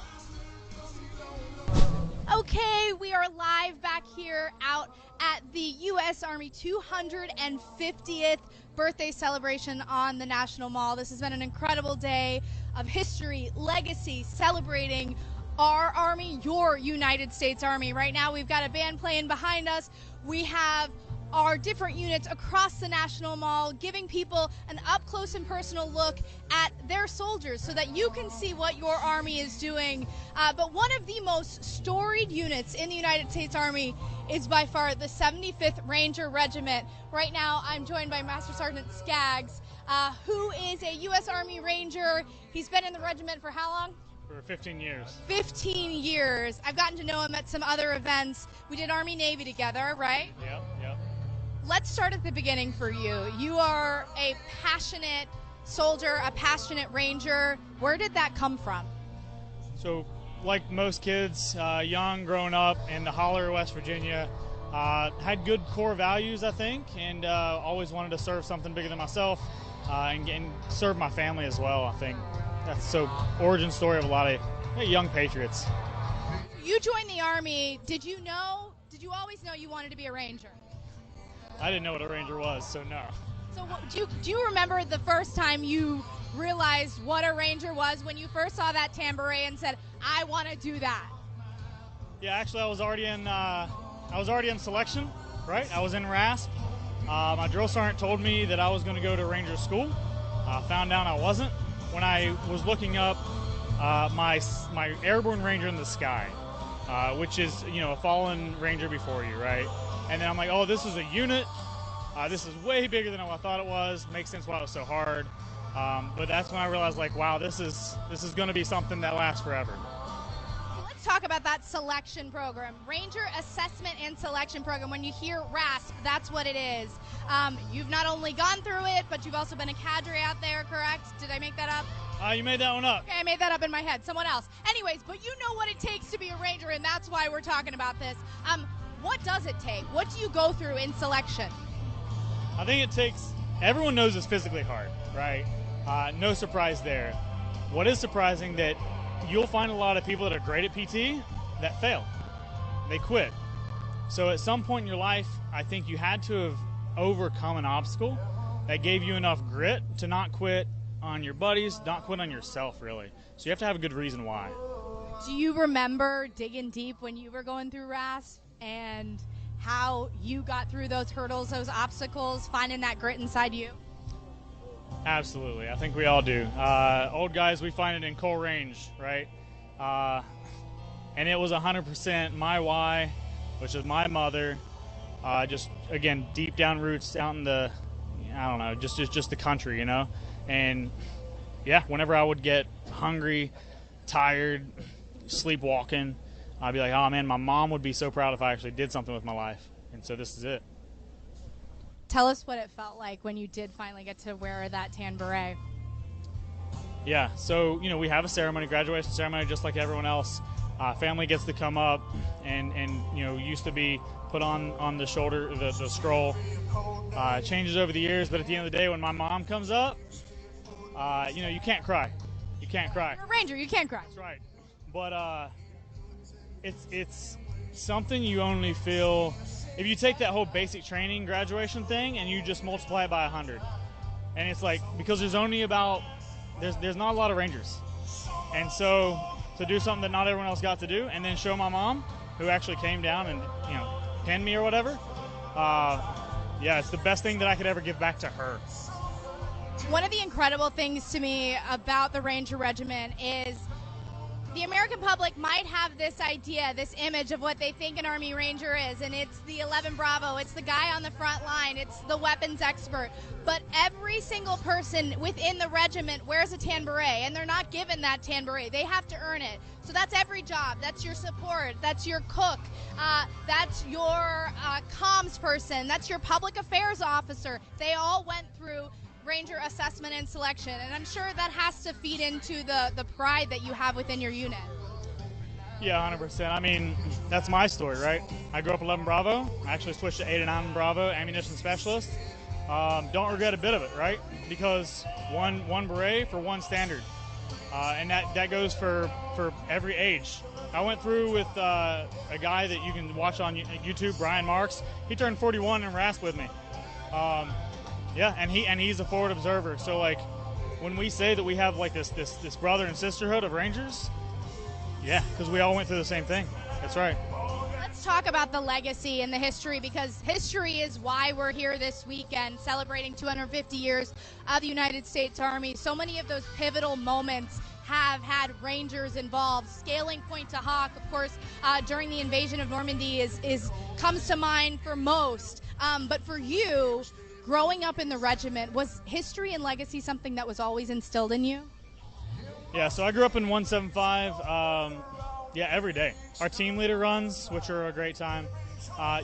Okay, we are live back here out at the U.S. Army 250th birthday celebration on the National Mall. This has been an incredible day of history, legacy, celebrating our Army, your United States Army. Right now we've got a band playing behind us. We have our different units across the National Mall, giving people an up-close and personal look at their soldiers so that you can see what your Army is doing. But one of the most storied units in the United States Army is by far the 75th Ranger Regiment. Right now, I'm joined by Master Sergeant Skaggs, who is a U.S. Army Ranger. He's been in the regiment for how long? For 15 years. 15 years. I've gotten to know him at some other events. We did Army-Navy together, right? Yep. Let's start at the beginning for you. You are a passionate soldier, a passionate Ranger. Where did that come from? So, like most kids, young, growing up in the holler of West Virginia, had good core values, I think, and always wanted to serve something bigger than myself and serve my family as well, I think. That's so origin story of a lot of young patriots. You joined the Army. Did you always know you wanted to be a Ranger? I didn't know what a Ranger was, so no. So do you remember the first time you realized what a Ranger was, when you first saw that tambourine and said, I want to do that? Yeah, actually I was already in selection, right? I was in RASP. My drill sergeant told me that I was going to go to Ranger school. Found out I wasn't when I was looking up my airborne Ranger in the sky, which is, a fallen Ranger before you, right? And then I'm like, oh, this is a unit. This is way bigger than I thought it was. Makes sense why it was so hard. But that's when I realized, like, wow, this is going to be something that lasts forever. Let's talk about that selection program, Ranger Assessment and Selection Program. When you hear RASP, that's what it is. You've not only gone through it, but you've also been a cadre out there, correct? Did I make that up? You made that one up. Okay, I made that up in my head. Someone else. Anyways, but you know what it takes to be a Ranger, and that's why we're talking about this. What does it take? What do you go through in selection? I think it takes, everyone knows it's physically hard, right? No surprise there. What is surprising that you'll find a lot of people that are great at PT that fail. They quit. So at some point in your life, I think you had to have overcome an obstacle that gave you enough grit to not quit on your buddies, not quit on yourself, really. So you have to have a good reason why. Do you remember digging deep when you were going through RASP and how you got through those hurdles, those obstacles, finding that grit inside you? Absolutely. I think we all do. Old guys, we find it in Cole Range, right? And it was 100% my why, which is my mother. Just, again, deep down roots out in the, I don't know, just the country, And, yeah, whenever I would get hungry, tired, sleepwalking, I'd be like, oh, man, my mom would be so proud if I actually did something with my life. And so this is it. Tell us what it felt like when you did finally get to wear that tan beret. Yeah, so, we have a ceremony, graduation ceremony, just like everyone else. Family gets to come up and used to be put on the shoulder, the scroll. It changes over the years, but at the end of the day, when my mom comes up, you can't cry. You can't cry. You're a Ranger, you can't cry. That's right. But it's something you only feel if you take that whole basic training graduation thing and you just multiply it by 100. And it's like, because there's not a lot of Rangers. And so to do something that not everyone else got to do and then show my mom, who actually came down and, pinned me or whatever, it's the best thing that I could ever give back to her. One of the incredible things to me about the Ranger Regiment is the American public might have this idea, this image of what they think an Army Ranger is, and it's the 11 Bravo, it's the guy on the front line, it's the weapons expert. But every single person within the regiment wears a tan beret, and they're not given that tan beret. They have to earn it. So that's every job. That's your support. That's your cook. That's your comms person. That's your public affairs officer. They all went through Ranger Assessment and Selection, and I'm sure that has to feed into the pride that you have within your unit. Yeah, 100%. I mean, that's my story, right? I grew up 11 Bravo. I actually switched to 8 and 9 Bravo, ammunition specialist. Don't regret a bit of it, right? Because one beret for one standard. And that goes for every age. I went through with a guy that you can watch on YouTube, Brian Marks. He turned 41 and RASP with me. Yeah, and he's a forward observer. So like, when we say that we have like this brother and sisterhood of Rangers, yeah, because we all went through the same thing. That's right. Let's talk about the legacy and the history, because history is why we're here this weekend celebrating 250 years of the United States Army. So many of those pivotal moments have had Rangers involved. Scaling Point to Hawk, of course, during the invasion of Normandy comes to mind for most. But for you, growing up in the regiment, was history and legacy something that was always instilled in you? Yeah, so I grew up in 175. Yeah, every day. Our team leader runs, which are a great time.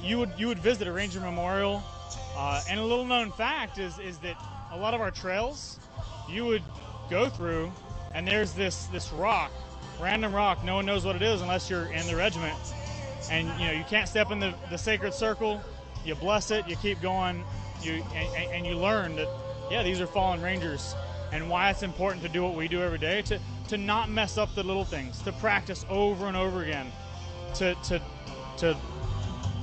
You would visit a Ranger Memorial, and a little known fact is that a lot of our trails you would go through, and there's this rock, random rock. No one knows what it is unless you're in the regiment, and you can't step in the sacred circle. You bless it, you keep going, and you learn that these are fallen Rangers. And why it's important to do what we do every day, to not mess up the little things, to practice over and over again, to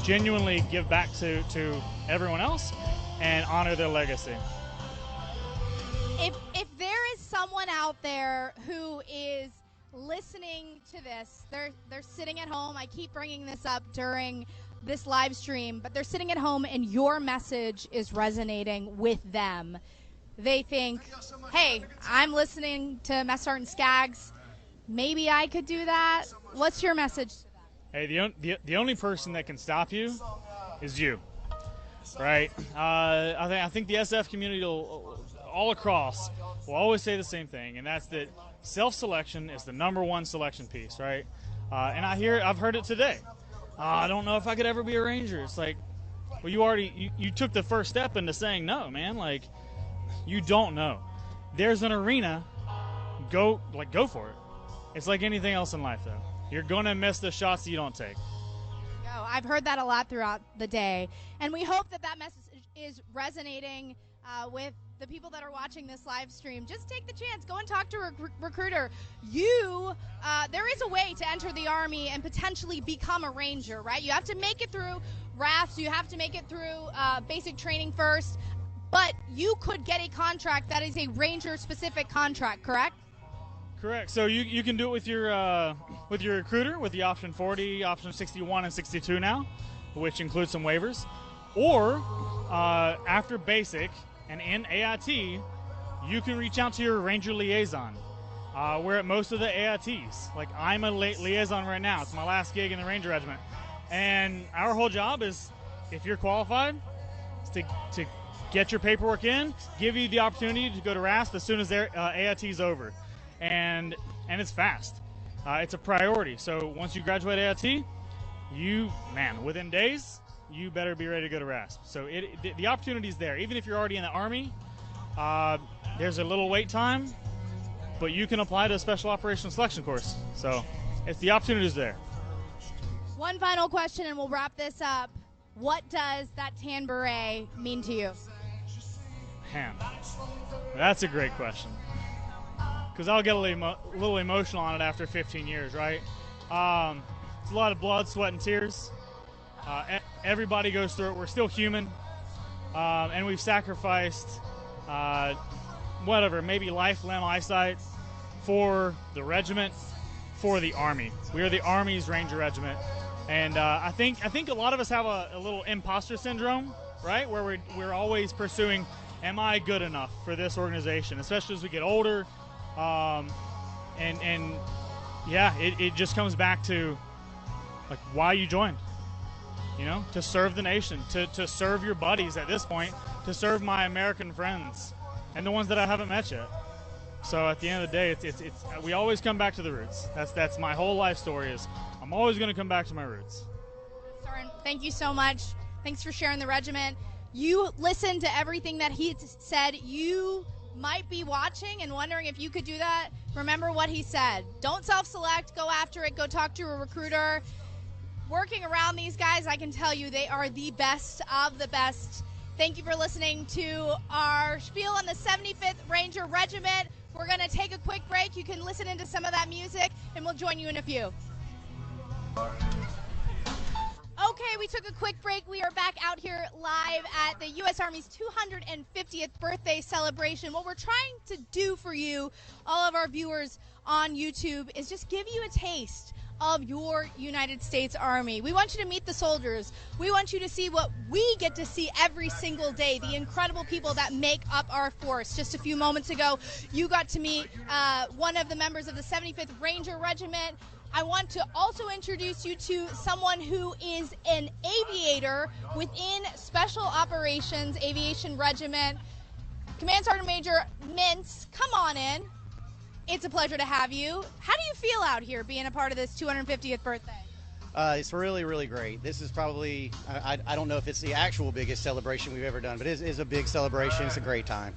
genuinely give back to everyone else and honor their legacy. If there is someone out there who is listening to this, they're sitting at home. I keep bringing this up during this live stream, but they're sitting at home and your message is resonating with them. They think, hey, I'm listening to Master Sergeant Skaggs. Maybe I could do that. What's your message to them? Hey, the only person that can stop you is you, right? I think the SF community all across will always say the same thing, and that's that self-selection is the #1 selection piece, right? And I've heard it today. I don't know if I could ever be a Ranger. It's like, well, you took the first step into saying no, man. Like, you don't know. There's an arena. Go for it. It's like anything else in life, though. You're gonna miss the shots that you don't take. I've heard that a lot throughout the day, and we hope that message is resonating with the people that are watching this live stream. Just take the chance. Go and talk to a recruiter. There is a way to enter the Army and potentially become a Ranger, right? You have to make it through RAFs. You have to make it through basic training first. But you could get a contract that is a Ranger-specific contract, correct? Correct. So you can do it with your recruiter with the option 40, option 61, and 62 now, which includes some waivers. Or after basic and in AIT, you can reach out to your Ranger liaison. We're at most of the AITs. Like, I'm a liaison right now. It's my last gig in the Ranger Regiment. And our whole job is, if you're qualified, is to get your paperwork in, give you the opportunity to go to RASP as soon as their AIT is over. And it's fast. It's a priority. So once you graduate AIT, within days, you better be ready to go to RASP. So the opportunity is there. Even if you're already in the Army, there's a little wait time, but you can apply to a Special Operations Selection course. So the opportunity is there. One final question, and we'll wrap this up. What does that tan beret mean to you? Man, that's a great question. Because I'll get a little emotional on it after 15 years, right? It's a lot of blood, sweat, and tears. Everybody goes through it. We're still human. And we've sacrificed, maybe life, limb, eyesight for the regiment, for the Army. We are the Army's Ranger Regiment. And I think a lot of us have a little imposter syndrome, right? Where we're always pursuing, am I good enough for this organization? Especially as we get older. It just comes back to like why you joined. To serve the nation, to serve your buddies at this point, to serve my American friends and the ones that I haven't met yet. So at the end of the day, it's we always come back to the roots. That's my whole life story is I'm always going to come back to my roots. Sergeant, thank you so much. Thanks for sharing the regiment. You listened to everything that he said. You might be watching and wondering if you could do that, remember what he said. Don't self-select, go after it, go talk to a recruiter. Working around these guys, I can tell you they are the best of the best. Thank you for listening to our spiel on the 75th Ranger Regiment. We're going to take a quick break. You can listen into some of that music, and we'll join you in a few. Okay, we took a quick break. We are back out here live at the U.S. Army's 250th birthday celebration. What we're trying to do for you, all of our viewers on YouTube, is just give you a taste of your United States Army. We want you to meet the soldiers. We want you to see what we get to see every single day, the incredible people that make up our force. Just a few moments ago, you got to meet one of the members of the 75th Ranger Regiment. I want to also introduce you to someone who is an aviator within Special Operations Aviation Regiment. Command Sergeant Major Mintz, come on in. It's a pleasure to have you. How do you feel out here being a part of this 250th birthday? It's really, really great. This is probably, I don't know if it's the actual biggest celebration we've ever done, but it is a big celebration. It's a great time.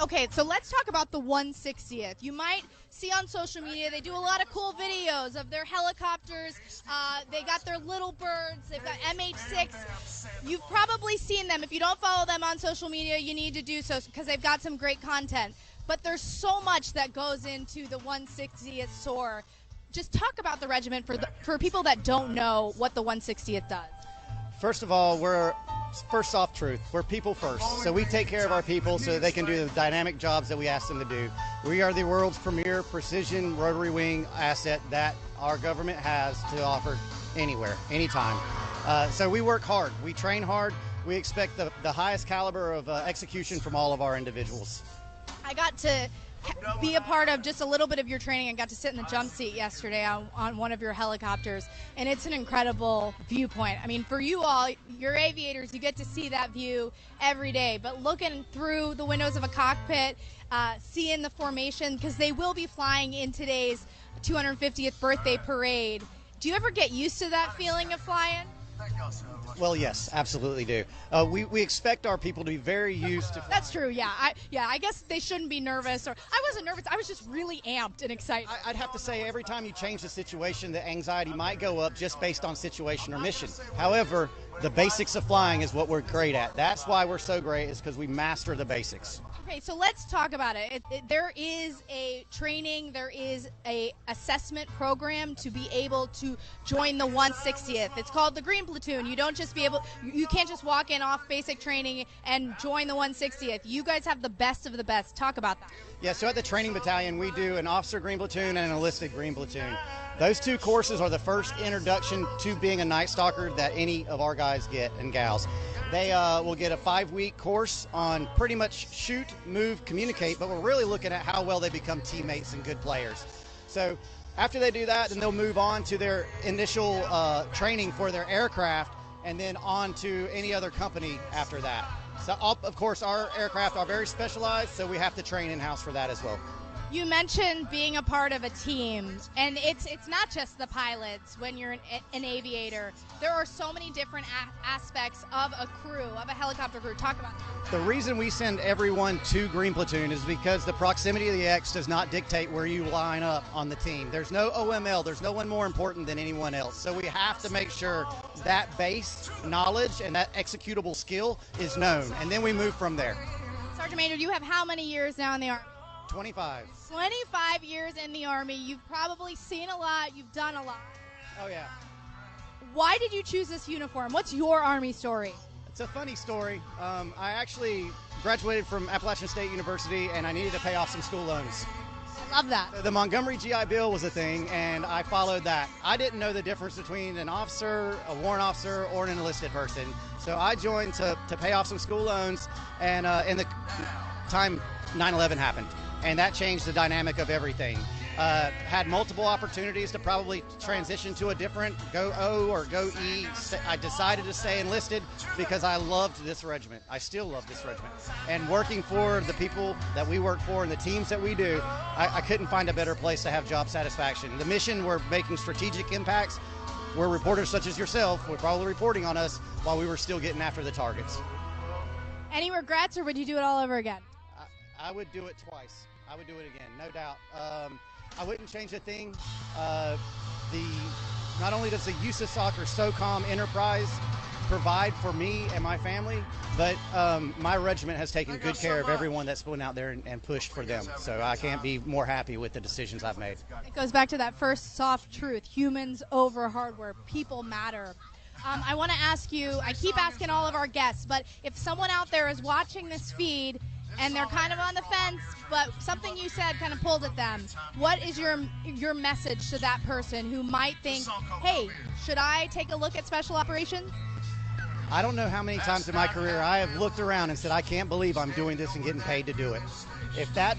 Okay, so let's talk about the 160th. You might see on social media, they do a lot of cool videos of their helicopters. They got their little birds. They've got MH6. You've probably seen them. If you don't follow them on social media, you need to do so because they've got some great content. But there's so much that goes into the 160th SOAR. Just talk about the regiment for people that don't know what the 160th does. First of all, first off, truth. We're people first. So we take care of our people so that they can do the dynamic jobs that we ask them to do. We are the world's premier precision rotary wing asset that our government has to offer anywhere, anytime. So we work hard. We train hard. We expect the highest caliber of execution from all of our individuals. I got to be a part of just a little bit of your training and got to sit in the jump seat yesterday on one of your helicopters, and it's an incredible viewpoint. I mean, for you all, you're aviators, you get to see that view every day, but looking through the windows of a cockpit, seeing the formation, because they will be flying in today's 250th birthday parade. Do you ever get used to that feeling of flying? Well, yes, absolutely do. We expect our people to be very used to. That's true. Yeah, I guess they shouldn't be nervous. Or I wasn't nervous. I was just really amped and excited. I'd have to say every time you change the situation, the anxiety might go up just based on situation or mission. However, the basics of flying is what we're great at. That's why we're so great, is because we master the basics. Okay, so let's talk about it. There is a training, there is a assessment program to be able to join the 160th. It's called the Green Platoon. You can't just walk in off basic training and join the 160th. You guys have the best of the best. Talk about that. Yeah, so at the training battalion, we do an officer Green Platoon and an enlisted Green Platoon. Those two courses are the first introduction to being a Night Stalker that any of our guys get and gals. They will get a 5-week course on pretty much shoot, move, communicate, but we're really looking at how well they become teammates and good players. So after they do that, then they'll move on to their initial training for their aircraft and then on to any other company after that. So of course our aircraft are very specialized, so we have to train in-house for that as well. You mentioned being a part of a team, and it's not just the pilots when you're an aviator. There are so many different aspects of a crew, of a helicopter crew. Talk about that. The reason we send everyone to Green Platoon is because the proximity of the X does not dictate where you line up on the team. There's no OML. There's no one more important than anyone else. So we have to make sure that base knowledge and that executable skill is known, and then we move from there. Sergeant Major, you have how many years now in the Army? 25. 25 years in the Army. You've probably seen a lot. You've done a lot. Oh, yeah. Why did you choose this uniform? What's your Army story? It's a funny story. I actually graduated from Appalachian State University, and I needed to pay off some school loans. I love that. The Montgomery GI Bill was a thing, and I followed that. I didn't know the difference between an officer, a warrant officer, or an enlisted person. So I joined to pay off some school loans, and in the time 9/11 happened. And that changed the dynamic of everything. Had multiple opportunities to probably transition to a different, go O or go E. I decided to stay enlisted because I loved this regiment. I still love this regiment. And working for the people that we work for and the teams that we do, I couldn't find a better place to have job satisfaction. The mission, we're making strategic impacts. Where reporters such as yourself were probably reporting on us while we were still getting after the targets. Any regrets, or would you do it all over again? I would do it twice. I would do it again, no doubt. I wouldn't change a thing. Not only does the USASOC or SOCOM enterprise provide for me and my family, but my regiment has taken good care of everyone that's been out there and pushed for them. So I can't be more happy with the decisions I've made. It goes back to that first soft truth: humans over hardware. People matter. I want to ask you, I keep asking all of our guests, but if someone out there is watching this feed and they're kind of on the fence, but something you said kind of pulled at them, what is your message to that person who might think, hey, should I take a look at special operations? I don't know how many times in my career I have looked around and said, I can't believe I'm doing this and getting paid to do it. If that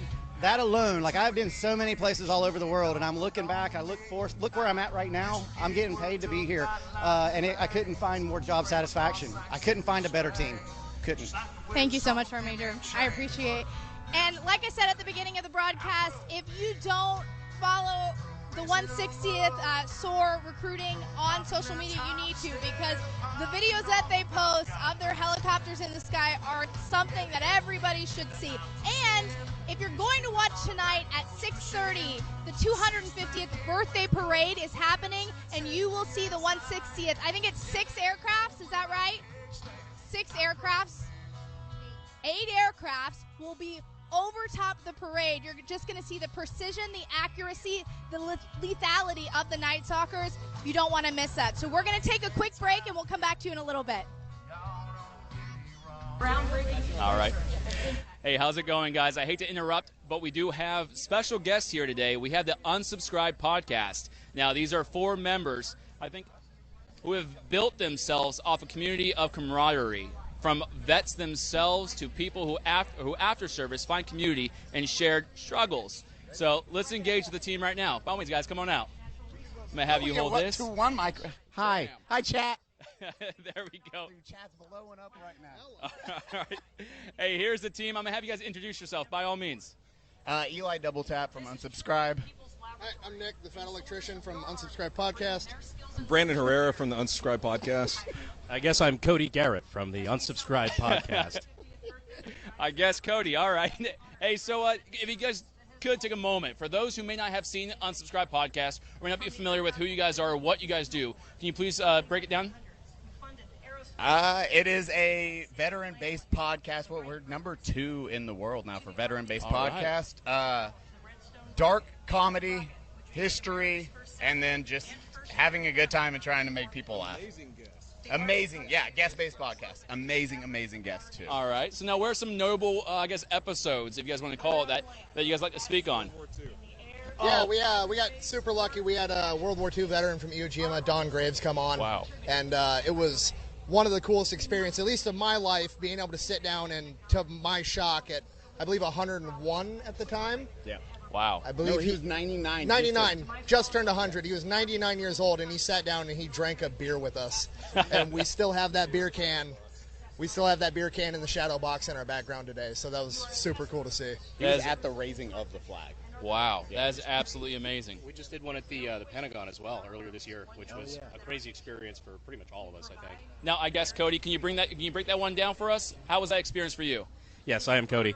alone, like I've been so many places all over the world, and I'm looking back, look where I'm at right now. I'm getting paid to be here. I couldn't find more job satisfaction. I couldn't find a better team. Couldn't. Thank you so much, Sergeant Major. I appreciate it. And like I said at the beginning of the broadcast, if you don't follow the 160th SOAR recruiting on social media, you need to, because the videos that they post of their helicopters in the sky are something that everybody should see. And if you're going to watch tonight at 6:30, the 250th birthday parade is happening, and you will see the 160th. I think it's 6 aircrafts, is that right? 6 aircrafts. 8 aircrafts will be over top the parade. You're just going to see the precision, the accuracy, the lethality of the Night Stalkers. You don't want to miss that. So we're going to take a quick break, and we'll come back to you in a little bit. All right. Hey, how's it going, guys? I hate to interrupt, but we do have special guests here today. We have the Unsubscribed podcast. Now, these are 4 members, I think, who have built themselves off a community of camaraderie, from vets themselves to people who after service find community and shared struggles. So let's engage with the team right now. By all means, guys, come on out. I'm going to have you hold this. 2-1 micro. Hi. Hi, chat. There we go. Chat's blowing up right now. All right. Hey, here's the team. I'm going to have you guys introduce yourself, by all means. Eli Double Tap from Unsubscribe. Hi, I'm Nick, the Fat Electrician from Unsubscribed Podcast. Brandon Herrera from the Unsubscribed Podcast. I guess I'm Cody Garrett from the Unsubscribed Podcast. I guess Cody. All right. Hey, so if you guys could take a moment, for those who may not have seen the Unsubscribed Podcast or may not be familiar with who you guys are or what you guys do, can you please break it down? It is a veteran-based podcast. Well, we're number 2 in the world now for veteran-based podcast. Right. Dark comedy, history, and then just having a good time and trying to make people laugh. Amazing, yeah, guest-based podcast. Amazing guests, too. All right, so now where are some notable, episodes, if you guys want to call it that you guys like to speak on? Yeah, we got super lucky. We had a World War II veteran from Iwo Jima, Don Graves, come on. Wow. And it was one of the coolest experiences, at least of my life, being able to sit down and, to my shock, at, I believe, 101 at the time. Yeah. Wow. I believe he was 99. 99, just turned 100. He was 99 years old, and he sat down and he drank a beer with us. And we still have that beer can. We still have that beer can in the shadow box in our background today. So that was super cool to see. He was at the raising of the flag. Wow, that is absolutely amazing. We just did one at the Pentagon as well earlier this year, which was a crazy experience for pretty much all of us, I think. Now, I guess, Cody, can you break that one down for us? How was that experience for you? Yes, I am Cody.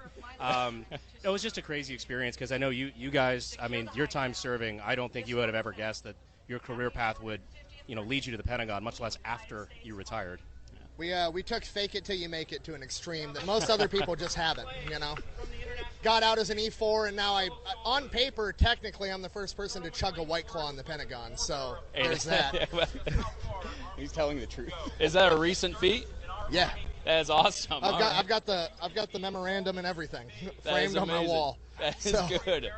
It was just a crazy experience because I know you guys, I mean, your time serving, I don't think you would have ever guessed that your career path would, lead you to the Pentagon, much less after you retired. We took fake it till you make it to an extreme that most other people just haven't, Got out as an E4, and now on paper, technically, I'm the first person to chug a White Claw in the Pentagon, so there's that. He's telling the truth. Is that a recent feat? Yeah. That is awesome. I've got the memorandum and everything framed on my wall. That is good.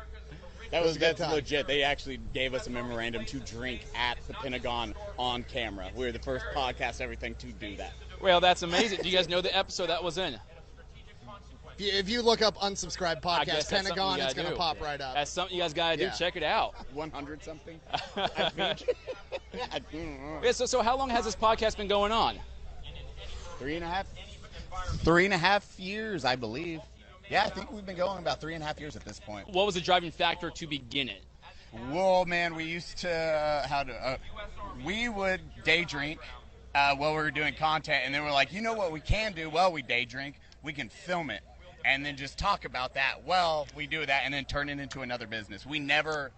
That's legit. They actually gave us a memorandum to drink at the Pentagon on camera. We were the first podcast, everything, to do that. Well, that's amazing. Do you guys know the episode that was in? If you look up Unsubscribed Podcast Pentagon, it's going to pop right up. That's something you guys got to do. Check it out. 100 something. Yeah, so how long has this podcast been going on? 3.5 years, I believe. Yeah, I think we've been going about 3.5 years at this point. What was the driving factor to begin it? Well, man, we used to we would day drink while we were doing content, and they were like, you know what we can do? Well, we day drink. We can film it. and then just talk about that. Well, we do that and then turn it into another business. We never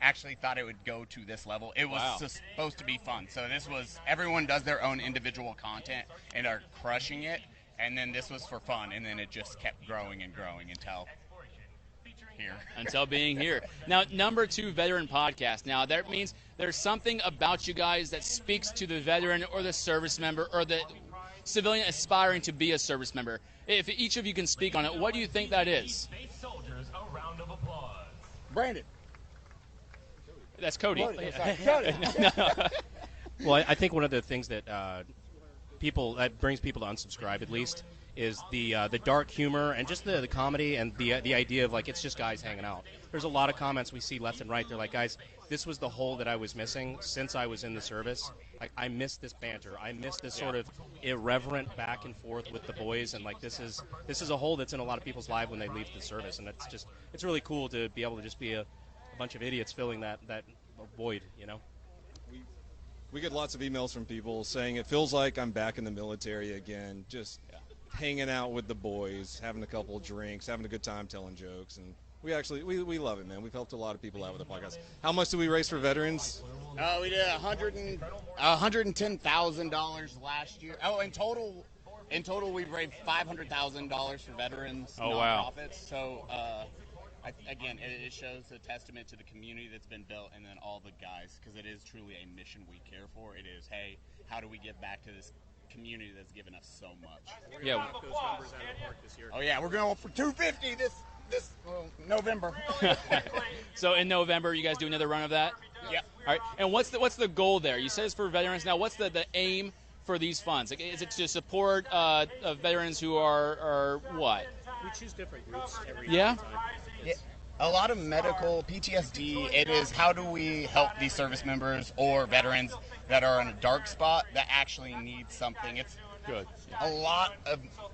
actually thought it would go to this level. It was just supposed to be fun. So this was, everyone does their own individual content and are crushing it. And then this was for fun. And then it just kept growing and growing until here. Until being here. Now, number 2 veteran podcast. Now, that means there's something about you guys that speaks to the veteran or the service member or the civilian aspiring to be a service member. If each of you can speak on it, what do you think that is? Brandon. That's Cody. Cody. Well, I think one of the things that that brings people to unsubscribe, at least, is the dark humor and just the comedy and the idea of, like, it's just guys hanging out. There's a lot of comments we see left and right. They're like, guys, this was the hole that I was missing since I was in the service. Like, I miss this banter. I miss this sort of irreverent back and forth with the boys. And, like, this is a hole that's in a lot of people's lives when they leave the service. And it's really cool to be able to just be a bunch of idiots filling that void, you know? We get lots of emails from people saying it feels like I'm back in the military again, just hanging out with the boys, having a couple of drinks, having a good time telling jokes, and we love it, man. We've helped a lot of people out with the podcast. How much did we raise for veterans? We did $110,000 last year. Oh, in total we've raised $500,000 for veterans nonprofits. So again, it shows a testament to the community that's been built, and then all the guys, because it is truly a mission we care for. It is, hey, how do we give back to this community that's given us so much? Yeah, knock those numbers out of the park this year. Oh yeah, we're going for 250 this November. So in November, you guys do another run of that? Yeah. All right. And what's the goal there? You said it's for veterans. Now, what's the aim for these funds? Like, is it to support veterans who are what? We choose different groups every year. Yeah. A lot of medical PTSD. It is, how do we help these service members or veterans that are in a dark spot that actually need something? It's good.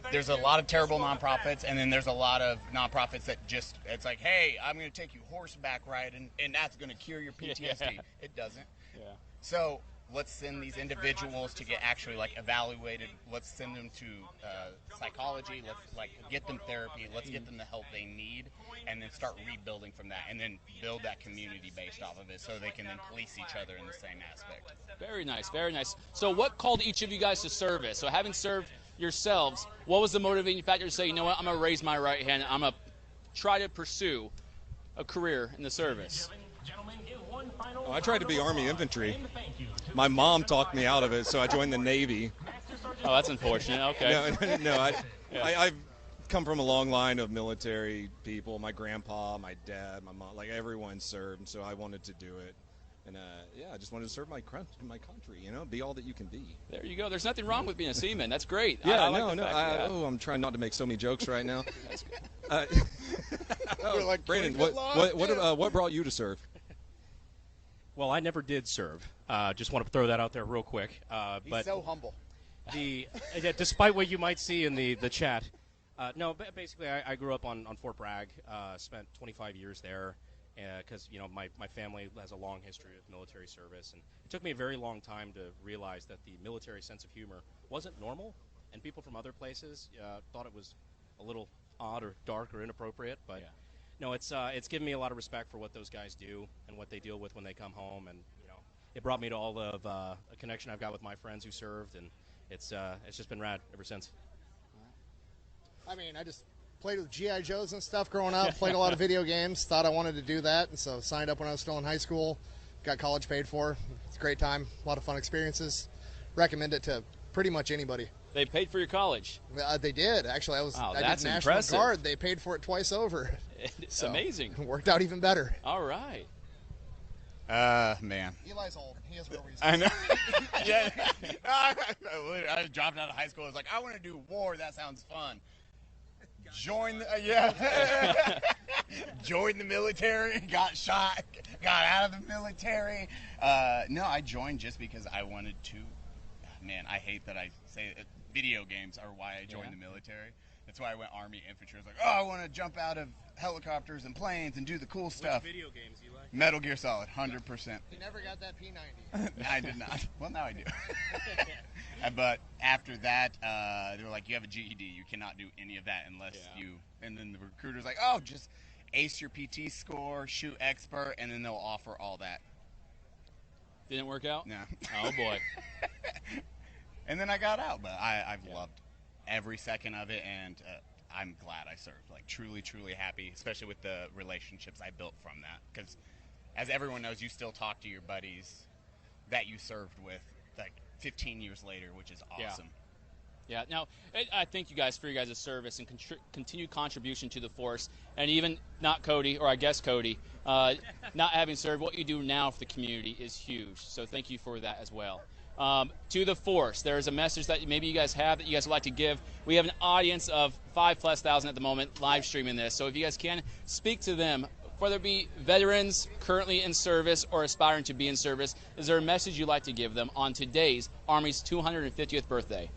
There's a lot of terrible nonprofits, and then there's a lot of nonprofits that just, it's like, hey, I'm going to take you horseback riding, and that's going to cure your PTSD. Yeah. It doesn't. Yeah. So let's send these individuals to get actually, like, evaluated. Let's send them to psychology. Let's, like, get them therapy. Let's get them the help they need, and then start rebuilding from that, and then build that community based off of it, so they can then police each other in the same aspect. Very nice, very nice. So what called each of you guys to service? So having served yourselves, what was the motivating factor to say, you know what, I'm going to raise my right hand, I'm going to try to pursue a career in the service? Oh, I tried to be Army infantry. My mom talked me out of it, so I joined the Navy. Oh, that's unfortunate. Okay. I've come from a long line of military people. My grandpa, my dad, my mom, like everyone served, and so I wanted to do it. And I just wanted to serve my country, be all that you can be. There you go. There's nothing wrong with being a seaman. That's great. Yeah, I'm trying not to make so many jokes right now. We're like, Brandon, what brought you to serve? Well, I never did serve. Just want to throw that out there real quick. He's so humble. Despite what you might see in the chat, no. Basically, I grew up on Fort Bragg. Spent 25 years there because my family has a long history of military service, and it took me a very long time to realize that the military sense of humor wasn't normal, and people from other places thought it was a little odd or dark or inappropriate. But no, it's given me a lot of respect for what those guys do and what they deal with when they come home, and it brought me to all of a connection I've got with my friends who served, and it's just been rad ever since. I mean, I just played with G.I. Joes and stuff growing up, played a lot of video games, thought I wanted to do that, and so signed up when I was still in high school, got college paid for. It's a great time, a lot of fun experiences. Recommend it to pretty much anybody. They paid for your college? They did. Actually, I did National impressive. Guard. They paid for it twice over. It's amazing. It worked out even better. All right. Man. Eli's old. He has more reasons. I know. Yeah. I dropped out of high school. I was like, I want to do war. That sounds fun. Join the military. Got shot. Got out of the military. No, I joined just because I wanted to. Man, I hate that I say it. Video games are why I joined the military. That's why I went Army infantry. I was like, I want to jump out of helicopters and planes and do the cool stuff. Which video games you like? Metal Gear Solid, 100%. You never got that P90. I did not. Well, now I do. But after that, they were like, you have a GED. You cannot do any of that unless you. And then the recruiter's like, oh, just ace your PT score, shoot expert, and then they'll offer all that. Didn't work out? No. Oh, boy. And then I got out, but I've loved every second of it, and I'm glad I served. Like, truly, truly happy, especially with the relationships I built from that. Because, as everyone knows, you still talk to your buddies that you served with, like, 15 years later, which is awesome. Yeah. Now, I thank you guys for your guys' service and continued contribution to the force, and even not Cody, or I guess Cody, not having served. What you do now for the community is huge. So thank you for that as well. To the force, there is a message that maybe you guys have that you guys would like to give. We have an audience of 5,000+ at the moment live streaming this. So if you guys can speak to them, whether it be veterans currently in service or aspiring to be in service, is there a message you'd like to give them on today's Army's 250th birthday?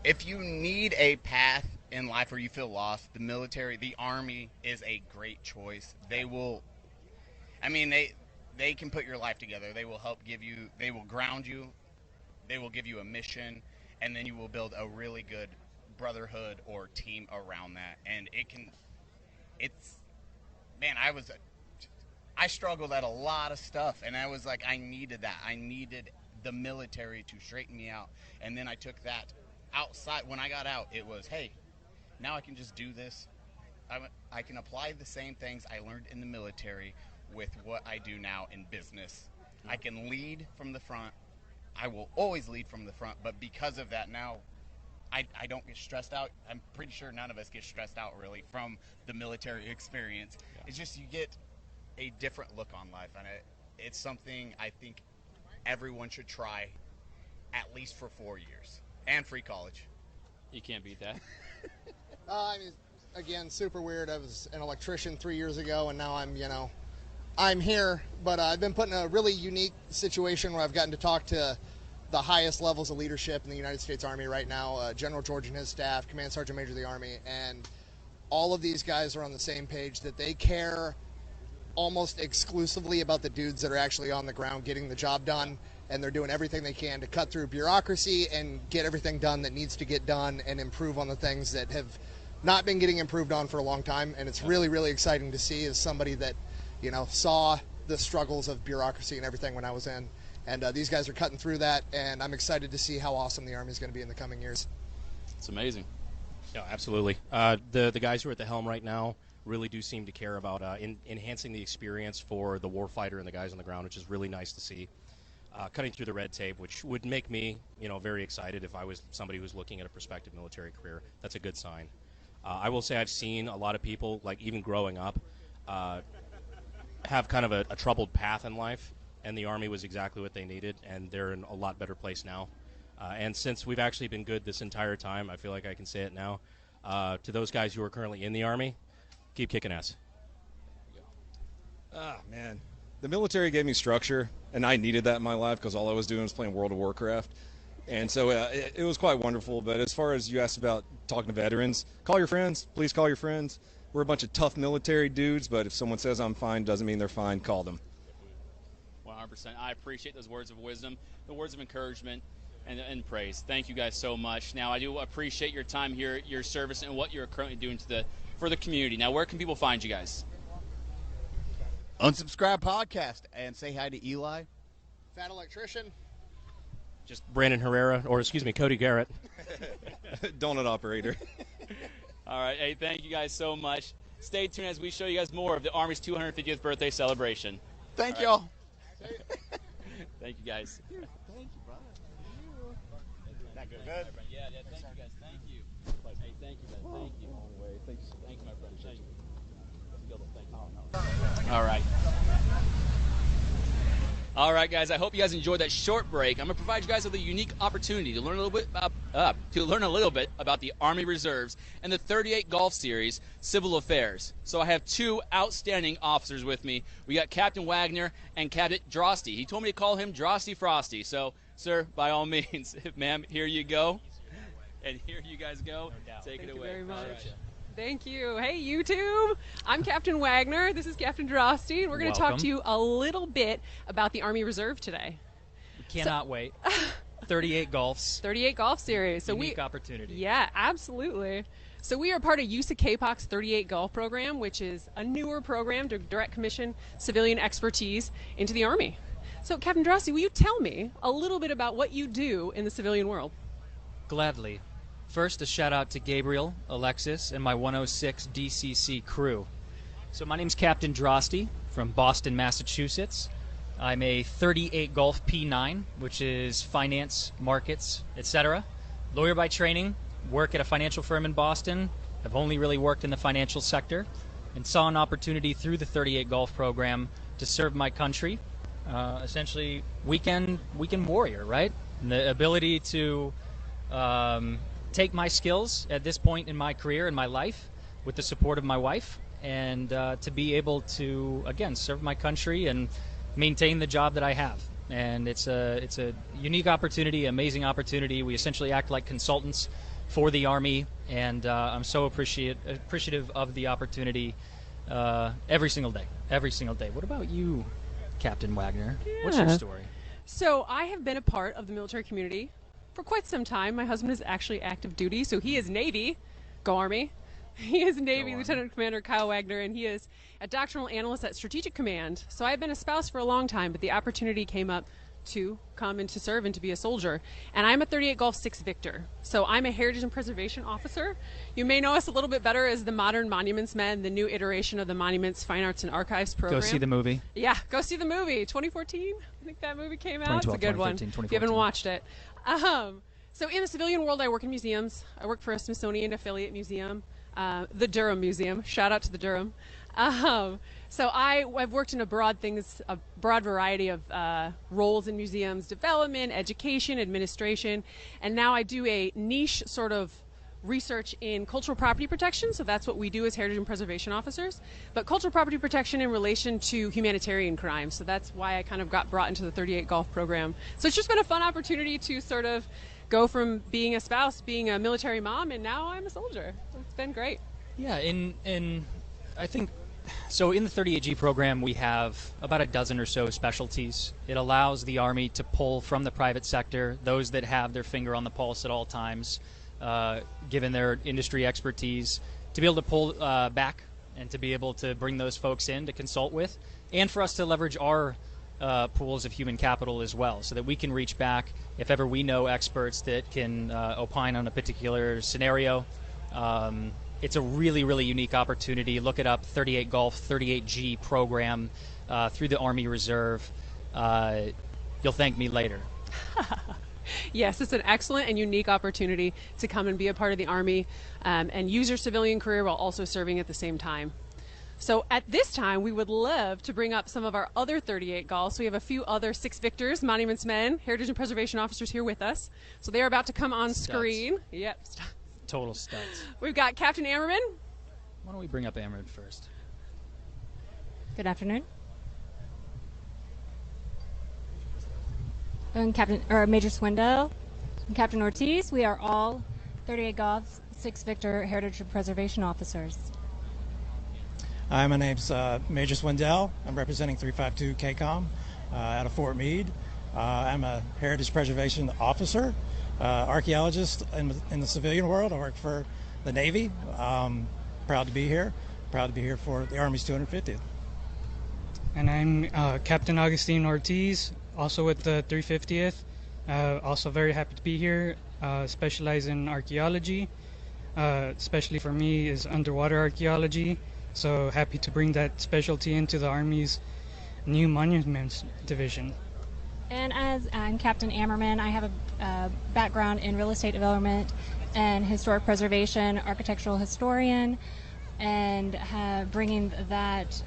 If you need a path in life or you feel lost, the military, the Army is a great choice. They will, I mean, they can put your life together. They will help give you, they will ground you, they will give you a mission, and then you will build a really good brotherhood or team around that. And man, I struggled at a lot of stuff, and I was like, I needed that. I needed the military to straighten me out. And then I took that outside. When I got out, it was, hey, now I can just do this. I can apply the same things I learned in the military with what I do now in business. I can lead from the front. I will always lead from the front, but because of that now, I don't get stressed out. I'm pretty sure none of us get stressed out really from the military experience. Yeah. It's just you get a different look on life, and it's something I think everyone should try at least for 4 years, and free college. You can't beat that. I mean, again, super weird. I was an electrician 3 years ago, and now I'm here. But I've been put in a really unique situation where I've gotten to talk to the highest levels of leadership in the United States Army right now, General George and his staff, Command Sergeant Major of the Army, and all of these guys are on the same page that they care almost exclusively about the dudes that are actually on the ground getting the job done, and they're doing everything they can to cut through bureaucracy and get everything done that needs to get done and improve on the things that have not been getting improved on for a long time. And it's really, really exciting to see as somebody that, saw the struggles of bureaucracy and everything when I was in. And these guys are cutting through that, and I'm excited to see how awesome the Army is going to be in the coming years. It's amazing. Yeah, absolutely. The guys who are at the helm right now really do seem to care about enhancing the experience for the warfighter and the guys on the ground, which is really nice to see. Cutting through the red tape, which would make me, very excited if I was somebody who's looking at a prospective military career. That's a good sign. I will say I've seen a lot of people, like even growing up, have kind of a troubled path in life. And the Army was exactly what they needed, and they're in a lot better place now. And since we've actually been good this entire time, I feel like I can say it now. To those guys who are currently in the Army, keep kicking ass. Man. The military gave me structure, and I needed that in my life because all I was doing was playing World of Warcraft. And so it was quite wonderful. But as far as you asked about talking to veterans, call your friends. Please call your friends. We're a bunch of tough military dudes, but if someone says I'm fine, doesn't mean they're fine. Call them. 100%. I appreciate those words of wisdom, the words of encouragement, and praise. Thank you guys so much. Now, I do appreciate your time here, your service, and what you're currently doing for the community. Now, where can people find you guys? Unsubscribe podcast, and say hi to Eli. Fat Electrician. Just Brandon Herrera, or excuse me, Cody Garrett. Donut operator. All right. Hey, thank you guys so much. Stay tuned as we show you guys more of the Army's 250th birthday celebration. Thank y'all. Thank you, guys. Thank you, brother. That good? Yeah, thank you, guys. Thank you. Hey, thank you, guys. Thank you. Thank you, my friend. Thank you. All right. All right, guys. I hope you guys enjoyed that short break. I'm going to provide you guys with a unique opportunity to learn a little bit about the Army Reserves and the 38 Golf Series Civil Affairs. So I have two outstanding officers with me. We got Captain Wagner and Captain Drosty. He told me to call him Drosty Frosty. So, sir, by all means, ma'am, here you go. And here you guys go. Take it away. Thank you very much. Right. Thank you. Hey, YouTube. I'm Captain Wagner. This is Captain Drosty. We're going to talk to you a little bit about the Army Reserve today. We cannot wait. 38 golfs. 38 golf series. So Unique opportunity. Yeah, absolutely. So we are part of USA KPOC's 38 Golf program, which is a newer program to direct commission civilian expertise into the Army. So Captain Drosty, will you tell me a little bit about what you do in the civilian world? Gladly. First, a shout out to Gabriel, Alexis, and my 106 DCC crew. So my name's Captain Drosty from Boston, Massachusetts. I'm a 38 Golf P9, which is finance, markets, etc. Lawyer by training, work at a financial firm in Boston. I've only really worked in the financial sector and saw an opportunity through the 38 Golf program to serve my country. Essentially, weekend warrior, right? And the ability to take my skills at this point in my career, in my life, with the support of my wife, and to be able to, again, serve my country and maintain the job that I have. And it's a unique opportunity, amazing opportunity. We essentially act like consultants for the Army, and I'm so appreciative of the opportunity every single day. Every single day. What about you, Captain Wagner? Yeah. What's your story? So I have been a part of the military community for quite some time. My husband is actually active duty, so he is Navy. Go Army. He is Navy Lieutenant Commander Kyle Wagner, and he is a doctrinal analyst at Strategic Command. So I've been a spouse for a long time, but the opportunity came up to come and to serve and to be a soldier. And I'm a 38 Golf 6 Victor. So I'm a Heritage and Preservation Officer. You may know us a little bit better as the Modern Monuments Men, the new iteration of the Monuments, Fine Arts, and Archives program. Go see the movie. Yeah, go see the movie. 2014, I think that movie came out. It's a 2012, good one. 2013, If you haven't watched it. So in the civilian world, I work in museums. I work for a Smithsonian affiliate museum, the Durham Museum. Shout out to the Durham. So I've worked in a broad variety of roles in museums: development, education, administration, and now I do a niche sort of research in cultural property protection. So that's what we do as Heritage and Preservation Officers, but cultural property protection in relation to humanitarian crimes. So that's why I kind of got brought into the 38 Golf program. So it's just been a fun opportunity to sort of go from being a spouse, being a military mom, and now I'm a soldier. It's been great. Yeah, and I think, so in the 38G program, we have about a dozen or so specialties. It allows the Army to pull from the private sector those that have their finger on the pulse at all times, given their industry expertise, to be able to pull back and to be able to bring those folks in to consult with, and for us to leverage our pools of human capital as well, so that we can reach back if ever we know experts that can opine on a particular scenario. It's a really, really unique opportunity. Look it up, 38 Golf, 38G program through the Army Reserve. You'll thank me later. Yes, it's an excellent and unique opportunity to come and be a part of the Army and use your civilian career while also serving at the same time. So at this time, we would love to bring up some of our other 38 Golfs. We have a few other 6 Victors, Monuments Men, Heritage and Preservation Officers here with us. So they are about to come on screen. Yep. Total studs. We've got Captain Ammerman. Why don't we bring up Ammerman first? Good afternoon. And Major Swindell and Captain Ortiz. We are all 38 Golf 6 Victor Heritage and Preservation Officers. Hi, my name's Major Swindell. I'm representing 352 KCOM out of Fort Meade. I'm a Heritage Preservation Officer, archaeologist in the civilian world. I work for the Navy. Proud to be here. Proud to be here for the Army's 250th. And I'm Captain Augustine Ortiz, also with the 350th. Also very happy to be here. Specialize in archaeology. Especially for me is underwater archaeology. So happy to bring that specialty into the Army's new Monuments Division. And as I'm Captain Ammerman, I have a background in real estate development and historic preservation, architectural historian, and bringing that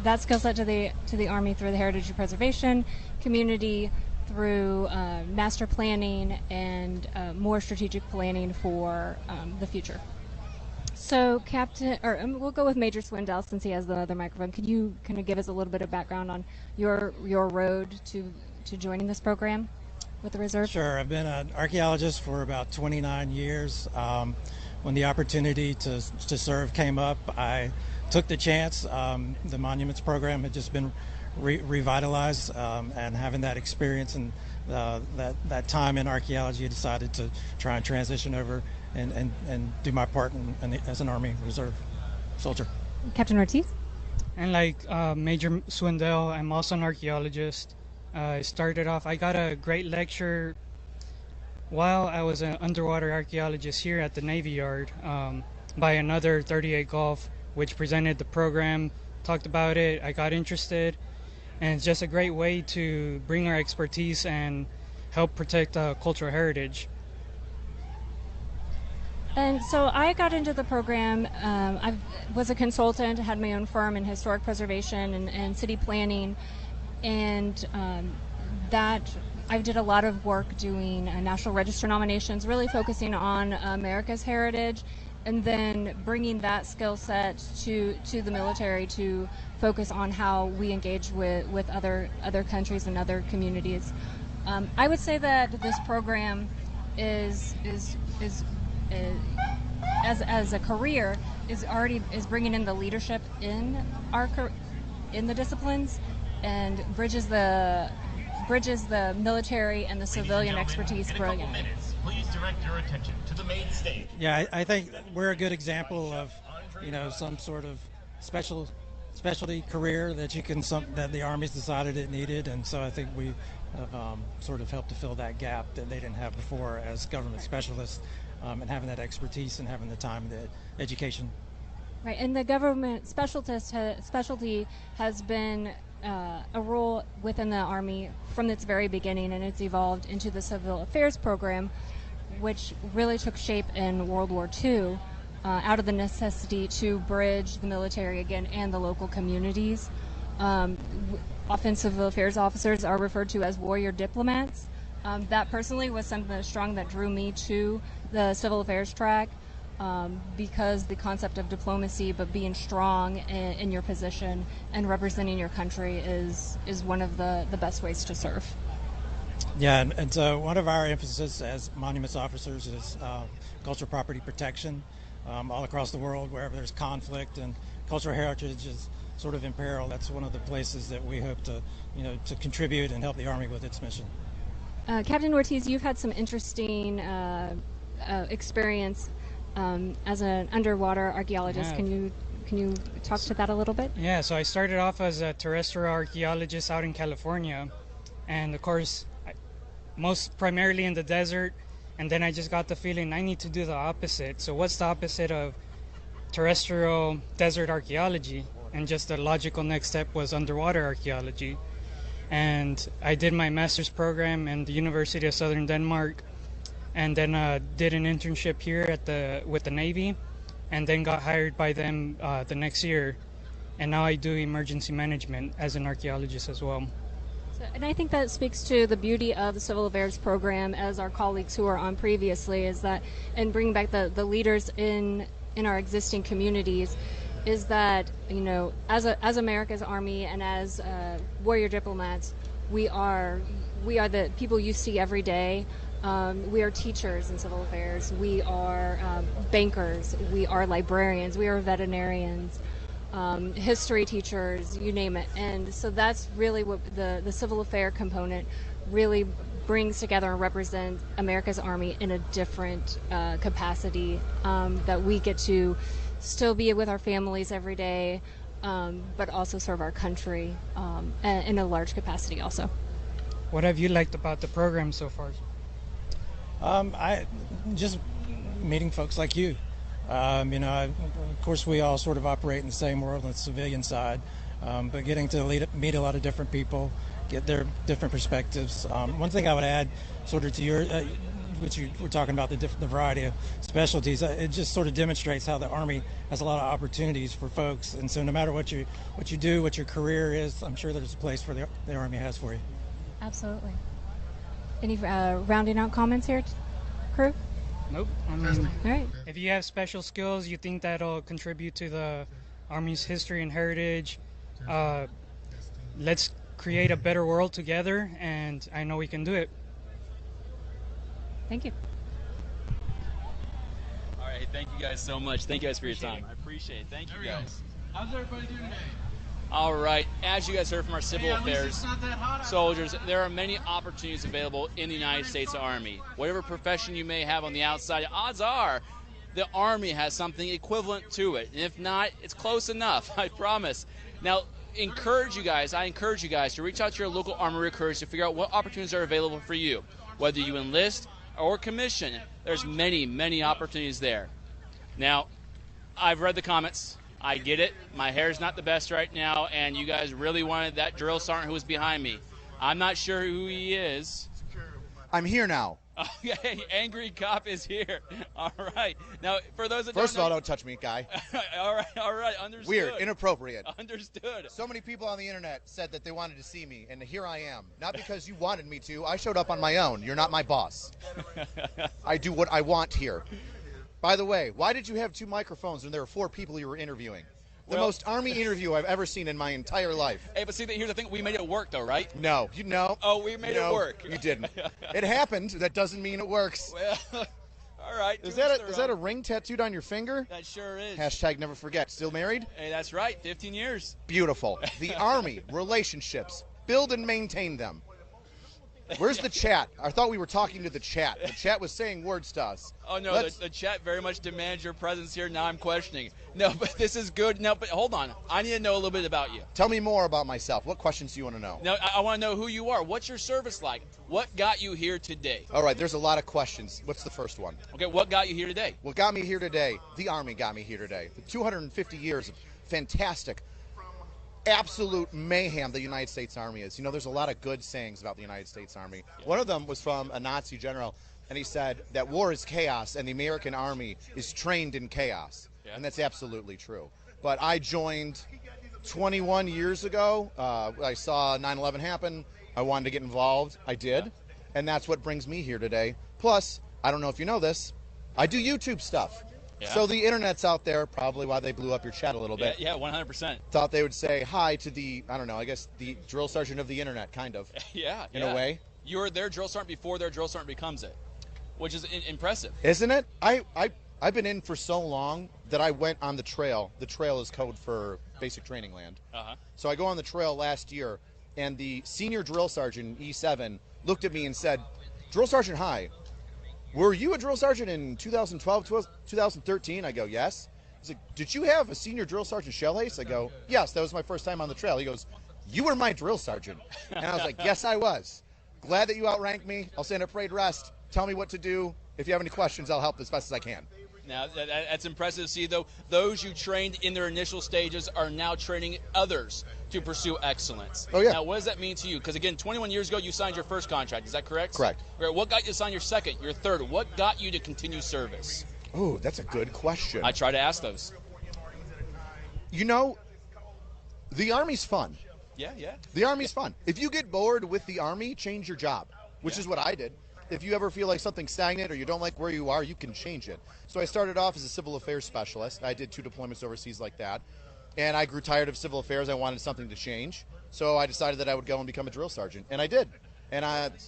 that skill set to the Army through the Heritage and Preservation community, through master planning and more strategic planning for the future. So, we'll go with Major Swindell since he has the other microphone. Could you kind of give us a little bit of background on your road to joining this program with the Reserve? Sure. I've been an archaeologist for about 29 years. When the opportunity to serve came up, I took the chance. The Monuments program had just been revitalized, and having that experience and that time in archaeology, I decided to try and transition over and do my part as an Army Reserve soldier. Captain Ortiz? And like Major Swindell, I'm also an archaeologist. I started off, I got a great lecture while I was an underwater archaeologist here at the Navy Yard by another 38 Golf, which presented the program, talked about it, I got interested, and it's just a great way to bring our expertise and help protect cultural heritage. And so I got into the program. I was a consultant, had my own firm in historic preservation and city planning, and that I did a lot of work doing National Register nominations, really focusing on America's heritage, and then bringing that skill set to the military to focus on how we engage with other countries and other communities. I would say that this program is as a career is bringing in the leadership in the disciplines and bridges the military and the civilian expertise brilliantly. Please direct your attention to the main stage. Yeah, I think we're a good example of, some sort of specialty career that that the Army's decided it needed, and so I think we have sort of helped to fill that gap that they didn't have before as government specialists, and having that expertise and having the time, the education. Right, and the government specialty has been a role within the Army from its very beginning, and it's evolved into the Civil Affairs program, which really took shape in World War II, out of the necessity to bridge the military again and the local communities. Often civil affairs officers are referred to as warrior diplomats. That personally was something strong that drew me to the civil affairs track, because the concept of diplomacy, but being strong in your position and representing your country is one of the best ways to serve. Yeah, and so one of our emphasis as monuments officers is cultural property protection all across the world. Wherever there's conflict and cultural heritage is sort of in peril, that's one of the places that we hope to contribute and help the Army with its mission. Captain Ortiz, you've had some interesting experience as an underwater archaeologist. Yeah. Can you talk to that a little bit? Yeah, so I started off as a terrestrial archaeologist out in California, and of course, most primarily in the desert, and then I just got the feeling I need to do the opposite. So what's the opposite of terrestrial desert archaeology? And just the logical next step was underwater archaeology. And I did my master's program in the University of Southern Denmark, and then did an internship here with the Navy, and then got hired by them the next year. And now I do emergency management as an archaeologist as well. And I think that speaks to the beauty of the Civil Affairs program, as our colleagues who are on previously, is that, and bringing back the leaders in our existing communities, is that, as America's Army and as warrior diplomats, we are the people you see every day. We are teachers in civil affairs. We are bankers. We are librarians. We are veterinarians. History teachers, you name it. And so that's really what the civil affair component really brings together and represents America's Army in a different capacity, that we get to still be with our families every day, but also serve our country in a large capacity also. What have you liked about the program so far? I just meeting folks like you. Of course, we all sort of operate in the same world on the civilian side, but getting to meet a lot of different people, get their different perspectives. One thing I would add, sort of to your, which you were talking about, the variety of specialties, it just sort of demonstrates how the Army has a lot of opportunities for folks. And so no matter what you do, what your career is, I'm sure there's a place for the Army has for you. Absolutely. Any rounding out comments here, crew? Nope. I mean, all right. If you have special skills you think that'll contribute to the Army's history and heritage, let's create a better world together, and I know we can do it. Thank you. All right, thank you guys so much. Thank you guys for your time. I appreciate it. Thank you guys. How's everybody doing today? All right. As you guys heard from our civil affairs soldiers, there are many opportunities available in the United States Army. Whatever profession you may have on the outside, odds are the Army has something equivalent to it. And if not, it's close enough, I promise. Now, I encourage you guys to reach out to your local Army recruiters to figure out what opportunities are available for you. Whether you enlist or commission, there's many, many opportunities there. Now, I've read the comments. I get it. My hair's not the best right now, and you guys really wanted that drill sergeant who was behind me. I'm not sure who he is. I'm here now. Okay, Angry Cop is here. All right. Now, for those that First of don't all, know, don't touch me, guy. all right, understood. Weird, inappropriate. Understood. So many people on the internet said that they wanted to see me, and here I am. Not because you wanted me to. I showed up on my own. You're not my boss. I do what I want here. By the way, why did you have 2 microphones when there were 4 people you were interviewing? The most Army interview I've ever seen in my entire life. Hey, but see, here's the thing. We made it work, though, right? No, you know. Oh, we made it work. You didn't. It happened. That doesn't mean it works. Well, all right. Is that a ring tattooed on your finger? That sure is. Hashtag never forget. Still married? Hey, that's right. 15 years. Beautiful. The Army, relationships. Build and maintain them. Where's the chat? I thought we were talking to the chat. The chat was saying words to us. Oh, no, the chat very much demands your presence here. Now I'm questioning. No, but this is good. No, but hold on. I need to know a little bit about you. Tell me more about myself. What questions do you want to know? No, I want to know who you are. What's your service like? What got you here today? All right, there's a lot of questions. What's the first one? Okay, what got you here today? What got me here today? The Army got me here today. The 250 years of fantastic, absolute mayhem the United States Army is. You know, there's a lot of good sayings about the United States Army. One of them was from a Nazi general, and he said that war is chaos and the American Army is trained in chaos. Yeah. And that's absolutely true. But I joined 21 years ago. I saw 9/11 happen. I wanted to get involved. I did. And that's what brings me here today. Plus, I don't know if you know this, I do YouTube stuff. Yeah. So the internet's out there, probably why they blew up your chat a little bit. Yeah, 100%. Thought they would say hi to the, I don't know, I guess the drill sergeant of the internet, kind of. Yeah. In a way. You're their drill sergeant before their drill sergeant becomes it, which is impressive. Isn't it? I've been in for so long that I went on the trail. The trail is code for basic training land. Uh-huh. So I go on the trail last year, and the senior drill sergeant, E7, looked at me and said, "Drill Sergeant, hi. Were you a drill sergeant in 2012, 2013? I go, yes. He's like, did you have a senior drill sergeant shell ace? I go, yes, that was my first time on the trail. He goes, you were my drill sergeant. And I was like, yes, I was. Glad that you outranked me. I'll stand at parade rest. Tell me what to do. If you have any questions, I'll help as best as I can. Now, that's impressive to see, though. Those you trained in their initial stages are now training others to pursue excellence. Oh, yeah. Now, what does that mean to you? Because, again, 21 years ago, you signed your first contract. Is that correct? Correct. What got you to sign your second, your third? What got you to continue service? Oh, that's a good question. I try to ask those. You know, the Army's fun. Yeah. The Army's fun. If you get bored with the Army, change your job, which is what I did. If you ever feel like something's stagnant or you don't like where you are, you can change it. So I started off as a civil affairs specialist. I did 2 deployments overseas like that. And I grew tired of civil affairs. I wanted something to change. So I decided that I would go and become a drill sergeant. And I did. And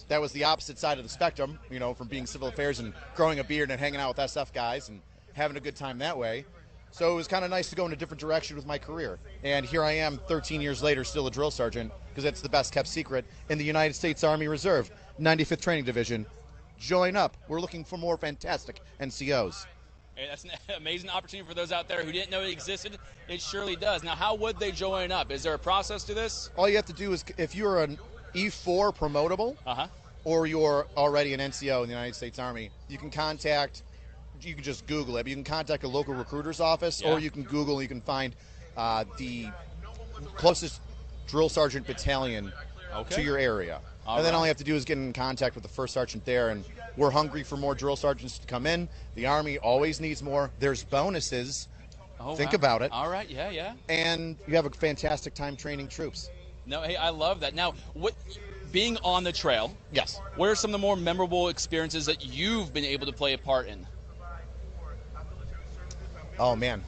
that was the opposite side of the spectrum, you know, from being civil affairs and growing a beard and hanging out with SF guys and having a good time that way. So it was kind of nice to go in a different direction with my career. And here I am 13 years later, still a drill sergeant, because it's the best kept secret in the United States Army Reserve, 95th Training Division. Join up. We're looking for more fantastic NCOs. Hey, that's an amazing opportunity for those out there who didn't know it existed. It surely does. Now, how would they join up? Is there a process to this? All you have to do is, if you're an E4 promotable, or you're already an NCO in the United States Army, you can just Google it. But you can contact a local recruiter's office, or you can Google, you can find the closest drill sergeant battalion to your area. And then all you have to do is get in contact with the first sergeant there, and we're hungry for more drill sergeants to come in. The Army always needs more. There's bonuses. Think about it. All right, yeah. And you have a fantastic time training troops. No, hey, I love that. Now, being on the trail, yes. What are some of the more memorable experiences that you've been able to play a part in? Oh, man.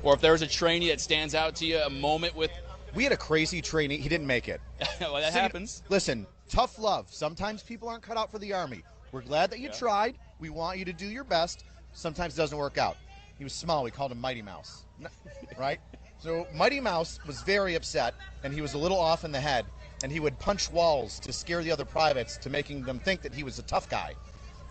Or if there was a trainee that stands out to you, a moment with... We had a crazy trainee. He didn't make it. Well, that happens. Listen, tough love. Sometimes people aren't cut out for the Army. We're glad that you tried. We want you to do your best. Sometimes it doesn't work out. He was small. We called him Mighty Mouse. Right? So Mighty Mouse was very upset, and he was a little off in the head, and he would punch walls to scare the other privates to making them think that he was a tough guy.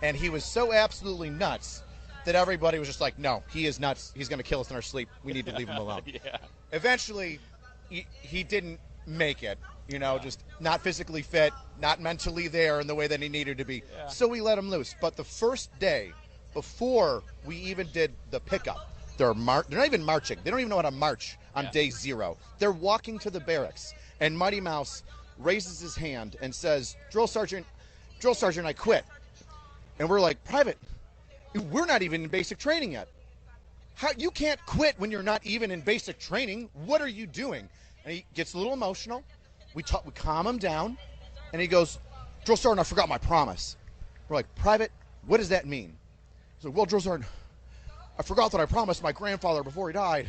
And he was so absolutely nuts that everybody was just like, no, he is nuts. He's going to kill us in our sleep. We need to leave him alone. Yeah. Eventually, he didn't make it, just not physically fit, not mentally there in the way that he needed to be. Yeah. So we let him loose. But the first day, before we even did the pickup, they're not even marching. They don't even know how to march on day 0. They're walking to the barracks, and Mighty Mouse raises his hand and says, Drill Sergeant, I quit. And we're like, Private, we're not even in basic training yet. You can't quit when you're not even in basic training. What are you doing? And he gets a little emotional. We calm him down, and he goes, Drill Sergeant, I forgot my promise. We're like, Private, what does that mean? He's like, well, Drill Sergeant, I forgot that I promised my grandfather before he died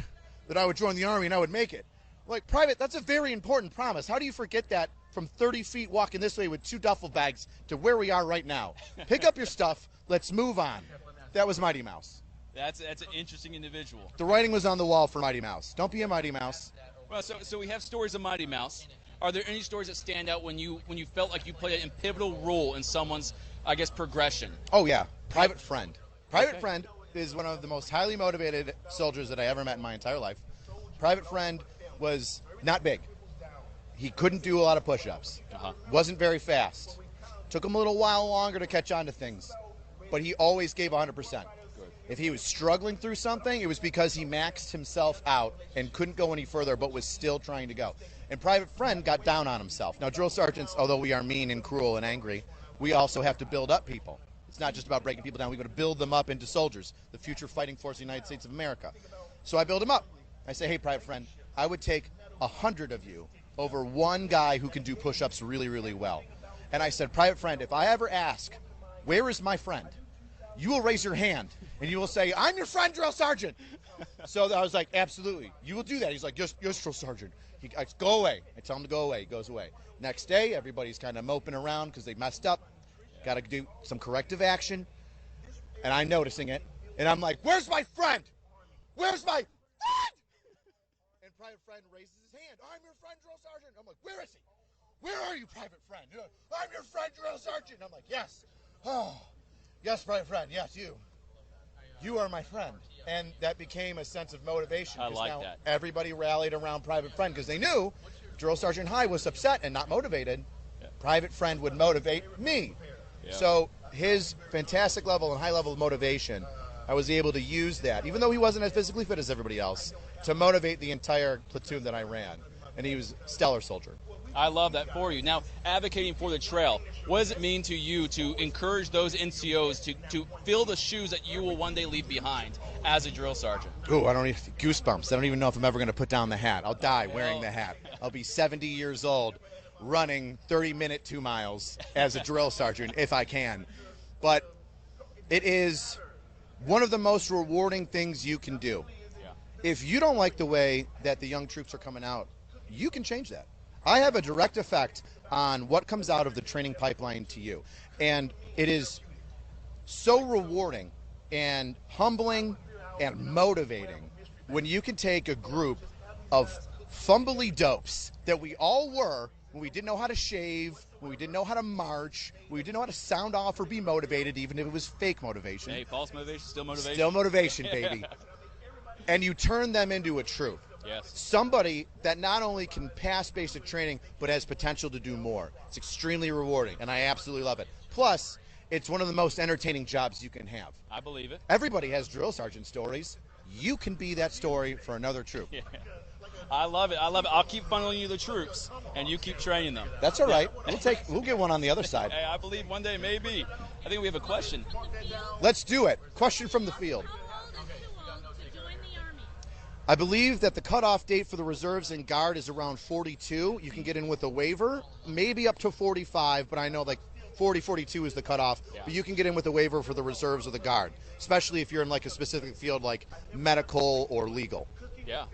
that I would join the Army and I would make it. We're like, Private, that's a very important promise. How do you forget that from 30 feet walking this way with 2 duffel bags to where we are right now? Pick up your stuff. Let's move on. That was Mighty Mouse. That's an interesting individual. The writing was on the wall for Mighty Mouse. Don't be a Mighty Mouse. Well, so we have stories of Mighty Mouse. Are there any stories that stand out when you felt like you played a pivotal role in someone's, I guess, progression? Oh, yeah. Private Friend. Private Friend is one of the most highly motivated soldiers that I ever met in my entire life. Private Friend was not big. He couldn't do a lot of push-ups. Wasn't very fast. Took him a little while longer to catch on to things. But he always gave 100%. If he was struggling through something, it was because he maxed himself out and couldn't go any further, but was still trying to go. And Private Friend got down on himself. Now, drill sergeants, although we are mean and cruel and angry, we also have to build up people. It's not just about breaking people down. We've got to build them up into soldiers, the future fighting force of the United States of America. So I build him up. I say, hey, Private Friend, I would take 100 of you over one guy who can do push-ups really, really well. And I said, Private Friend, if I ever ask, where is my friend? You will raise your hand, and you will say, I'm your friend, Drill Sergeant. So I was like, absolutely. You will do that. He's like, yes, Drill Sergeant. I go away. I tell him to go away. He goes away. Next day, everybody's kind of moping around because they messed up. Got to do some corrective action. And I'm noticing it. And I'm like, where's my friend? Where's my friend? And Private Friend raises his hand. I'm your friend, Drill Sergeant. I'm like, where is he? Where are you, Private Friend? I'm your friend, Drill Sergeant. I'm like, yes. Oh. Yes, Private Friend, yes, you. You are my friend. And that became a sense of motivation. I like now that. Everybody rallied around Private Friend because they knew Drill Sergeant High was upset and not motivated. Yeah. Private Friend would motivate me. Yeah. So his fantastic level and high level of motivation, I was able to use that, even though he wasn't as physically fit as everybody else, to motivate the entire platoon that I ran. And he was a stellar soldier. I love that for you. Now, advocating for the trail, what does it mean to you to encourage those NCOs to fill the shoes that you will one day leave behind as a drill sergeant? Ooh, I don't even goosebumps. I don't even know if I'm ever going to put down the hat. I'll die wearing the hat. I'll be 70 years old running 30-minute 2 miles as a drill sergeant if I can. But it is one of the most rewarding things you can do. Yeah. If you don't like the way that the young troops are coming out, you can change that. I have a direct effect on what comes out of the training pipeline to you. And it is so rewarding and humbling and motivating when you can take a group of fumbly dopes that we all were when we didn't know how to shave, when we didn't know how to march, when we didn't know how to sound off or be motivated, even if it was fake motivation. Hey, false motivation, still motivation. Still motivation, baby. And you turn them into a troop. Yes. Somebody that not only can pass basic training, but has potential to do more. It's extremely rewarding, and I absolutely love it. Plus, it's one of the most entertaining jobs you can have. I believe it. Everybody has drill sergeant stories. You can be that story for another troop. Yeah. I love it. I love it. I'll keep funneling you the troops, and you keep training them. That's all right. We'll get one on the other side. Hey, I believe one day, maybe. I think we have a question. Let's do it. Question from the field. I believe that the cutoff date for the reserves and guard is around 42. You can get in with a waiver, maybe up to 45, but I know like 40, 42 is the cutoff. Yeah. But you can get in with a waiver for the reserves or the guard, especially if you're in like a specific field like medical or legal. Yeah.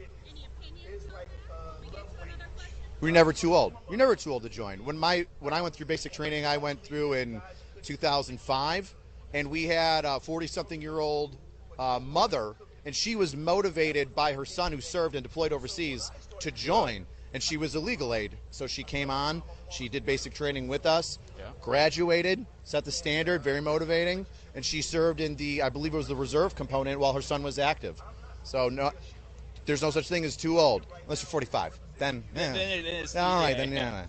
We're never too old. You're never too old to join. When I went through basic training, I went through in 2005, and we had a 40-something-year-old mother and she was motivated by her son who served and deployed overseas to join, and she was a legal aid. So she came on, she did basic training with us, graduated, set the standard, very motivating, and she served in the, I believe it was the reserve component while her son was active. So no, there's no such thing as too old, unless you're 45. Then it is. all right, then yeah.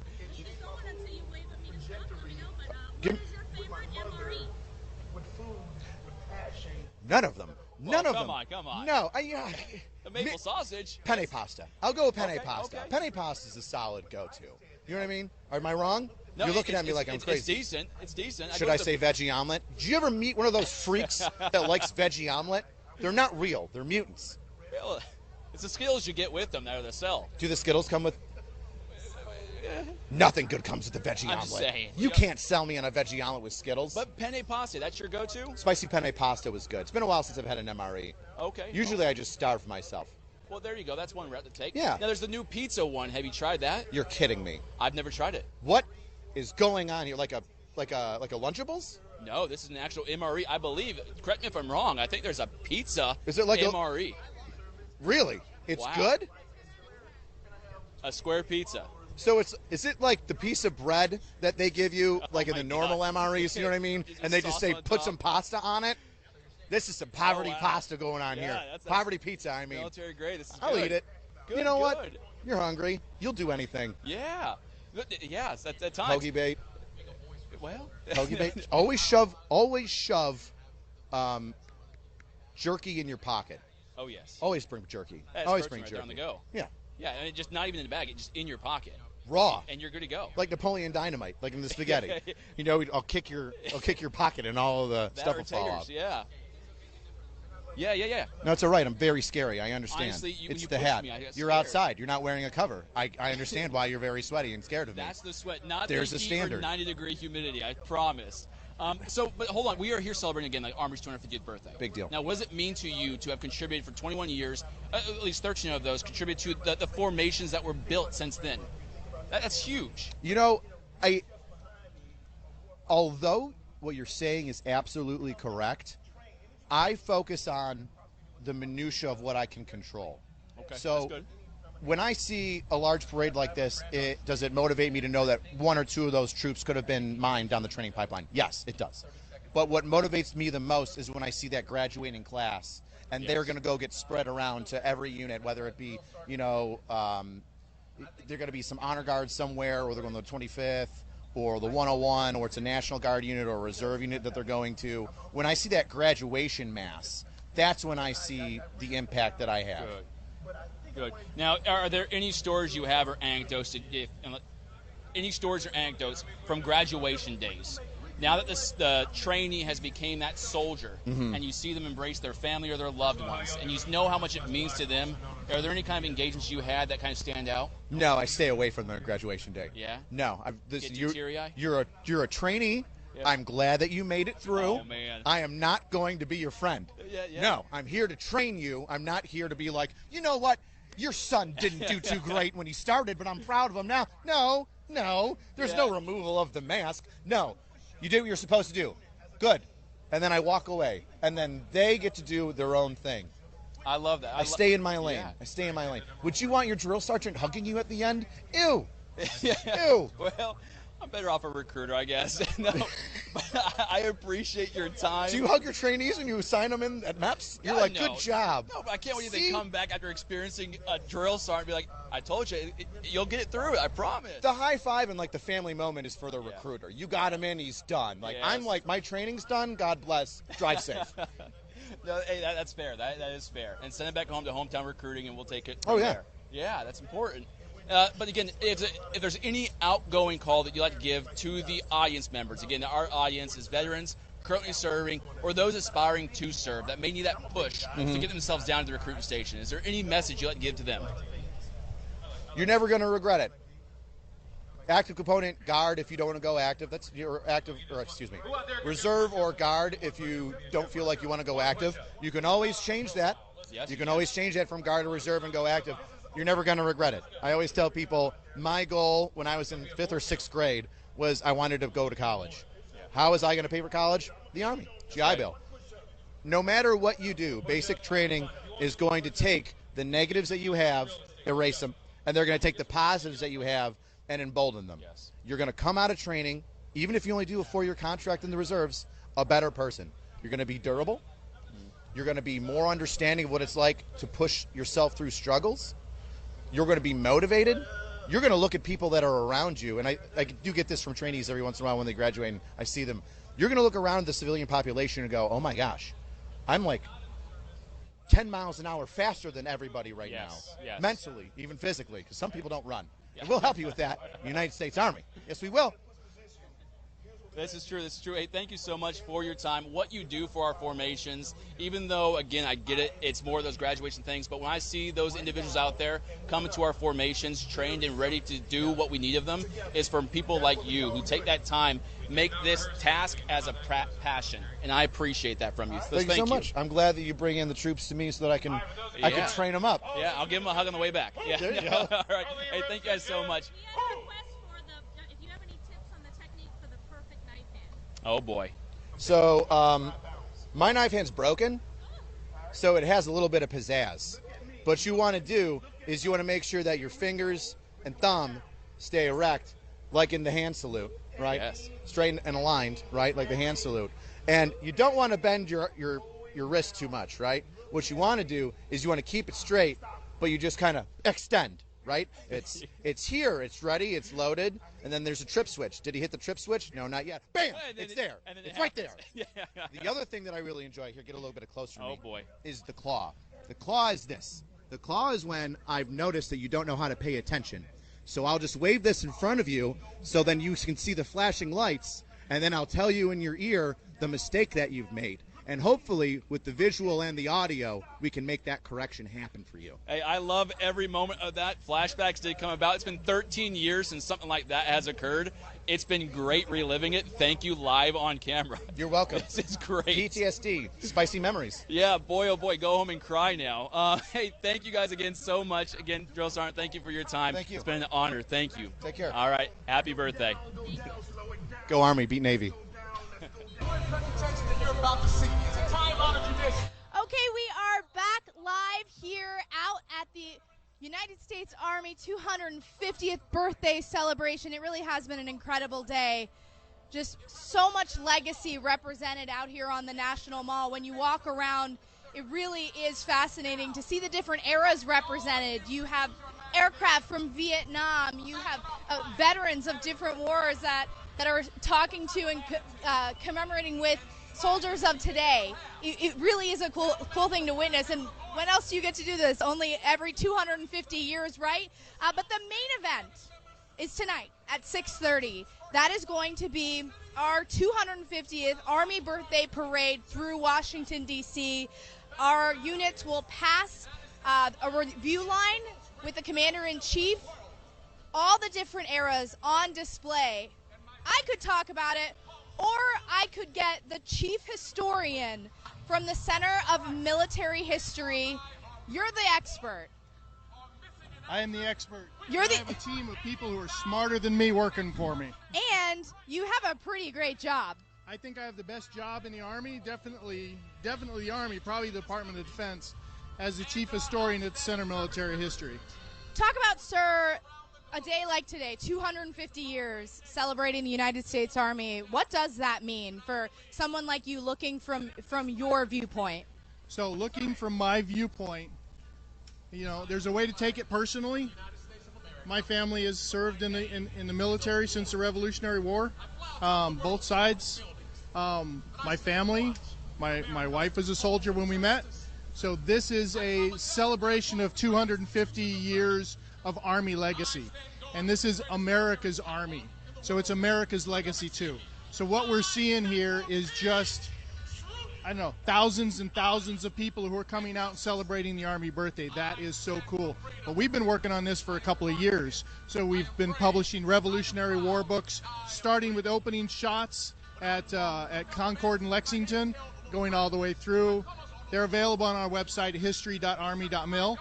None of them. None of them. Come on. No, the maple sausage. Penne pasta. I'll go with penne Okay, pasta. okay. Penne pasta is a solid go-to. You know what I mean? Am I wrong? No, You're looking it's- at me like I'm it's crazy. decent. It's decent. Should I say veggie omelet? Did you ever meet one of those freaks that likes veggie omelet? They're not real. They're mutants. Well, it's the skills you get with them that are the sell. Do the Skittles come with? Nothing good comes with the veggie I'm omelet. just saying. You can't sell me on a veggie omelet with Skittles. But penne pasta, that's your go-to? Spicy penne pasta was good. It's been a while since I've had an MRE. Okay. Usually I just starve myself. Well, there you go. That's one route to take. Yeah. Now, there's the new pizza one. Have you tried that? You're kidding me. I've never tried it. What is going on here? Like a Lunchables? No, this is an actual MRE. I believe, correct me if I'm wrong, I think there's a pizza Is it like MRE. Really? It's Wow. good? A square pizza. So is it like the piece of bread that they give you like in the normal MREs, you know what I mean? And they just say put some pasta on it? This is some poverty pasta going on here. That's Poverty pizza, I mean. Military grade. This is I'll good. eat it. Good, You know what? good. You're hungry. You'll do anything. Yeah. Yes, at times. Hoagie bait. Well. Hoagie bait. Always shove jerky in your pocket. Oh, yes. Always bring jerky. That's Always protein bring right there jerky. on the go. Yeah. Yeah, and just not even in the bag, it's just in your pocket. Raw. And you're good to go. Like Napoleon Dynamite, like in the spaghetti. You know, I'll kick your pocket and all of the That stuff or will fall taters, off. yeah. Yeah. No, it's all right. I'm very scary. I understand. Honestly, when it's you the pushed hat. me, I got You're scared. outside. You're not wearing a cover. I understand why you're very sweaty and scared of me. That's the sweat, not There's the a heat standard. or 90-degree humidity, I promise. But hold on. We are here celebrating again, like Army's 250th birthday. Big deal. Now, what does it mean to you to have contributed for 21 years, at least 13 of those, contributed to the formations that were built since then? That's huge. You know, although what you're saying is absolutely correct, I focus on the minutia of what I can control. Okay, So that's good. when I see a large parade like this, does it motivate me to know that one or two of those troops could have been mine down the training pipeline? Yes, it does. But what motivates me the most is when I see that graduating class, and they're going to go get spread around to every unit, whether it be, they're going to be some honor guards somewhere, or they're going to the 25th, or the 101, or it's a National Guard unit or a reserve unit that they're going to. When I see that graduation mass, that's when I see the impact that I have. Good. Now, are there any stories you have or anecdotes from graduation days? Now that the trainee has become that soldier, Mhm. and you see them embrace their family or their loved ones, and you know how much it means to them, are there any kind of engagements you had that kind of stand out? No, I stay away from the graduation day. Yeah? No, Get too teary-eyed? you're a trainee. Yeah. I'm glad that you made it through. Oh, man. I am not going to be your friend. Yeah. No, I'm here to train you. I'm not here to be like, you know what? Your son didn't do too great when he started, but I'm proud of him now. No. There's no removal of the mask. No. You did what you're supposed to do. Good. And then I walk away. And then they get to do their own thing. I love that. I stay in my lane. Yeah. I stay in my lane. Would you want your drill sergeant hugging you at the end? Ew. Yeah. Ew. Well, I'm better off a recruiter, I guess. No, but I appreciate your time. Do you hug your trainees when you sign them in at MEPS? You're Yeah, like, no. good job. No, but I can't wait till See? they come back after experiencing a drill sergeant and be like, I told you, you'll get through it, I promise. The high five and like the family moment is for the recruiter. You got him in, he's done. Like I'm Yes. like, my training's done. God bless. Drive safe. No, hey, that's fair. That is fair. And send it back home to hometown recruiting, and we'll take it. Oh, from yeah. there. Yeah, that's important. But again, if there's any outgoing call that you'd like to give to the audience members, again, our audience is veterans currently serving or those aspiring to serve that may need that push to Mhm. get themselves down to the recruiting station. Is there any message you'd like to give to them? You're never going to regret it. Active component, guard if you don't want to go active. That's your active, or excuse me, reserve or guard if you don't feel like you want to go active. You can always change that. Yes, You can always change that from guard to reserve and go active. You're never going to regret it. I always tell people my goal when I was in 5th or 6th grade was I wanted to go to college. How was I going to pay for college? The Army, GI Bill. No matter what you do, basic training is going to take the negatives that you have, erase them, and they're going to take the positives that you have and embolden them. Yes. You're going to come out of training, even if you only do a 4-year contract in the reserves, a better person. You're going to be durable. You're going to be more understanding of what it's like to push yourself through struggles. You're going to be motivated. You're going to look at people that are around you, and I do get this from trainees every once in a while when they graduate and I see them. You're going to look around the civilian population and go, oh my gosh, I'm like 10 miles an hour faster than everybody right now. Yes. Mentally, even physically, because some people don't run. And we'll help you with that, the United States Army. Yes, we will. This is true. This is true. Hey, thank you so much for your time. What you do for our formations, even though, again, I get it, it's more of those graduation things, but when I see those individuals out there coming to our formations, trained and ready to do what we need of them, is from people like you who take that time, make this task as a passion, and I appreciate that from you. So Thank you so much. I'm glad that you bring in the troops to me so that I can train them up. Yeah, I'll give them a hug on the way back. Yeah. There you go. All right. Hey, thank you guys so much. Oh, boy. So my knife hand's broken, so it has a little bit of pizzazz. What you want to do is you want to make sure that your fingers and thumb stay erect, like in the hand salute, right? Yes. Straight and aligned, right, like the hand salute. And you don't want to bend your wrist too much, right? What you want to do is you want to keep it straight, but you just kind of extend, right? It's here, it's ready, it's loaded, and then there's a trip switch. Did he hit the trip switch? No, not yet. Bam! It's there. It's right there. The other thing that I really enjoy, here, get a little bit closer to me, boy, is the claw. The claw is this. The claw is when I've noticed that you don't know how to pay attention. So I'll just wave this in front of you so then you can see the flashing lights, and then I'll tell you in your ear the mistake that you've made. And hopefully, with the visual and the audio, we can make that correction happen for you. Hey, I love every moment of that. Flashbacks did come about. It's been 13 years since something like that has occurred. It's been great reliving it. Thank you live on camera. You're welcome. This is great. PTSD, spicy memories. Yeah, boy, oh boy, go home and cry now. Hey, thank you guys again so much. Again, Drill Sergeant, thank you for your time. Thank you. It's been an honor. Thank you. Take care. All right. Happy birthday. Go Army, beat Navy. Okay, we are back live here out at the United States Army 250th birthday celebration. It really has been an incredible day. Just so much legacy represented out here on the National Mall. When you walk around, it really is fascinating to see the different eras represented. You have aircraft from Vietnam. You have veterans of different wars that are talking to and commemorating with soldiers of today. It really is a cool thing to witness. And when else do you get to do this? Only every 250 years, right? But the main event is tonight at 6:30. That is going to be our 250th Army birthday parade through Washington, D.C. Our units will pass a review line with the Commander-in-Chief. All the different eras on display. I could talk about it, or I could get the chief historian from the Center of Military History. You're the expert. I am the expert. I I have a team of people who are smarter than me working for me. And you have a pretty great job. I think I have the best job in the Army, definitely the Army, probably the Department of Defense, as the chief historian at the Center of Military History. Talk about, sir, a day like today, 250 years celebrating the United States Army. What does that mean for someone like you looking from your viewpoint? So looking from my viewpoint, there's a way to take it personally. My family has served in the military since the Revolutionary War, both sides. My family, my wife was a soldier when we met. So this is a celebration of 250 years of Army legacy. And this is America's Army. So it's America's legacy too. So what we're seeing here is just, thousands and thousands of people who are coming out and celebrating the Army birthday. That is so cool. But we've been working on this for a couple of years. So we've been publishing Revolutionary War books, starting with opening shots at Concord and Lexington, going all the way through. They're available on our website, history.army.mil.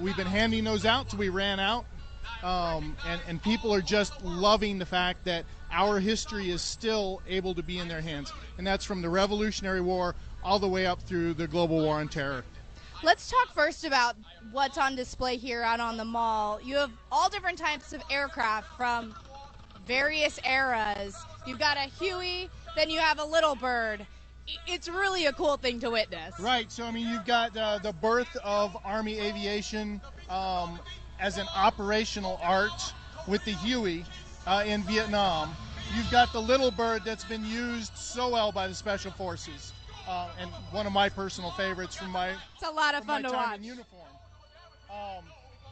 We've been handing those out till we ran out. And people are just loving the fact that our history is still able to be in their hands. And that's from the Revolutionary War all the way up through the global war on terror. Let's talk first about what's on display here out on the mall. You have all different types of aircraft from various eras. You've got a Huey, then you have a Little Bird. It's really a cool thing to witness. Right. So, I mean, you've got the birth of Army aviation as an operational art with the Huey in Vietnam. You've got the Little Bird that's been used so well by the Special Forces. And one of my personal favorites from my it's a lot of fun to watch. In uniform.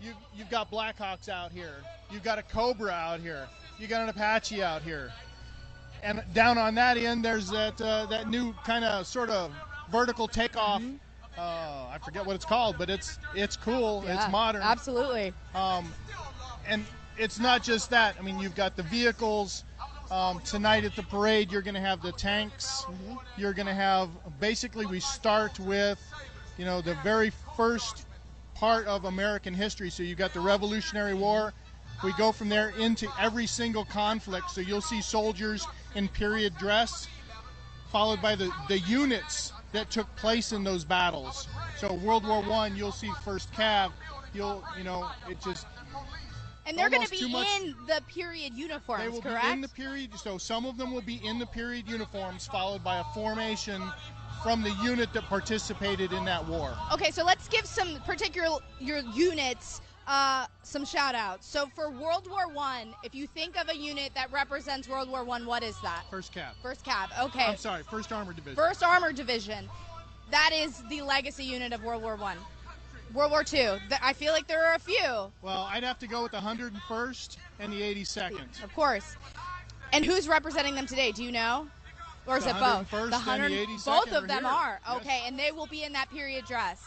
You've got Blackhawks out here. You've got a Cobra out here. You got an Apache out here. And down on that end, there's that new kind of sort of vertical takeoff. I forget what it's called, but it's cool. Yeah, it's modern. Absolutely. And it's not just that. I mean, you've got the vehicles. Tonight at the parade, you're going to have the tanks. You're going to have, basically, we start with, the very first part of American history. So you've got the Revolutionary War. We go from there into every single conflict. So you'll see soldiers in period dress, followed by the units that took place in those battles. So World War I, you'll see 1st Cav. It just... And they're going to be in the period uniforms, correct? They will be in the period, so some of them will be in the period uniforms, followed by a formation from the unit that participated in that war. Okay, so let's give some particular your units some shout-outs. So for World War I, if you think of a unit that represents World War I, what is that? 1st Cav. 1st Cav, okay. I'm sorry, 1st Armored Division. 1st Armored Division. That is the legacy unit of World War I. World War II. I feel like there are a few. Well, I'd have to go with the 101st and the 82nd. Of course. And who's representing them today? Do you know? Or is it both? The 101st and the 82nd. Both of them here. are. Okay, yes. And they will be in that period dress.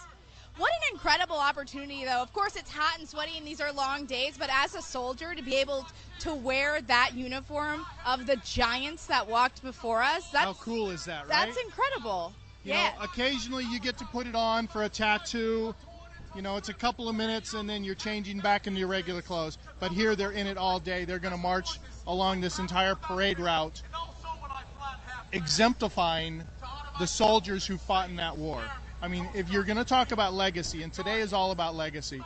What an incredible opportunity, though. Of course, it's hot and sweaty, and these are long days, but as a soldier, to be able to wear that uniform of the giants that walked before us, how cool is that, right? That's incredible. You know, occasionally you get to put it on for a tattoo. It's a couple of minutes, and then you're changing back into your regular clothes. But here, they're in it all day. They're going to march along this entire parade route, exemplifying the soldiers who fought in that war. I mean, if you're going to talk about legacy, and today is all about legacy,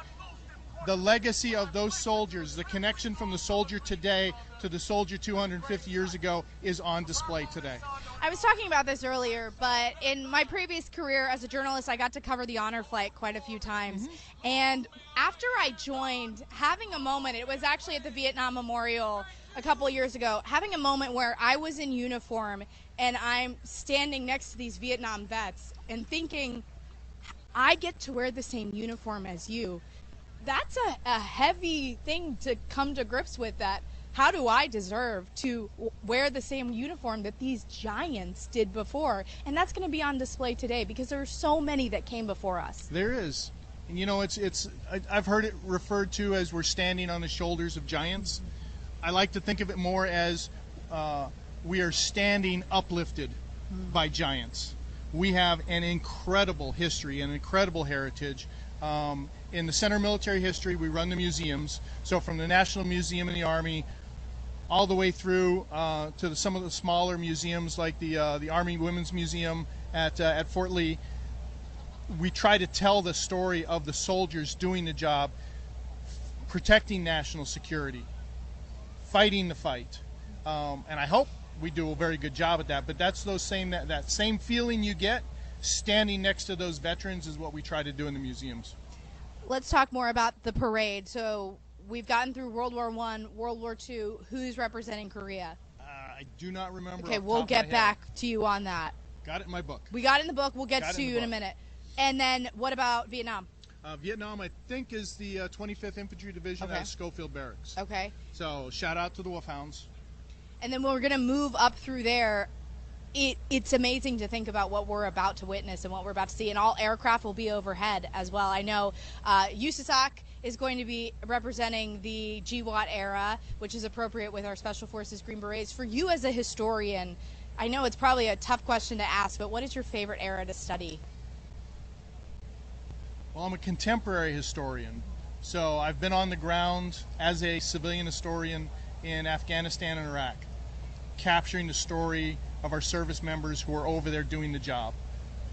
the legacy of those soldiers, the connection from the soldier today to the soldier 250 years ago is on display today. I was talking about this earlier, but in my previous career as a journalist, I got to cover the honor flight quite a few times. And after I joined, having a moment, it was actually at the Vietnam Memorial a couple of years ago, having a moment where I was in uniform and I'm standing next to these Vietnam vets and thinking, I get to wear the same uniform as you. That's a heavy thing to come to grips with, that how do I deserve to wear the same uniform that these giants did before? And that's going to be on display today because there are so many that came before us. There is. And I've heard it referred to as we're standing on the shoulders of giants. I like to think of it more as we are standing uplifted by giants. We have an incredible history, an incredible heritage. In the Center of Military History, we run the museums. So from the National Museum in the Army, all the way through to some of the smaller museums like the Army Women's Museum at Fort Lee, we try to tell the story of the soldiers doing the job, protecting national security, fighting the fight. And I hope we do a very good job at that. But that's that same feeling you get standing next to those veterans is what we try to do in the museums. Let's talk more about the parade. So we've gotten through World War I, World War II. Who's representing Korea? I do not remember. Okay, we'll get back to you on that. Got it in my book. We got it in the book. We'll get to you in a minute. And then what about Vietnam? Vietnam, I think, is the 25th Infantry Division out of Schofield Barracks. Okay. So shout out to the Wolfhounds. And then we're going to move up through there. It's amazing to think about what we're about to witness and what we're about to see. And all aircraft will be overhead as well. I know USASOC is going to be representing the GWOT era, which is appropriate with our Special Forces Green Berets. For you as a historian, I know it's probably a tough question to ask, but what is your favorite era to study? Well, I'm a contemporary historian. So I've been on the ground as a civilian historian in Afghanistan and Iraq, capturing the story of our service members who are over there doing the job.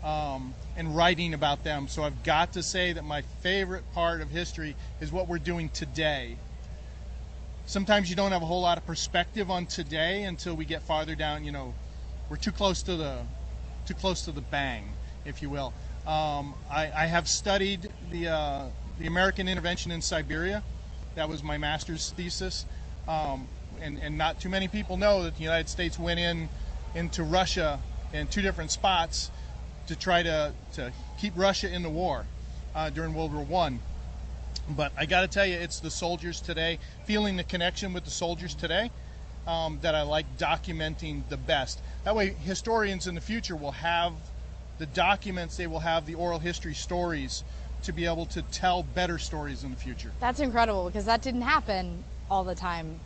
and writing about them. So I've got to say that my favorite part of history is what we're doing today. Sometimes you don't have a whole lot of perspective on today until we get farther down. You know, we're too close to the bang, if you will. I have studied the American intervention in Siberia. That was my master's thesis. And not too many people know that the United States went into Russia in 2 different spots to try to keep Russia in the war during World War I. But I got to tell you, it's the soldiers today, feeling the connection with the soldiers today, that I like documenting the best. That way, historians in the future will have the documents, they will have the oral history stories to be able to tell better stories in the future. That's incredible, because that didn't happen all the time,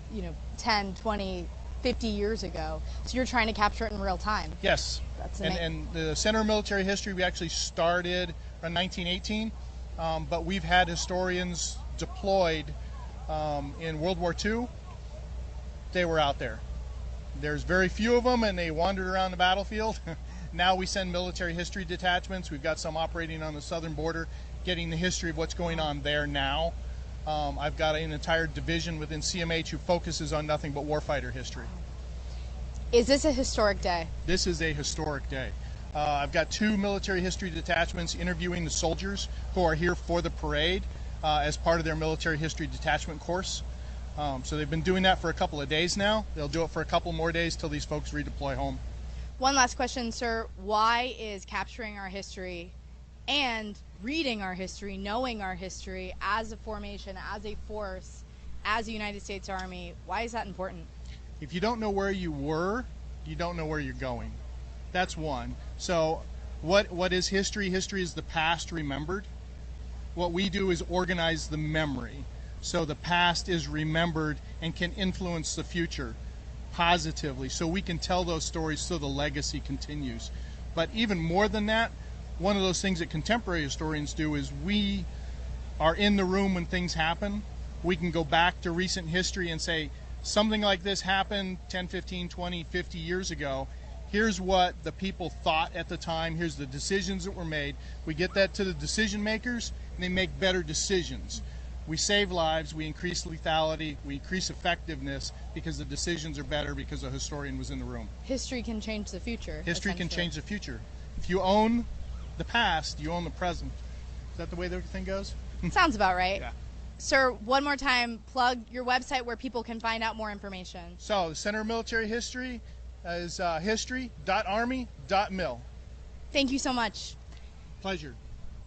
10, 20, 50 years ago. So you're trying to capture it in real time. Yes. That's amazing. And the Center of Military History, we actually started around 1918, but we've had historians deployed in World War II. They were out there. There's very few of them, and they wandered around the battlefield. Now we send military history detachments. We've got some operating on the southern border, getting the history of what's going on there now. I've got an entire division within CMH who focuses on nothing but warfighter history. Is this a historic day? This is a historic day. I've got 2 military history detachments interviewing the soldiers who are here for the parade as part of their military history detachment course. So they've been doing that for a couple of days now. They'll do it for a couple more days till these folks redeploy home. One last question, sir. Why is capturing our history and reading our history, knowing our history as a formation, as a force, as a United States Army, why is that important? If you don't know where you were, you don't know where you're going. That's one. So what is history? History is the past remembered. What we do is organize the memory. So the past is remembered and can influence the future positively. So we can tell those stories so the legacy continues. But even more than that, one of those things that contemporary historians do is we are in the room when things happen. We can go back to recent history and say, something like this happened 10, 15, 20, 50 years ago. Here's what the people thought at the time. Here's the decisions that were made. We get that to the decision makers, and they make better decisions. We save lives, we increase lethality, we increase effectiveness because the decisions are better because a historian was in the room. History can change the future. History can change the future. If you own the past, you own the present. Is that the way the thing goes? Sounds about right. Yeah. Sir, one more time, plug your website where people can find out more information. So the Center of Military History is history.army.mil. Thank you so much. Pleasure.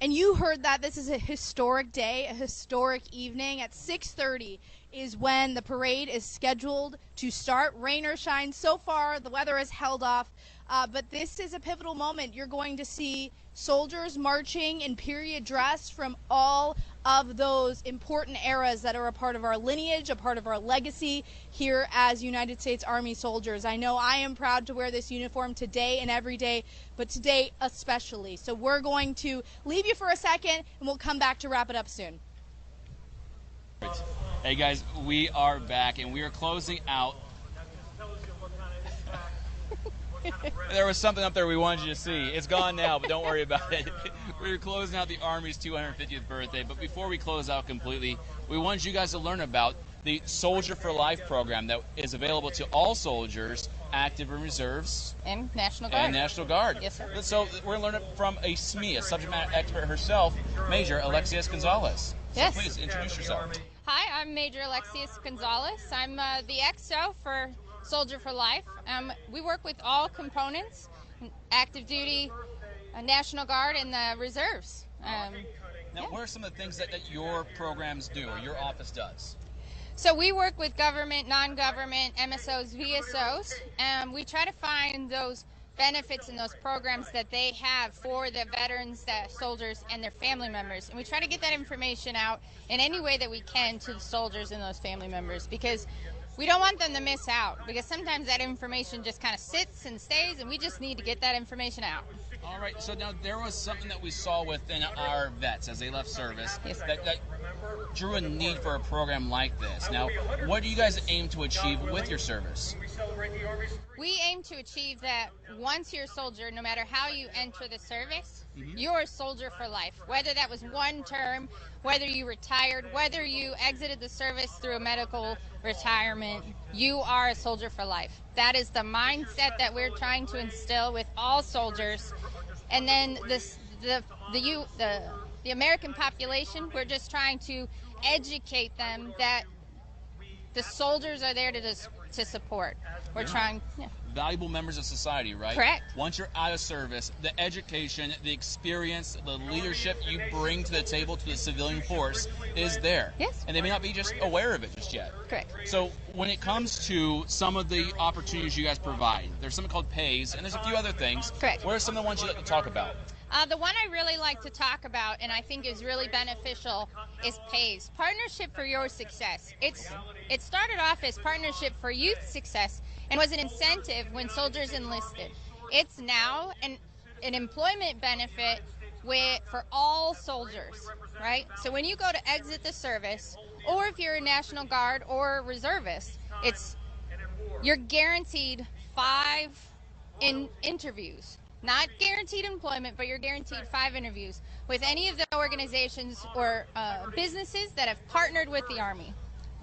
And you heard that this is a historic day, a historic evening. At 6:30 is when the parade is scheduled to start, rain or shine. So far, the weather has held off, but this is a pivotal moment. You're going to see soldiers marching in period dress from all of those important eras that are a part of our lineage, a part of our legacy here as United States Army soldiers. I know I am proud to wear this uniform today and every day, but today especially. So we're going to leave you for a second, and we'll come back to wrap it up soon. Hey guys, we are back, and we are closing out. There was something up there we wanted you to see. It's gone now, but don't worry about it. We're closing out the Army's 250th birthday, but before we close out completely, we wanted you guys to learn about the Soldier for Life program that is available to all soldiers, active and reserves. And National Guard. And National Guard. Yes, sir. So we're going to learn it from a SME, a subject matter expert herself, Major Alexius Gonzalez. Yes. So please introduce yourself. Hi, I'm Major Alexius Gonzalez. I'm the XO for Soldier for Life. We work with all components, active duty, National Guard, and the reserves. Now, what are some of the things that your programs do or your office does? So we work with government, non-government, MSOs, VSOs. We try to find those benefits and those programs that they have for the veterans, the soldiers, and their family members. And we try to get that information out in any way that we can to the soldiers and those family members, because we don't want them to miss out, because sometimes that information just kind of sits and stays, and we just need to get that information out. All right, so now there was something that we saw within our vets as they left service. Yes. That drew a need for a program like this. Now, what do you guys aim to achieve with your service? We aim to achieve that once you're a soldier, no matter how you enter the service, you're a soldier for life. Whether that was one term, whether you retired, whether you exited the service through a medical retirement, you are a soldier for life. That is the mindset that we're trying to instill with all soldiers. And then the American population, we're just trying to educate them that the soldiers are there to support. We're trying, Valuable members of society, right? Correct. Once you're out of service, the education, the experience, the leadership you bring to the table to the civilian force is there. Yes. And they may not be just aware of it just yet. Correct. So when it comes to some of the opportunities you guys provide, there's something called PAYS, and there's a few other things. Correct. What are some of the ones you'd like to talk about? The one I really like to talk about, and I think is really beneficial, is PAYS, Partnership for Your Success. It started off as Partnership for Youth Success and was an incentive when soldiers enlisted. It's now an employment benefit for all soldiers, right? So when you go to exit the service, or if you're a National Guard or a reservist, you're guaranteed 5 interviews. Not guaranteed employment, but you're guaranteed 5 interviews with any of the organizations or businesses that have partnered with the Army.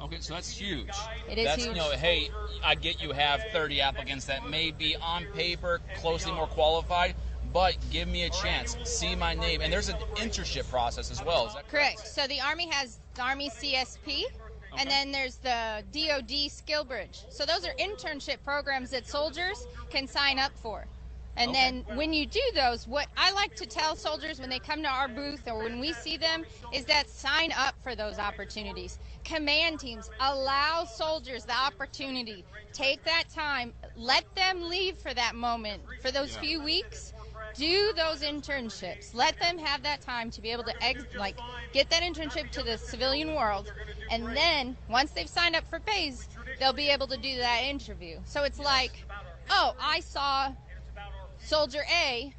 Okay, so that's huge. It is huge. You know, hey, I get you have 30 applicants that may be on paper closely more qualified, but give me a chance, see my name. And there's an internship process as well, is that correct? Correct. So the Army has the Army CSP, and then there's the DoD Skill Bridge. So those are internship programs that soldiers can sign up for. And then when you do those, what I like to tell soldiers when they come to our booth or when we see them is that sign up for those opportunities. Command teams, allow soldiers the opportunity. Take that time. Let them leave for that moment, for those few weeks. Do those internships. Let them have that time to be able to get that internship to the civilian world. And then once they've signed up for PAYS, they'll be able to do that interview. So it's like, oh, I saw Soldier A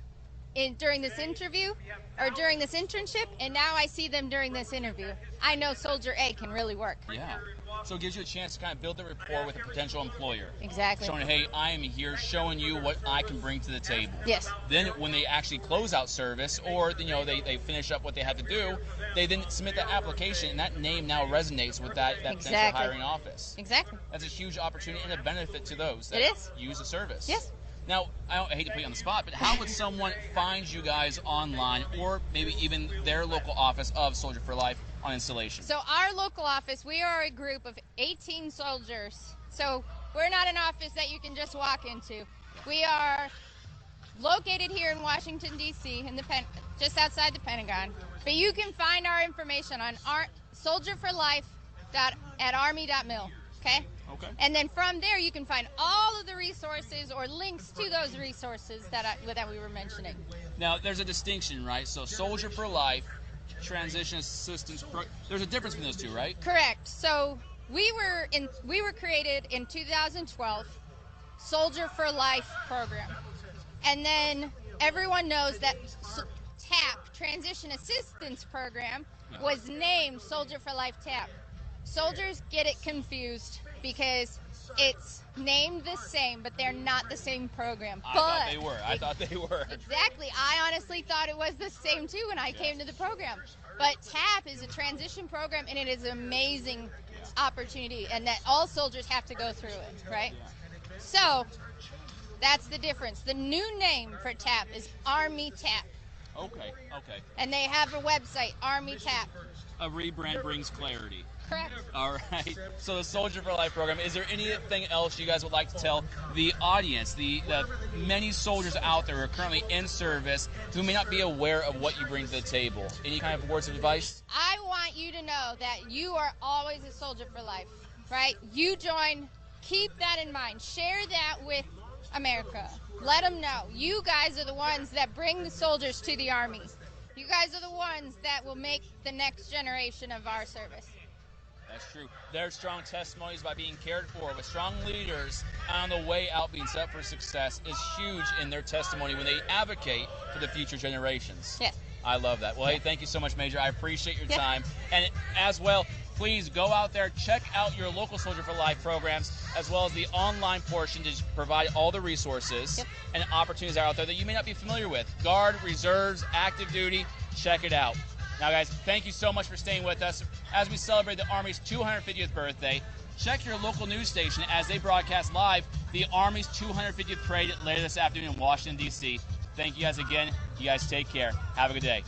during this interview or during this internship, and now I see them during this interview. I know Soldier A can really work. Yeah. So it gives you a chance to kind of build the rapport with a potential employer. Exactly. Showing, hey, I am here showing you what I can bring to the table. Yes. Then when they actually close out service or, they finish up what they have to do, they then submit that application, and that name now resonates with that potential hiring office. Exactly. That's a huge opportunity and a benefit to those that use the service. Yes. Now, I hate to put you on the spot, but how would someone find you guys online or maybe even their local office of Soldier for Life on installation? So our local office, we are a group of 18 soldiers. So we're not an office that you can just walk into. We are located here in Washington, D.C., just outside the Pentagon. But you can find our information on soldierforlife.army.mil, okay? Okay. And then from there, you can find all of the resources or links to those resources that we were mentioning. Now, there's a distinction, right? So Soldier for Life, Transition Assistance, there's a difference between those two, right? Correct. So we were created in 2012, Soldier for Life program. And then everyone knows that TAP, Transition Assistance Program, was named Soldier for Life TAP. Soldiers get it confused because it's named the same, but they're not the same program. I thought they were. Exactly. I honestly thought it was the same too when I came to the program. But TAP is a transition program, and it is an amazing opportunity, and that all soldiers have to go through it, right? So that's the difference. The new name for TAP is Army TAP. Okay. And they have a website, Army TAP. A rebrand brings clarity. Correct. All right. So the Soldier for Life program, is there anything else you guys would like to tell the audience, the many soldiers out there who are currently in service who may not be aware of what you bring to the table? Any kind of words of advice? I want you to know that you are always a soldier for life, right? You join, keep that in mind. Share that with America. Let them know. You guys are the ones that bring the soldiers to the Army. You guys are the ones that will make the next generation of our service. That's true. Their strong testimonies by being cared for with strong leaders on the way out being set up for success is huge in their testimony when they advocate for the future generations. Yes. I love that. Well, hey, thank you so much, Major. I appreciate your time. And as well, please go out there, check out your local Soldier for Life programs, as well as the online portion to provide all the resources and opportunities out there that you may not be familiar with. Guard, reserves, active duty, check it out. Now, guys, thank you so much for staying with us as we celebrate the Army's 250th birthday. Check your local news station as they broadcast live the Army's 250th parade later this afternoon in Washington, D.C. Thank you guys again. You guys take care. Have a good day.